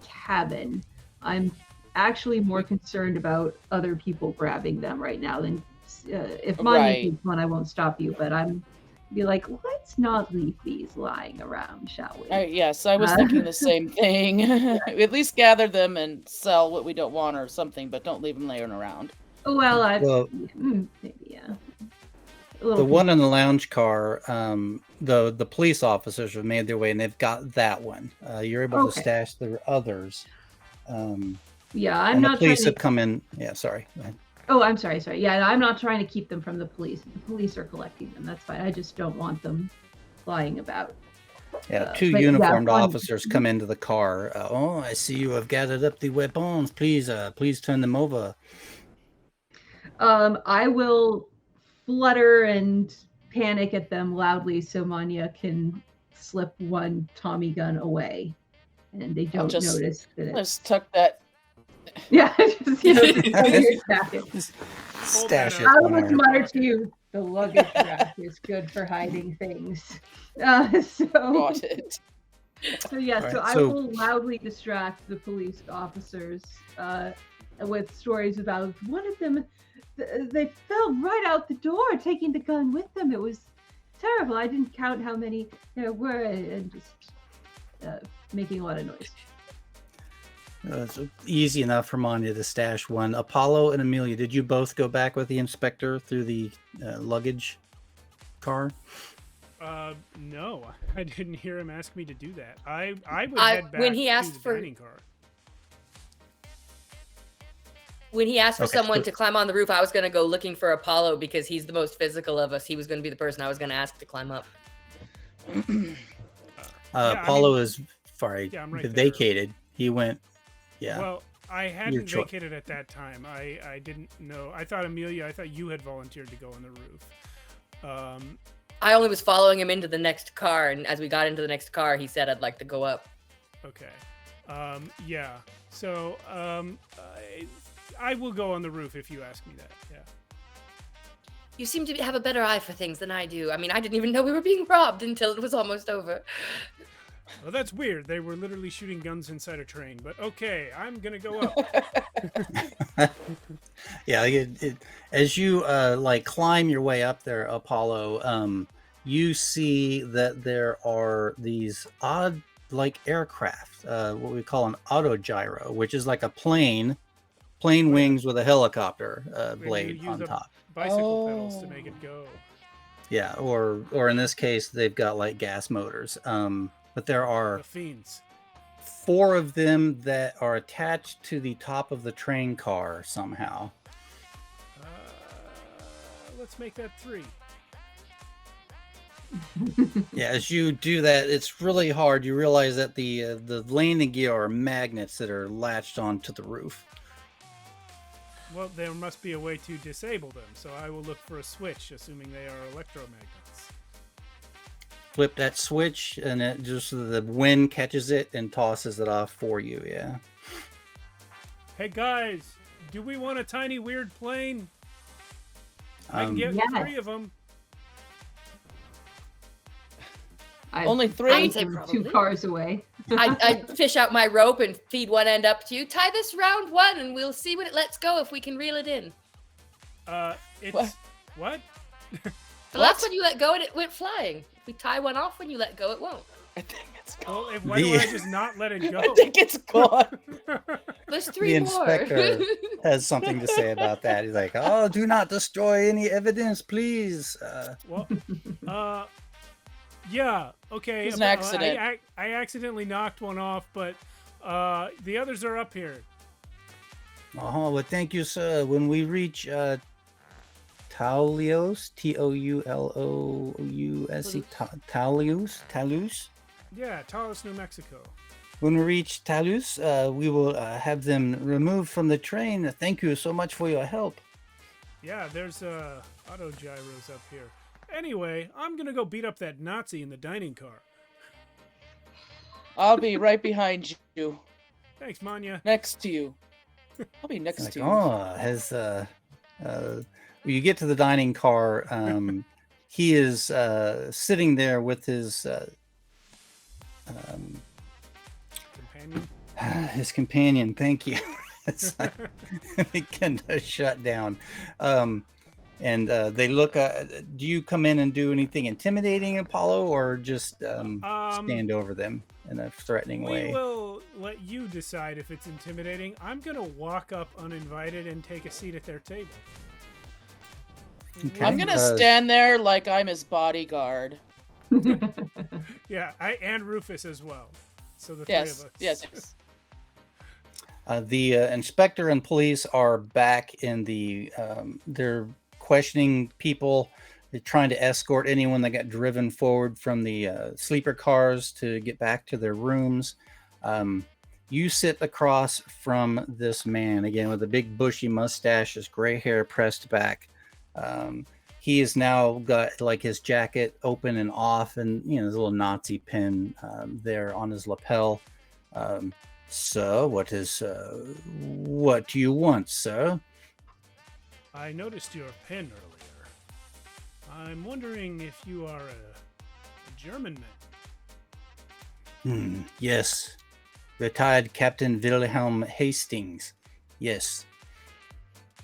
cabin. I'm actually more concerned about other people grabbing them right now than if Manya Right. takes one, I won't stop you, but I'm be like, let's not leave these lying around, shall we? Yes, I was thinking the same thing. At least gather them and sell what we don't want or something, but don't leave them laying around. Well, Well, maybe, yeah. the one in the lounge car, the police officers have made their way and they've got that one. You're able to Okay. stash the others Yeah, I'm and not the police trying have come in. Yeah, sorry. Go ahead. Oh, I'm sorry. Yeah, I'm not trying to keep them from the police. The police are collecting them. That's fine. I just don't want them flying about. Yeah, two but yeah, uniformed one- officers come into the car. Oh, I see you have gathered up the weapons. Please turn them over. I will flutter and panic at them loudly so Manya can slip one Tommy gun away, and they don't just- notice that it's. Let's tuck that. Yeah, just under your jacket. Stash it I somewhere. will mutter to you. The luggage rack is good for hiding things. So. Got it. So yeah, All so right, I so- will loudly distract the police officers with stories about one of them. They fell right out the door, taking the gun with them. It was terrible. I didn't count how many there were, and just making a lot of noise. It's easy enough for Manya to stash one. Apollo and Amelia, did you both go back with the inspector through the luggage car? No, I didn't hear him ask me to do that. I would head back when he asked to the for- dining car. When he asked for Okay, someone so- to climb on the roof, I was going to go looking for Apollo because he's the most physical of us. He was going to be the person I was going to ask to climb up. I Apollo mean- is sorry, Yeah, I'm right there. vacated. He went. Yeah. Well, I Your hadn't choice. vacated at that time. I didn't know. I thought Amelia. I thought you had volunteered to go on the roof. I only was following him into the next car, and as we got into the next car, he said, I'd like to go up. Okay. Yeah. So I will go on the roof if you ask me that. Yeah. You seem to have a better eye for things than I do. I mean, I didn't even know we were being robbed until it was almost over. Well, that's weird. They were literally shooting guns inside a train. But okay, I'm gonna go up. Yeah, as you like climb your way up there, Apollo, you see that there are these odd like aircraft, what we call an autogyro, which is like a plane wings with a helicopter When you blade use on a top. Bicycle pedals to make it go. Yeah, or in this case, they've got like gas motors. But there are The fiends. 4 of them that are attached to the top of the train car somehow. Let's make that 3. Yeah, as you do that, it's really hard. You realize that the landing gear are magnets that are latched onto the roof. Well, there must be a way to disable them, so I will look for a switch, assuming they are electromagnets. Flip that switch, and it just the wind catches it and tosses it off for you. Yeah. Hey guys, do we want a tiny weird plane? I can get Yes. 3 of them. Only I 3? would say I'm probably. 2 cars away. I fish out my rope and feed one end up to you. Tie this round one, and we'll see when it lets go if we can reel it in. It's what? The last one you let go, and it went flying. If we tie one off when you let go, it won't. I think it's gone. Well, why do I just not let it go? I think it's gone. There's The 3 more. inspector has something to say about that. He's like, "Oh, do not destroy any evidence, please." Well, yeah, okay. It was an accident. I accidentally knocked one off, but the others are up here. Oh, well, thank you, sir. When we reach Taulios, Toulouse, Toulouse. Yeah, Taos, New Mexico. When we reach Toulouse, we will have them removed from the train. Thank you so much for your help. Yeah, there's auto gyros up here. Anyway, I'm gonna go beat up that Nazi in the dining car. I'll be right behind you. Thanks, Manya. Next to you. I'll be next Like, to you. oh, when you get to the dining car, he is sitting there with his Companion. his companion. Thank you. It's like, they kind of shut down. And they look. Do you come in and do anything intimidating, Apollo, or just stand over them in a threatening We way? will let you decide if it's intimidating. I'm gonna walk up uninvited and take a seat at their table. Okay. I'm gonna stand there like I'm his bodyguard. Yeah, and Rufus as well. So the Yes, three of us. yes. The inspector and police are back in the. They're questioning people. They're trying to escort anyone that got driven forward from the sleeper cars to get back to their rooms. You sit across from this man again with a big bushy mustache, his gray hair pressed back. He has now got like his jacket open and off, and his little Nazi pin there on his lapel. Sir, what do you want, sir? I noticed your pen earlier. I'm wondering if you are a German man. Yes. Retired Captain Wilhelm Hastings. Yes.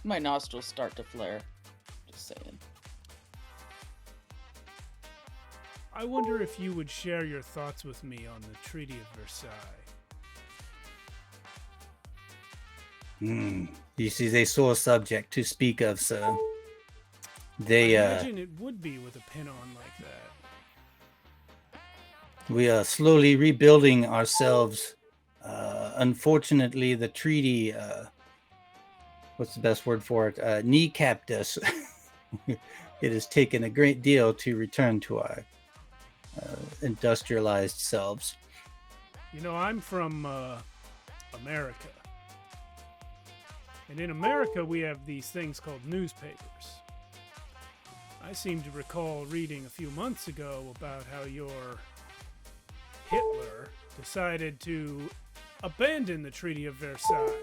My nostrils start to flare. Just saying. I wonder if you would share your thoughts with me on the Treaty of Versailles. You see, they sore subject to speak of, sir. I imagine it would be with a pin on like that. We are slowly rebuilding ourselves. Unfortunately, the treaty, what's the best word for it? Kneecapped us. It has taken a great deal to return to our industrialized selves. I'm from America. And in America, we have these things called newspapers. I seem to recall reading a few months ago about how your Hitler decided to abandon the Treaty of Versailles.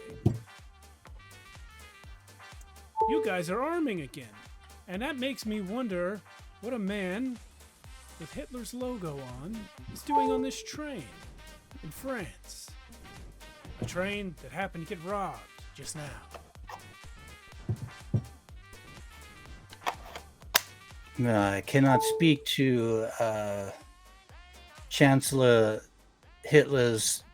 You guys are arming again, and that makes me wonder what a man with Hitler's logo on is doing on this train in France. A train that happened to get robbed just now. I cannot speak to Chancellor Hitler's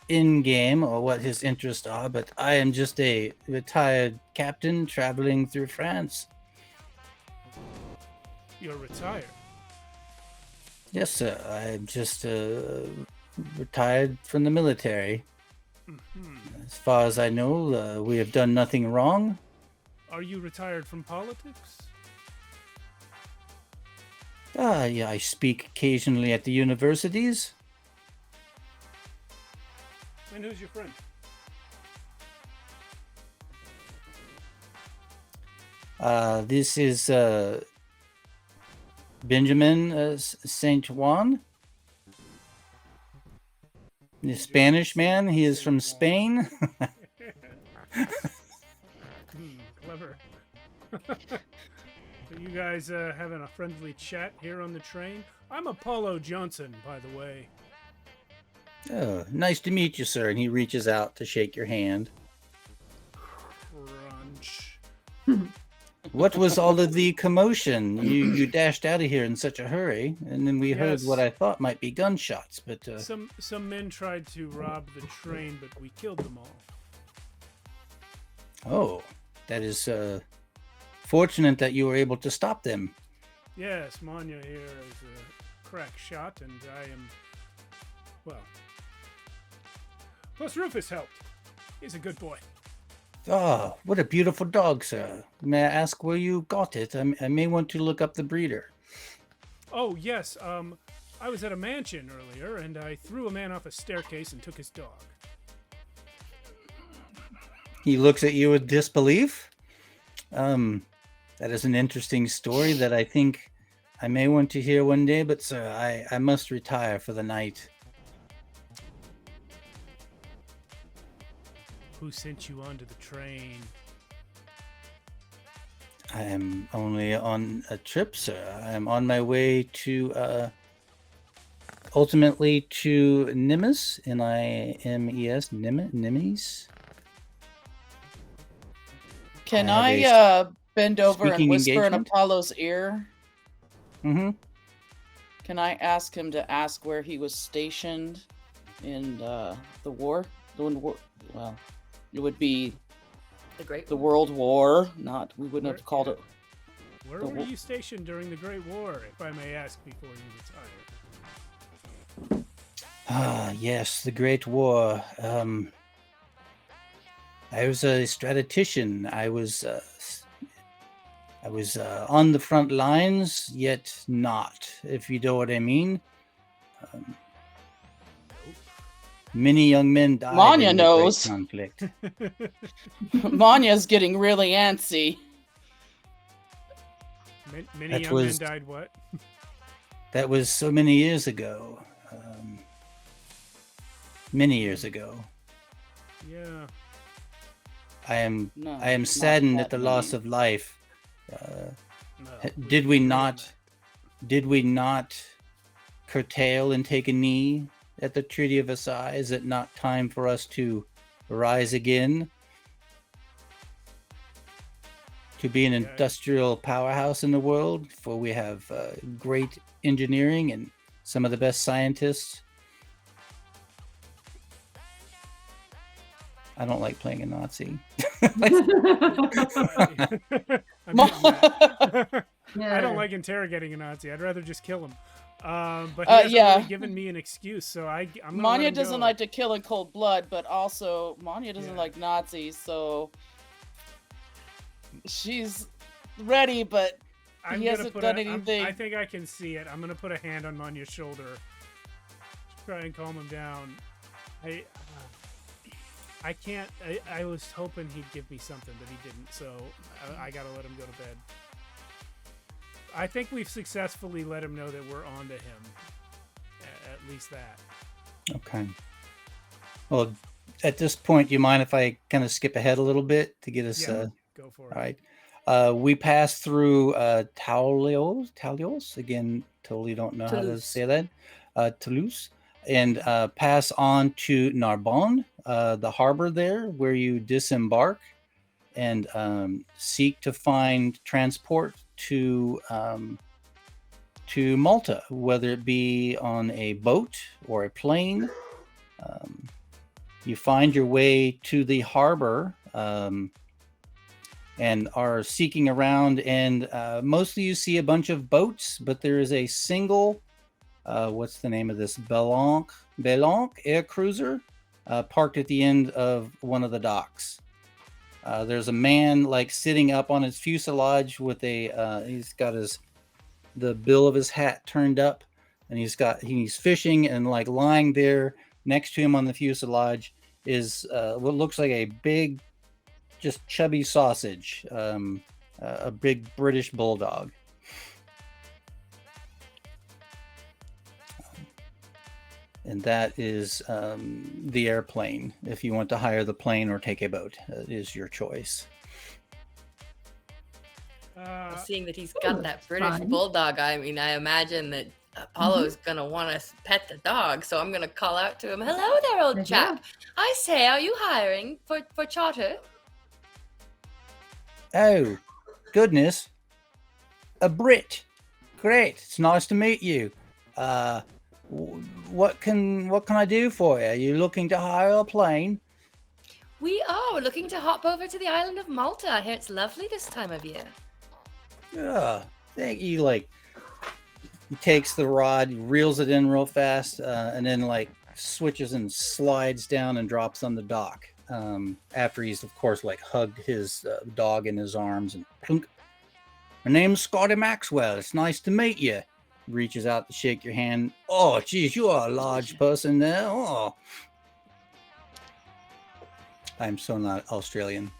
in-game or what his interests are, but I am just a retired captain traveling through France. You're retired? Yes, sir. I'm just retired from the military. Mm-hmm. As far as I know, we have done nothing wrong. Are you retired from politics? Yeah, I speak occasionally at the universities. And who's your friend? This is Benjamin Saint Juan. The Spanish man. He is from Spain. Clever. Are you guys having a friendly chat here on the train? I'm Apollo Johnson, by the way. Oh, nice to meet you, sir. And he reaches out to shake your hand. Crunch. What was all of the commotion? You dashed out of here in such a hurry, and then we heard Yes. what I thought might be gunshots. But Some men tried to rob the train, but we killed them all. oh, that is fortunate that you were able to stop them. Yes, Manya here is a crack shot, and I am... Well... Plus Rufus helped. He's a good boy. Oh, what a beautiful dog, sir. May I ask where you got it? I may want to look up the breeder. Oh, yes, I was at a mansion earlier, and I threw a man off a staircase and took his dog. He looks at you with disbelief. That is an interesting story that I think I may want to hear one day, but sir, I must retire for the night. Who sent you onto the train? I am only on a trip, sir. I am on my way to, ultimately to Nimes, Nimes, Nimes. Can I have I bend over and speaking whisper in engagement? Apollo's ear? Mm-hmm. Can I ask him to ask where he was stationed in the war? Well, it would be The Great the World War. We wouldn't have called it. Where The were wa- you stationed during the Great War, if I may ask before you retire? Ah, yes, the Great War. I was a strategician. I was on the front lines, yet not, if you know what I mean. Many young men died Manya in knows. the great conflict. Manya's getting really antsy. Many young men died what? That was so many years ago. Many years ago. Yeah. I am Not saddened that at the many. loss of life. No, Did we feel not curtail and take a knee at the Treaty of Versailles? Is it not time for us to rise again? To be an industrial powerhouse in the world, for we have great engineering and some of the best scientists. I don't like playing a Nazi. I don't like interrogating a Nazi. I'd rather just kill him. But he hasn't really given me an excuse, so I'm gonna Manya let him doesn't go. like to kill in cold blood, but also Manya doesn't like Nazis, so she's ready, but he hasn't done anything. I think I can see it. I'm gonna put a hand on Manya's shoulder, try and calm him down. I can't. I was hoping he'd give me something, but he didn't. So I gotta let him go to bed. I think we've successfully let him know that we're on to him. At least that. Okay. Well, at this point, do you mind if I kind of skip ahead a little bit to get us? Yeah, go for it. All right. We passed through Talios. Again, totally don't know how to say that. Toulouse. And pass on to Narbonne, the harbor there, where you disembark and seek to find transport to Malta, whether it be on a boat or a plane. You find your way to the harbor and are seeking around, and mostly you see a bunch of boats, but there is a single what's the name of this? Backlog air cruiser parked at the end of one of the docks. There's a man like sitting up on his fuselage with he's got the bill of his hat turned up, and he's fishing, and like lying there next to him on the fuselage is what looks like a big, just chubby sausage, a big British bulldog. And that is the airplane. If you want to hire the plane or take a boat, it is your choice. Seeing that he's got that British bulldog, I mean, I imagine that Apollo's gonna want to pet the dog. So I'm gonna call out to him, "Hello there, old chap. I say, are you hiring for charter?" Oh, goodness. A Brit. Great. It's nice to meet you. What can I do for you? Are you looking to hire a plane? We are. We're looking to hop over to the island of Malta. I hear it's lovely this time of year. Yeah. Thank you. Like, he takes the rod, reels it in real fast, and then like switches and slides down and drops on the dock. After he's of course like hugged his dog in his arms and plunk. My name's Scotty Maxwell. It's nice to meet you. Reaches out to shake your hand. Oh, geez, you are a large person there. Oh, I'm so not Australian.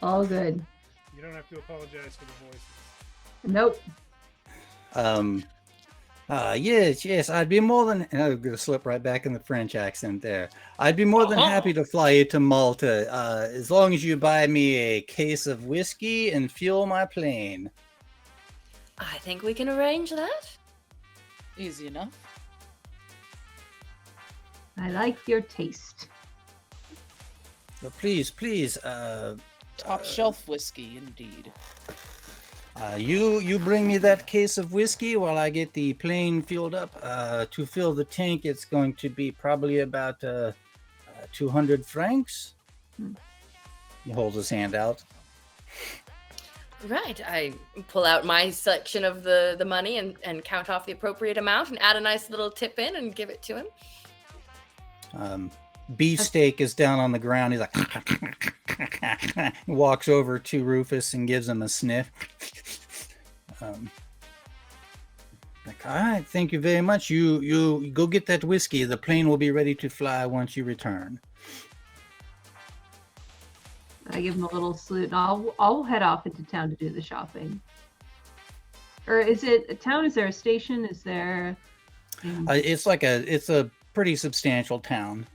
All good. You don't have to apologize for the voices. Nope. Yes, I'd be more than. And I'm gonna slip right back in the French accent there. I'd be more than happy to fly you to Malta, as long as you buy me a case of whiskey and fuel my plane. I think we can arrange that. Easy enough. I like your taste. So please, Top shelf whiskey, indeed. You bring me that case of whiskey while I get the plane filled up. To fill the tank, it's going to be probably about 200 francs. He holds his hand out. Right. I pull out my section of the money and count off the appropriate amount and add a nice little tip in and give it to him. Beefsteak is down on the ground. He's like, walks over to Rufus and gives him a sniff. Like, all right, thank you very much. You go get that whiskey. The plane will be ready to fly once you return. I give him a little salute, and I'll head off into town to do the shopping. Or is it a town? Is there a station? Is there? It's a pretty substantial town.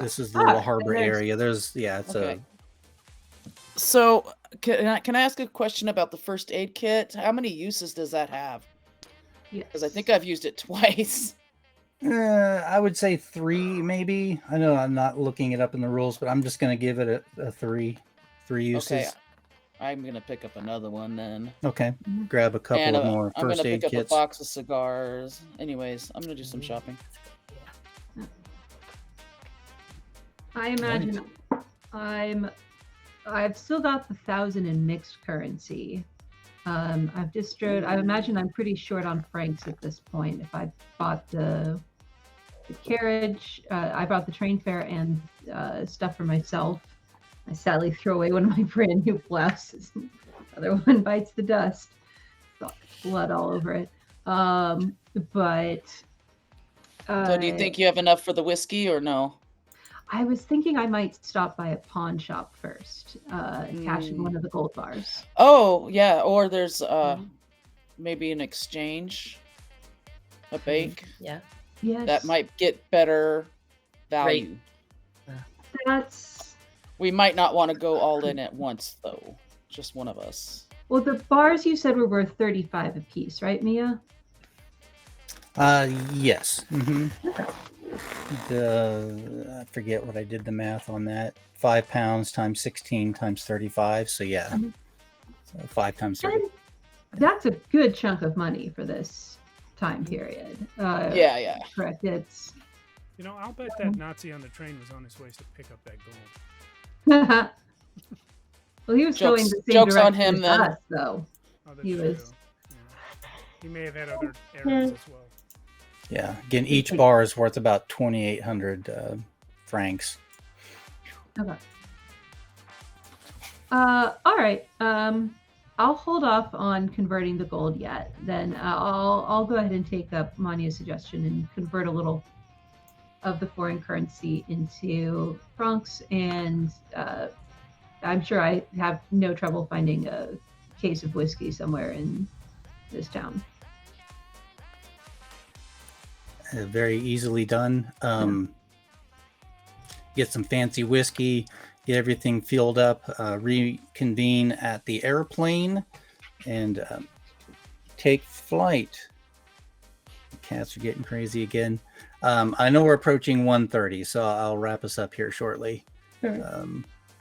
This is the little harbor area. It's okay. So can I ask a question about the first aid kit? How many uses does that have? Yes. Because I think I've used it twice. I would say 3, maybe. I know I'm not looking it up in the rules, but I'm just going to give it a 3 uses. Okay, I'm going to pick up another one then. Okay, grab a couple of more I'm first gonna aid pick kits. up a box of cigars. Anyways, I'm going to do some shopping. I imagine I've still got the 1,000 in mixed currency. I imagine I'm pretty short on francs at this point. If I bought the carriage, I bought the train fare and stuff for myself. I sadly throw away one of my brand new blouses. The other one bites the dust. Got blood all over it. So do you think you have enough for the whiskey or no? I was thinking I might stop by a pawn shop first, cash in one of the gold bars. Oh, yeah. Or there's maybe an exchange, a bank. Yeah. Yes. That might get better value. We might not want to go all in at once, though. Just one of us. Well, the bars you said were worth 35 apiece, right, Mia? Yes. Mm-hmm. I forget what I did the math on that. 5 pounds times 16 times 35. So yeah, so 5 times 30. That's a good chunk of money for this time period. Yeah. Correct. It's. I'll bet that Nazi on the train was on his way to pick up that gold. Well, he was going the same jokes direction on him, as then. us, though. Oh, that's He true. was. Yeah. He may have had other errands as well. Yeah. Again, each bar is worth about 2,800 francs. Okay. All right. I'll hold off on converting the gold yet. Then I'll go ahead and take up Mania's suggestion and convert a little of the foreign currency into francs, and I'm sure I have no trouble finding a case of whiskey somewhere in this town. Very easily done. Get some fancy whiskey, get everything filled up, reconvene at the airplane, and take flight. The cats are getting crazy again. I know we're approaching 1:30, so I'll wrap us up here shortly.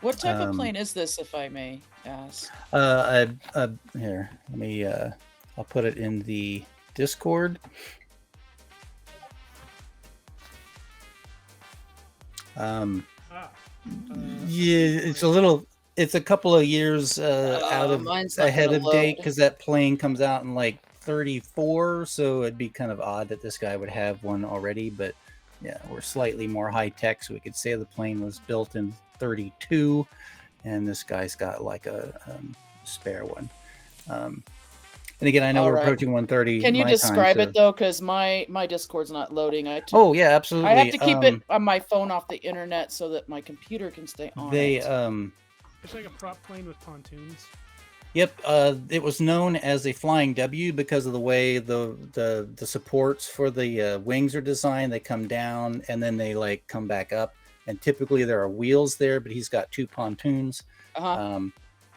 What type of plane is this, if I may ask? Here, let me. I'll put it in the Discord. It's a couple of years ahead of date because that plane comes out in like 34, so it'd be kind of odd that this guy would have one already, but yeah, we're slightly more high tech, so we could say the plane was built in 32 and this guy's got like a spare one. And again, I know we're approaching 1:30. Can you describe it though? Because my Discord's not loading. Oh yeah, absolutely. I have to keep it on my phone off the internet so that my computer can stay on. It's like a prop plane with pontoons. Yep. It was known as a Flying W because of the way the supports for the wings are designed. They come down and then they like come back up. And typically there are wheels there, but he's got 2 pontoons.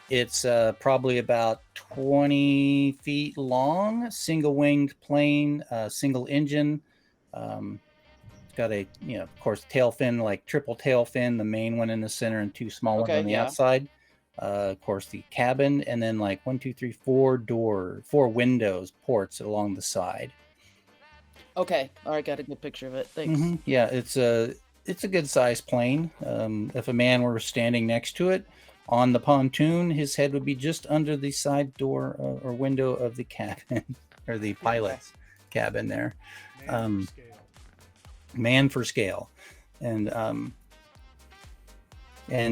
It's probably about 20 feet long, single-winged plane, single engine. It's got a, of course, tail fin, like triple tail fin, the main one in the center and 2 small ones on the outside. Of course, the cabin, and then like 4 windows, ports along the side. Okay, all right, got a good picture of it. Thanks. Yeah, it's a good sized plane. If a man were standing next to it on the pontoon, his head would be just under the side door or window of the cabin or the pilot's cabin there. Man for scale. and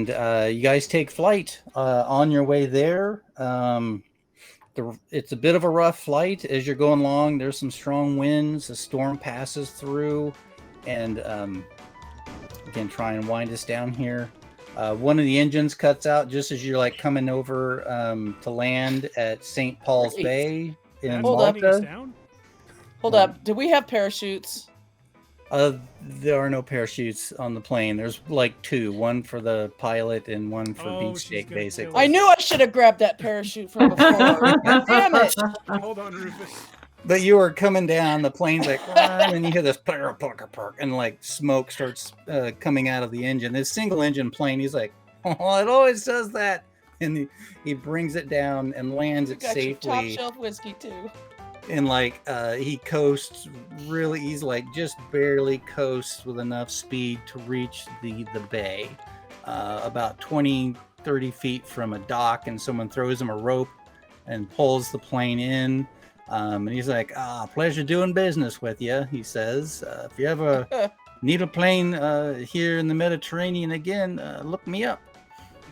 you guys take flight on your way there. It's a bit of a rough flight as you're going along. There's some strong winds. A storm passes through, and again, try and wind us down here. One of the engines cuts out just as you're like coming over to land at St. Paul's Great. Bay in Hold up. Malta. Hold up. Do we have parachutes? There are no parachutes on the plane. There's like two, one for the pilot and one for Oh, beach she's steak, gonna basically. kill I knew I should have grabbed that parachute from before. Damn it! Hold on, Rufus. But you are coming down, the plane's like, and then you hear this perk, and like smoke starts coming out of the engine. This single engine plane, he's like, oh, it always does that. And he brings it down and lands it Got your top safely. shelf whiskey too. And like he coasts really easy, like just barely coasts with enough speed to reach the bay. About 20-30 feet from a dock, and someone throws him a rope and pulls the plane in. And he's like, pleasure doing business with you, he says. If you ever need a plane here in the Mediterranean again, look me up.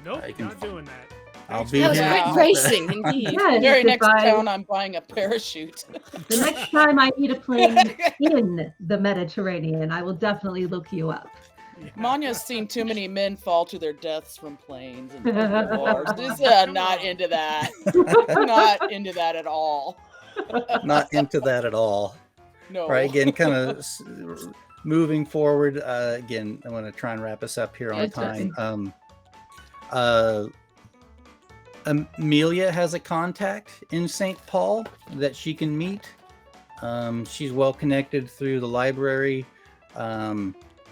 Nope, I can- not doing that. I'll Thanks be That was here. great Wow. racing, indeed. Yes, Very if next I- town, I'm buying a parachute. The next time I need a plane in the Mediterranean, I will definitely look you up. Yeah. Manya's seen too many men fall to their deaths from planes and wars. This Come not on. into that. Not into that at all. Not into that at all. No. Right, again, kind of moving forward. Again, I want to try and wrap us up here on It's time. Amelia has a contact in St. Paul that she can meet. She's well connected through the library.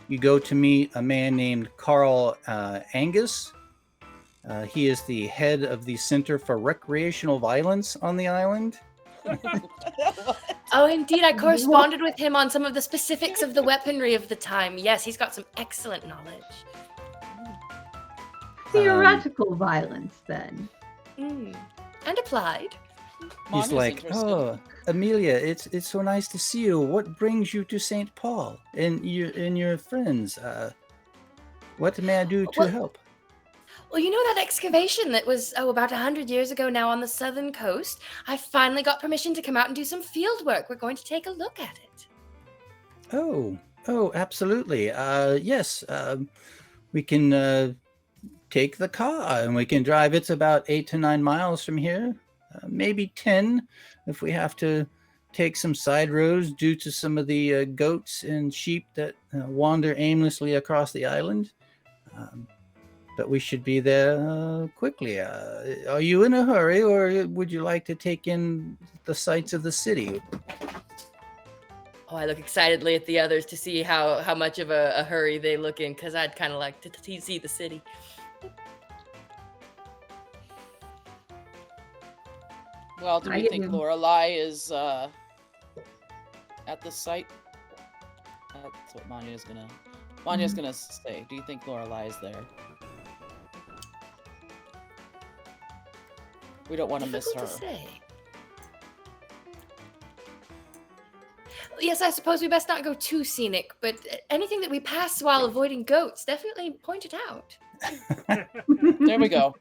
You go to meet a man named Carl Angus. He is the head of the Center for Recreational Violence on the island. Oh, indeed. I corresponded with him on some of the specifics of the weaponry of the time. Yes, he's got some excellent knowledge. Theoretical violence, then. And applied. He's Manya's like, interested. oh, Amelia, it's so nice to see you. What brings you to St. Paul and your friends? What may I do to Well- help? Well, you know that excavation that was, about 100 years ago now on the southern coast? I finally got permission to come out and do some field work. We're going to take a look at it. Oh, absolutely. Yes, we can take the car and we can drive. It's about 8 to 9 miles from here, maybe 10 if we have to take some side roads due to some of the goats and sheep that wander aimlessly across the island. But we should be there quickly. Are you in a hurry, or would you like to take in the sights of the city? Oh, I look excitedly at the others to see how much of a hurry they look in, because I'd kind of like to see the city. Well, do I we get think you. Lorelei is at the site? That's what Manya's gonna say. Do you think Lorelei is there? We don't want to miss her. Difficult to say. Yes, I suppose we best not go too scenic, but anything that we pass while avoiding goats, definitely point it out. There we go.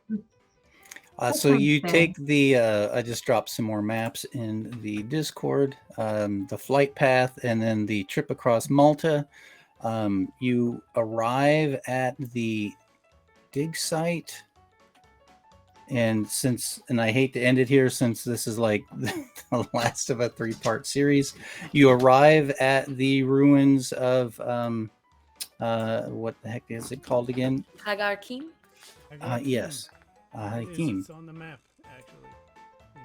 So you sounds take the, I just dropped some more maps in the Discord, the flight path, and then the trip across Malta. You arrive at the dig site. And I hate to end it here since this is like the last of a 3-part series, you arrive at the ruins of, what the heck is it called again? Hagar Keen? Yes. It is, Hakim. it's on the map, actually, in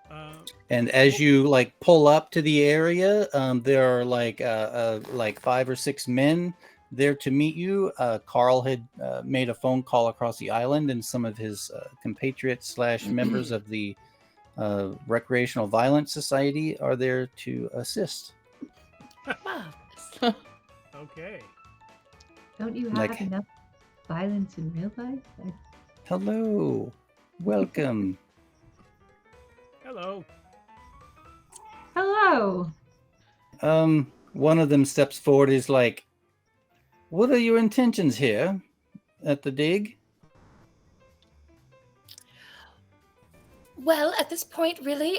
red. And as you like pull up to the area, there are like 5 or 6 men there to meet you. Carl had made a phone call across the island, and some of his compatriots / members of the Recreational Violence Society are there to assist. Marvelous. Okay. Don't you have Like- enough violence in real life? Hello, welcome. Hello. Hello. One of them steps forward. Is like, What are your intentions here at the dig? Well, at this point, really,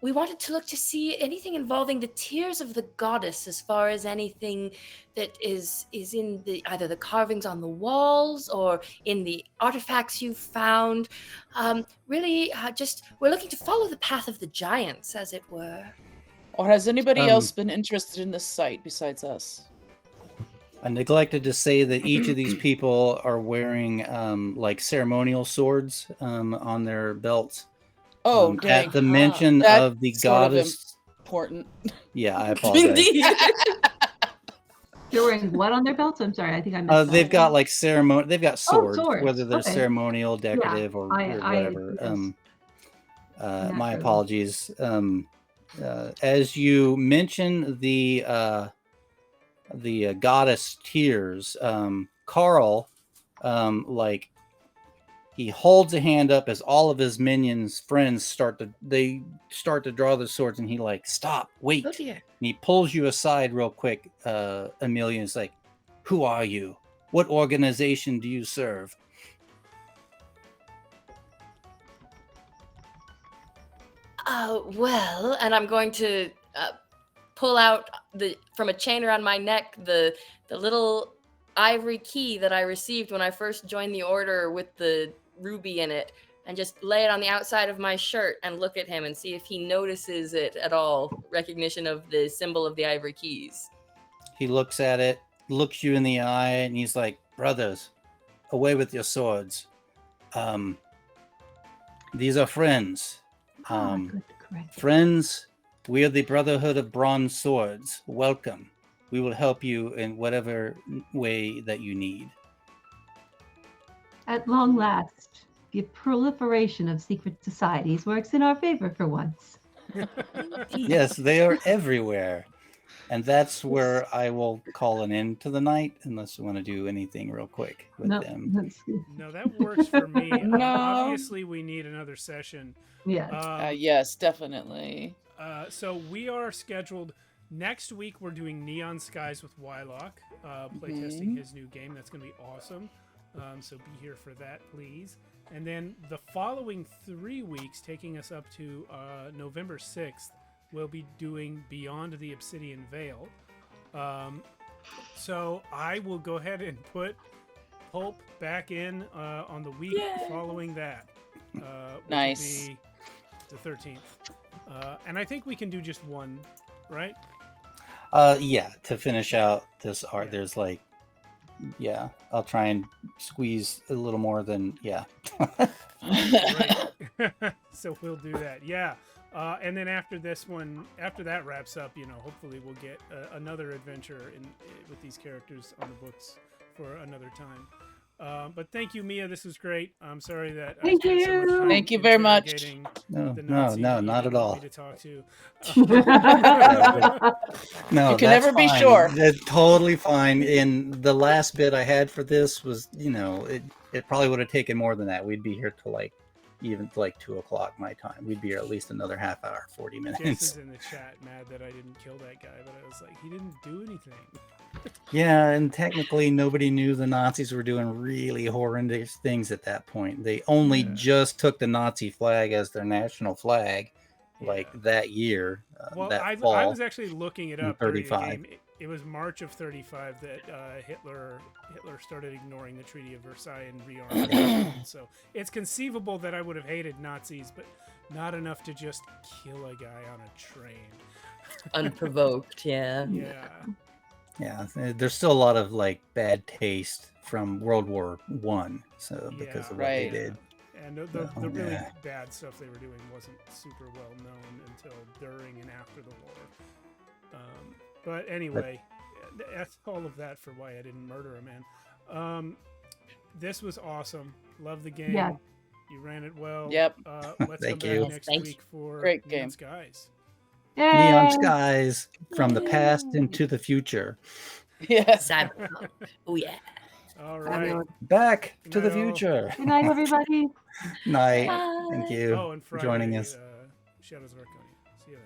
we wanted to look to see anything involving the tears of the goddess, as far as anything that is in the either the carvings on the walls or in the artifacts you've found. Really, just we're looking to follow the path of the giants, as it were. Or has anybody Um, else been interested in this site besides us? I neglected to say that each of these people are wearing like ceremonial swords on their belts. Oh, dang. At the mention That's of the sort of goddess. important. Yeah, I apologize. Indeed. They're wearing what on their belts? I'm sorry, I think I missed that. They've got like ceremony. They've got swords, swords. whether they're Okay. ceremonial, decorative, or whatever. Yes. My apologies. As you mention the goddess tears, Carl, like he holds a hand up as all of his minions, friends start to draw their swords, and he like, stop, wait. Oh dear. And he pulls you aside real quick, Amelia, and is like, who are you? What organization do you serve? Well, and I'm going to pull out from a chain around my neck the little ivory key that I received when I first joined the order with the ruby in it, and just lay it on the outside of my shirt and look at him and see if he notices it at all. Recognition of the symbol of the ivory keys. He looks at it, looks you in the eye, and he's like, brothers, away with your swords. These are friends. Friends, we are the Brotherhood of Bronze Swords. Welcome. We will help you in whatever way that you need. At long last, the proliferation of secret societies works in our favor for once. Yes, they are everywhere. And that's where I will call an end to the night, unless you want to do anything real quick with them. No, that works for me. No. Obviously, we need another session. Yeah. Yes, definitely. So we are scheduled next week. We're doing Neon Skies with Wylock, playtesting his new game. That's going to be awesome. So be here for that, please. And then the following 3 weeks, taking us up to November 6th, we'll be doing Beyond the Obsidian Veil. So I will go ahead and put Pulp back in on the week following that. Which Nice. will be the 13th. And I think we can do just one, right? Yeah, to finish out this art, Yeah. there's like, yeah, I'll try and squeeze a little more than, yeah. Right. So we'll do that. Yeah. And then after this one, after that wraps up, hopefully we'll get another adventure with these characters on the books for another time. But thank you, Mia. This was great. I'm sorry that I Thank spent so much you. time Thank you very much. interrogating No, the no, Nazi no, that you not at didn't want all. me to talk to. No, You can that's never be fine. sure. It's totally fine. And the last bit I had for this was, it probably would have taken more than that. We'd be here till even 2:00 my time. We'd be here at least another half hour, 40 minutes. Jason's in the chat mad that I didn't kill that guy, but I was like, he didn't do anything. Yeah, and technically nobody knew the Nazis were doing really horrendous things at that point. They only just took the Nazi flag as their national flag, that year, Well, that I fall. was actually looking it in up. During the 35. game. It was March of 35 that Hitler started ignoring the Treaty of Versailles and rearmed. So it's conceivable that I would have hated Nazis, but not enough to just kill a guy on a train. Unprovoked, yeah. Yeah. Yeah, there's still a lot of bad taste from World War One, so because Yeah, of what they right. did. And the really yeah. bad stuff they were doing wasn't super well known until during and after the war. But anyway, that's all of that for why I didn't murder a man. This was awesome. Love the game. Yeah. You ran it well. Yep. Let's Thank come you. back next Thank week for Great Neon game. Skies. Neon Yay! skies from the past into the future. Yes. Cyberpunk. Oh yeah. All right. Back to the Good night, all. future. Good night, everybody. Night. Bye. Thank you Oh, and for Friday, joining us. Shadows of Arconia. See you then.